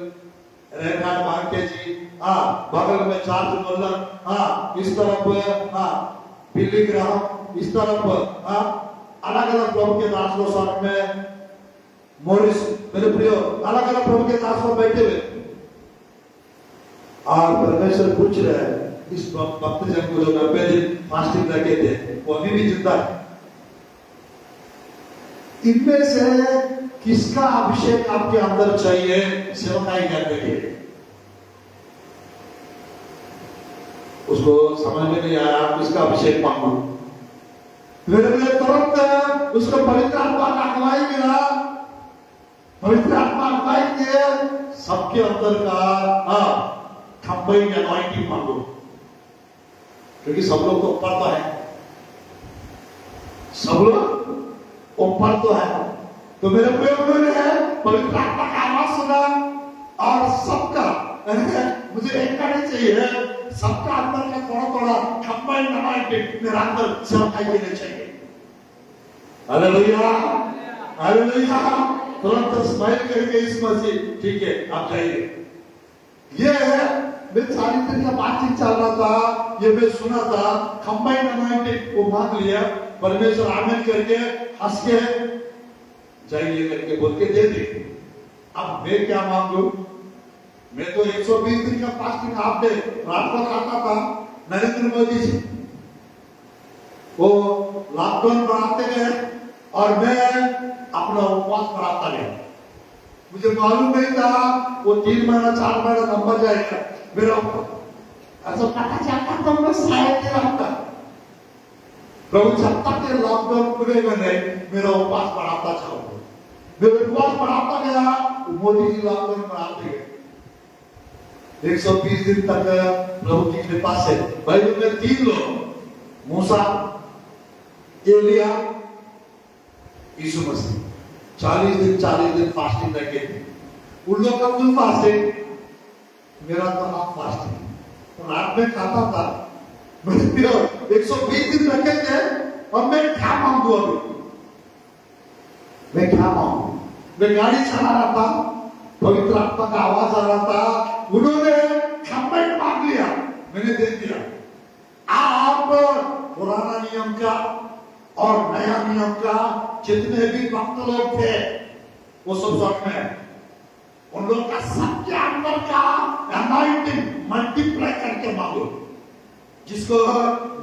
रेखा मांगते जी बगल में चार्ज मोल्लर इस तरफ बिल्ली ग्राम इस तरफ अलग अलग प्रभु के दास लोग स्वर्ग में मोरिस मेरे प्रियो अलग अलग प्रभु के दास लोग बैठे हुए और परमेश्वर पूछ रहे हैं इस भक्त जन को जो 90 दिन फास्टिंग रखे थे वो अभी भी जिंदा है। इनमें से किसका अभिषेक आपके अंदर चाहिए सेवकाई करने के लिए? उसको समझ में नहीं आया किसका अभिषेक मांगू। मेरे लिए तुरंत उसको पवित्र आत्मा का अगुवाई मिला। पवित्र आत्मा अगुवाई के सबके अंदर का कंबाइंड अनॉइंटिंग मांगो, क्योंकि सब लोग तो ऊपर तो है, सब लोग ऊपर तो है। तो मेरे प्रियो ने पवित्र आत्मा का आवाज सुना और सबका मुझे एक का नहीं चाहिए, सबका अंदर का थोड़ा थोड़ा कंबाइंड अनॉइंटिंग मेरा अंदर सेवकाई के लिए चाहिए। Hallelujah hallelujah. तुरंत स्माइल करके इस मसीह ठीक है आप जाइए। ये मैं 40 दिन का बातचीत चल रहा था, ये मैं सुना था कंबाइंड अनॉइंटिंग वो मांग लिया। परमेश्वर आमीन करके हंस के जाइए करके बोल के दे दे। अब मैं क्या मांगू? मैं तो 120 दिन का फास्टिंग हाफ डे रात को खाता था नरेंद्र मोदी जी। वो लॉकडाउन बढ़ाते गए और मैं अपना उपवास बढ़ाता गया। मुझे मालूम नहीं था वो 3 महीना 4 महीना लंबा जाएगा मेरा ऐसा पता चलता तो मैं शायद नहीं रहता। प्रभु जब तक ये लॉकडाउन खुलेगा नहीं मेरा उपवास बढ़ाता जाऊंगा। मैं उपवास बढ़ाता गया, मोदी जी लॉकडाउन बढ़ाते गए। 120 दिन तक प्रभु की कृपा से बाइबल में 3 लोग, मूसा, एलिया, यीशु मसीह 40 दिन फास्टिंग रखे थे। उन लोग का फुल फास्टिंग, मेरा तो हाफ फास्टिंग। तो रात में खाता था, मैंने 120 दिन रखे थे और मैं क्या मांगू? अभी मैं क्या मांगू? मैं गाड़ी चला रहा था, पवित्र आत्मा का आवाज आ रहा था, उन्होंने कंबाइंड मांग लिया, मैंने दे दिया। आप पुराना नियम का और नया नियम का जितने भी भक्त लोग थे वो सब स्वर्ग में, उन लोग का सबके अंदर का अनॉइंटिंग मल्टीप्लाई करके मांगो। जिसको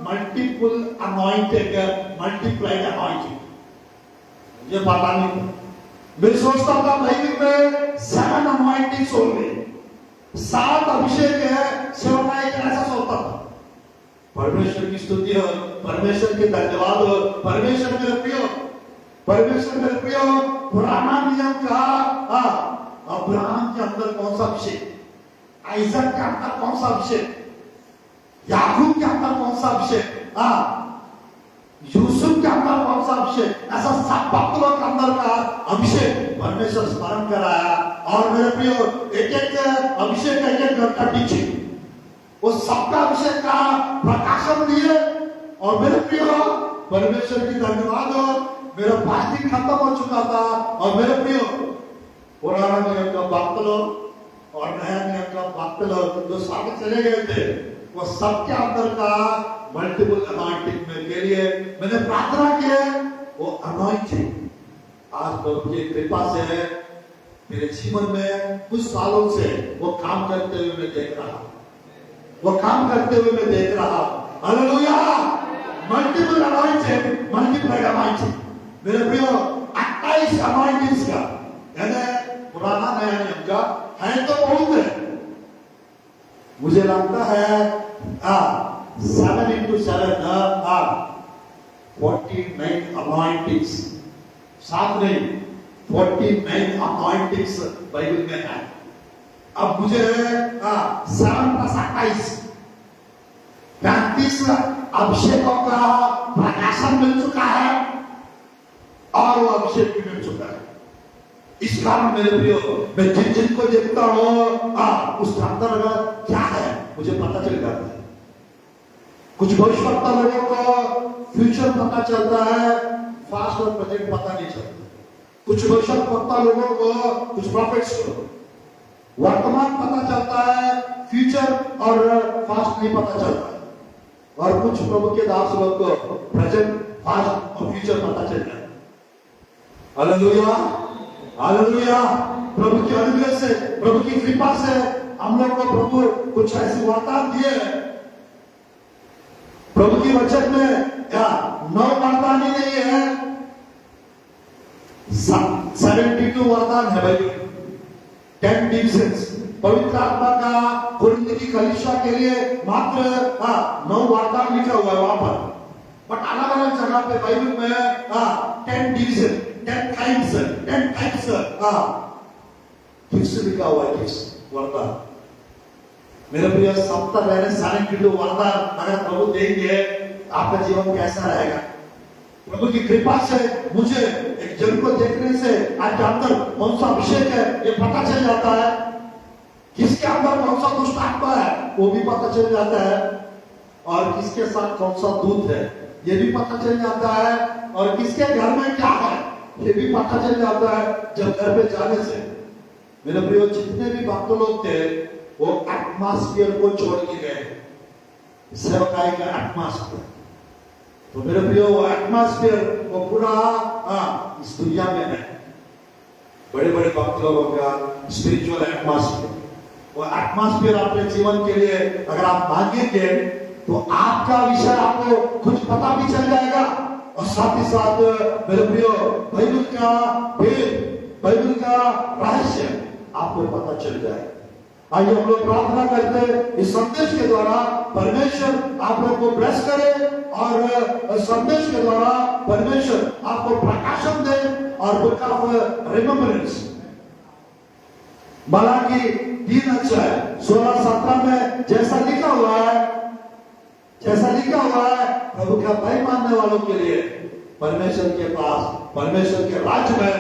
मल्टीपल अनॉइंटेड, मल्टीप्लाइड अनॉइंटिंग, ये पता नहीं। मैं सोचता था बाइबल में 7 अनॉइंटिंग्स होंगे, 7 अभिषेक है, सेवकाई का ऐसा सोचता था। परमेश्वर की स्तुति हो, परमेश्वर के धन्यवाद हो, परमेश्वर मेरे प्रिय, परमेश्वर मेरे प्रिय। पुराना नियम का अब्राहम के अंदर कौन सा अभिषेक, आइजक के अंदर कौन सा अभिषेक, याकूब के अंदर कौन सा अभिषेक, यूसुफ के अंदर कौन सा अभिषेक, ऐसा सब भक्तों के अंदर का अभिषेक परमेश्वर स्मरण कराया। और मेरे प्रिय एक एक अभिषेक का एक घंटा टीचिंग, वो सबका अभिषेक का प्रकाशन दिए। और मेरे प्रिय परमेश्वर की धन्यवाद हो, मेरा फास्टिंग खत्म हो चुका था और मेरे प्रिय पुराना नियम का भक्त लोग और नया नियम का भक्त लोग जो साथ चले गए थे, वो सबके अंदर का मल्टीपल अनॉइंटिंग के लिए मैंने प्रार्थना की है। वो अनॉइंटिंग आज प्रभु की कृपा से मेरे जीवन में कुछ सालों से वो काम करते हुए मैं देख रहा हूं, वो काम करते हुए मैं देख रहा हूं। Hallelujah! Multiple anointing, multiplied anointing. मेरे प्रियो 28 अनॉइंटिंग्स का, यानी पुराना नया नियम का है तो बहुत है। मुझे लगता है 7 into 7 49 anointings, 7 नहीं 49 anointings बाइबल में है। अब मुझे 7 + 28 35 अभिषेकों का प्रकाशन मिल चुका है और वो अभिषेक भी मिल चुका है। इस कारण मेरे प्रियो मैं जिन जिनको देखता हूँ उस अंदर क्या है मुझे पता चल जाता है। कुछ भविष्यवक्ता लोगों को फ्यूचर पता चलता है, फास्ट और प्रेजेंट पता नहीं चलता। कुछ भविष्यवक्ता लोगों को, कुछ प्रॉफिट्स को वर्तमान पता चलता है, फ्यूचर और फास्ट नहीं पता चलता है। और कुछ प्रभु के दास लोग को प्रेजेंट, फास्ट और फ्यूचर पता चल जाता है। Hallelujah, hallelujah. प्रभु की अनुग्रह से, प्रभु की कृपा से हम लोग को प्रभु कुछ ऐसी वरदान दिए। प्रभु की वचन में 9 वरदान ही नहीं है, 72 वरदान है भाई, 10 डिविजन्स। पवित्र आत्मा का कुरिन्थ की कलीसिया के लिए मात्र 9 वरदान लिखा हुआ है वहां पर, बट अलग अलग जगह पे बाइबल में 10 डिविजन, 10 काइंड्स, 10 टाइप्स गिफ्ट्स लिखा हुआ है, गिफ्ट्स वरदान। मेरे प्रिय 70 रहने 72 वरदान अगर प्रभु देंगे आपका जीवन कैसा रहेगा? प्रभु की कृपा से मुझे एक जन को देखने से आपके अंदर कौन सा अभिषेक है ये पता चल जाता है, किसके अंदर कौन सा दुष्ट आत्मा है वो भी पता चल जाता है, और किसके साथ कौन सा दूत है ये भी पता चल जाता है, और किसके घर में क्या है ये भी पता चल जाता है जब घर पे जाने से। मेरे प्रियो जितने भी भक्त लोग थे वो एटमॉस्फेयर को छोड़ के गए, सेवकाई का एटमॉस्फेयर। तो मेरे प्रियो वो एटमॉस्फेयर वो पूरा इस दुनिया में है। बड़े बड़े भक्त लोगों का स्पिरिचुअल एटमॉस्फेयर, वो एटमॉस्फेयर अपने जीवन के लिए अगर आप मांगेंगे तो आपका विषय आपको कुछ पता भी चल जाएगा। और साथ ही साथ मेरे प्रियो बाइबल का भेद, बाइबल का रहस्य आपको पता चल जाएगा। आइए हम लोग प्रार्थना करते हैं इस संदेश के द्वारा परमेश्वर आप लोग को ब्लेस करे और संदेश के द्वारा परमेश्वर आपको प्रकाशन दे। और बुक ऑफ रिमेम्बरेंस मलाकी 3:16-17 में जैसा लिखा हुआ है प्रभु का भय मानने वालों के लिए परमेश्वर के पास, परमेश्वर के राज्य में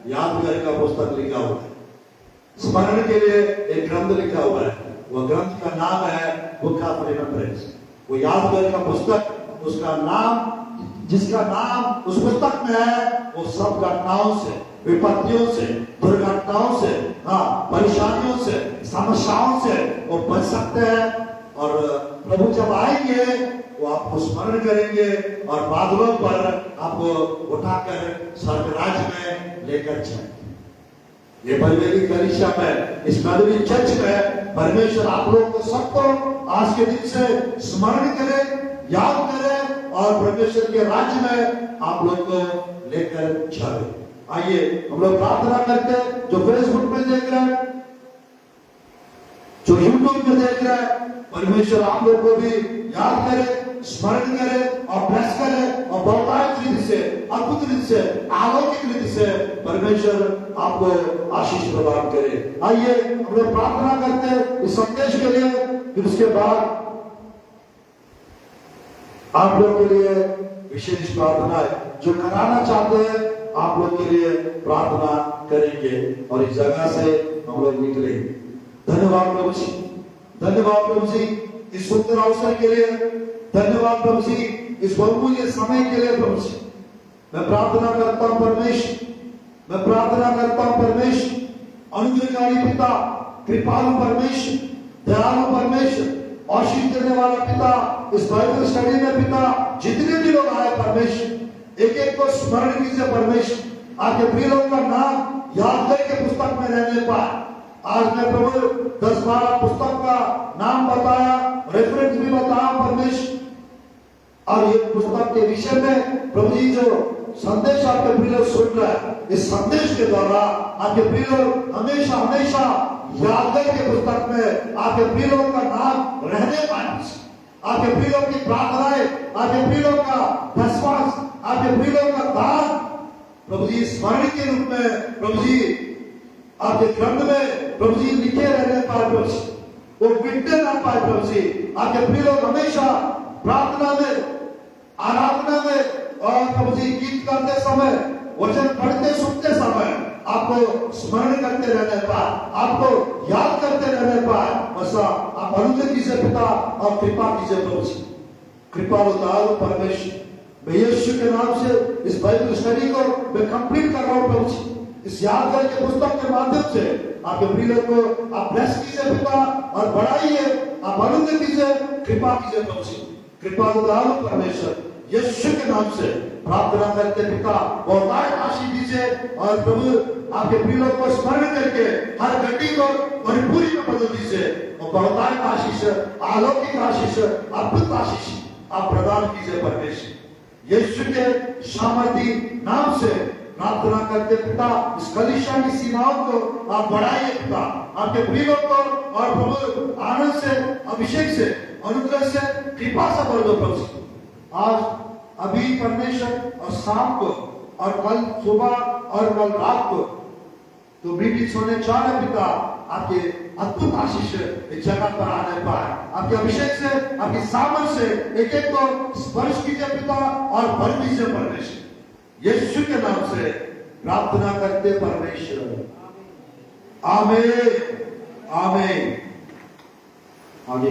यादगार का पुस्तक लिखा हुआ है। स्मरण के लिए एक ग्रंथ लिखा हुआ है, वो ग्रंथ का नाम है बुक ऑफ रिमेम्बरेंस। वो यादगार का पुस्तक, उसका नाम, जिसका नाम उस पुस्तक में है, वो सब घटनाओं से, विपत्तियों से, दुर्घटनाओं से, परेशानियों से, समस्याओं से वो बच सकते हैं। और प्रभु जब आएंगे वो आपको स्मरण करेंगे और बादलों पर आपको उठाकर स्वर्ग राज्य में लेकर जाएंगे। ये बलवेली कलीसिया में, इस बलवेली चर्च में परमेश्वर आप लोगों को सबको आज के दिन से स्मरण करे, याद करे और परमेश्वर के राज्य में आप लोग को लेकर चले। आइए हम लोग प्रार्थना करते हैं। जो फेसबुक पे देख रहे हैं, जो यूट्यूब पे देख रहे हैं, परमेश्वर आप लोग को भी याद करे, स्मरण करे और ब्लेस करे और बहुतायत रीति से, अद्भुत रीति से, अलौकिक रीति से परमेश्वर आपको आशीष प्रदान करे। आइए हम लोग प्रार्थना करते हैं इस संदेश के लिए। फिर उसके बाद आप लोग के लिए विशेष प्रार्थना है, जो कराना चाहते हैं आप लोग के लिए प्रार्थना करेंगे और इस जगह से हम लोग निकलेंगे। धन्यवाद प्रभु जी, धन्यवाद प्रभु जी इस सुंदर अवसर के लिए, धन्यवाद प्रभु जी इस बहुमूल्य समय के लिए। प्रभु जी मैं प्रार्थना करता हूं परमेश्वर, मैं प्रार्थना करता हूं परमेश्वर, अनुग्रहकारी पिता, कृपालु परमेश्वर, दयालु परमेश्वर, आशीष देने वाला पिता, इस बाइबल स्टडी में पिता जितने भी लोग आए परमेश्वर, एक एक को स्मरण कीजिए परमेश्वर। आपके प्रिय लोगों का नाम यादगार के पुस्तक में रहने पाए। आज मैं प्रभु 10-12 पुस्तक का नाम बताया, रेफरेंस भी बताया परमेश्वर। और ये पुस्तक के विषय में प्रभु जी जो संदेश आपके प्रिय लोग सुन रहे हैं, इस संदेश के द्वारा आपके प्रिय लोग हमेशा हमेशा यादगार के पुस्तक में आपके प्रिय लोगों का नाम रहने पाए। आपके प्रिय लोगों की प्रार्थनाएं, आपके प्रिय लोगों का विश्वास, आपके प्रिय लोगों का दान प्रभु जी स्मरण के रूप में प्रभु जी आपके ग्रंथ में प्रभु जी लिखे रहने पाए। प्रभु जी वो मिटने ना पाए। प्रभु जी आपके प्रिय लोग हमेशा प्रार्थना में, आराधना में और प्रभु जी गीत करते समय, वचन पढ़ते सुनते समय आपको स्मरण करते रहने पाए, आपको याद करते रहने पाए। ऐसा आप अनुग्रह कीजिए पिता और कृपा कीजिए प्रभु जी। कृपा दयालु परमेश्वर, मैं यीशु के नाम से इस बाइबल स्टडी को मैं कंप्लीट कर रहा हूं प्रभु जी। इस यादगार के पुस्तक के माध्यम से आपके प्रिय को आप ब्लेस कीजिए पिता और बढ़ाइए, आप अनुग्रह कीजिए, कृपा कीजिए प्रभु जी। कृपा दयालु परमेश्वर, यीशु के नाम से प्रार्थना करते पिता, बहुतायत आशीष दीजिए और प्रभु आपके प्रिय को स्मरण करके हर घटी को परिपूरी में बदल दीजिए और बहुतायत आशीष, अलौकिक आशीष, अद्भुत आशीष आप प्रदान कीजिए परमेश्वर। यीशु के सामर्थी नाम से प्रार्थना करते पिता, इस कलीसिया की सीमाओं को आप बढ़ाइए पिता, आपके प्रियों को और प्रभु आनंद से, अभिषेक से, अनुग्रह से, कृपा से भर दो प्रभु। आज अभी परमेश्वर और शाम को और कल सुबह और कल रात को तो मीटिंग होने जा रहे पिता, आपके अद्भुत आशीष इस जगह पर आने पाए। आपके अभिषेक से, आपकी सामर्थ से एक एक को स्पर्श कीजिए पिता और भर दीजिए परमेश्वर। यीशु के नाम से प्रार्थना करते परमेश्वर, आमीन आमीन। आगे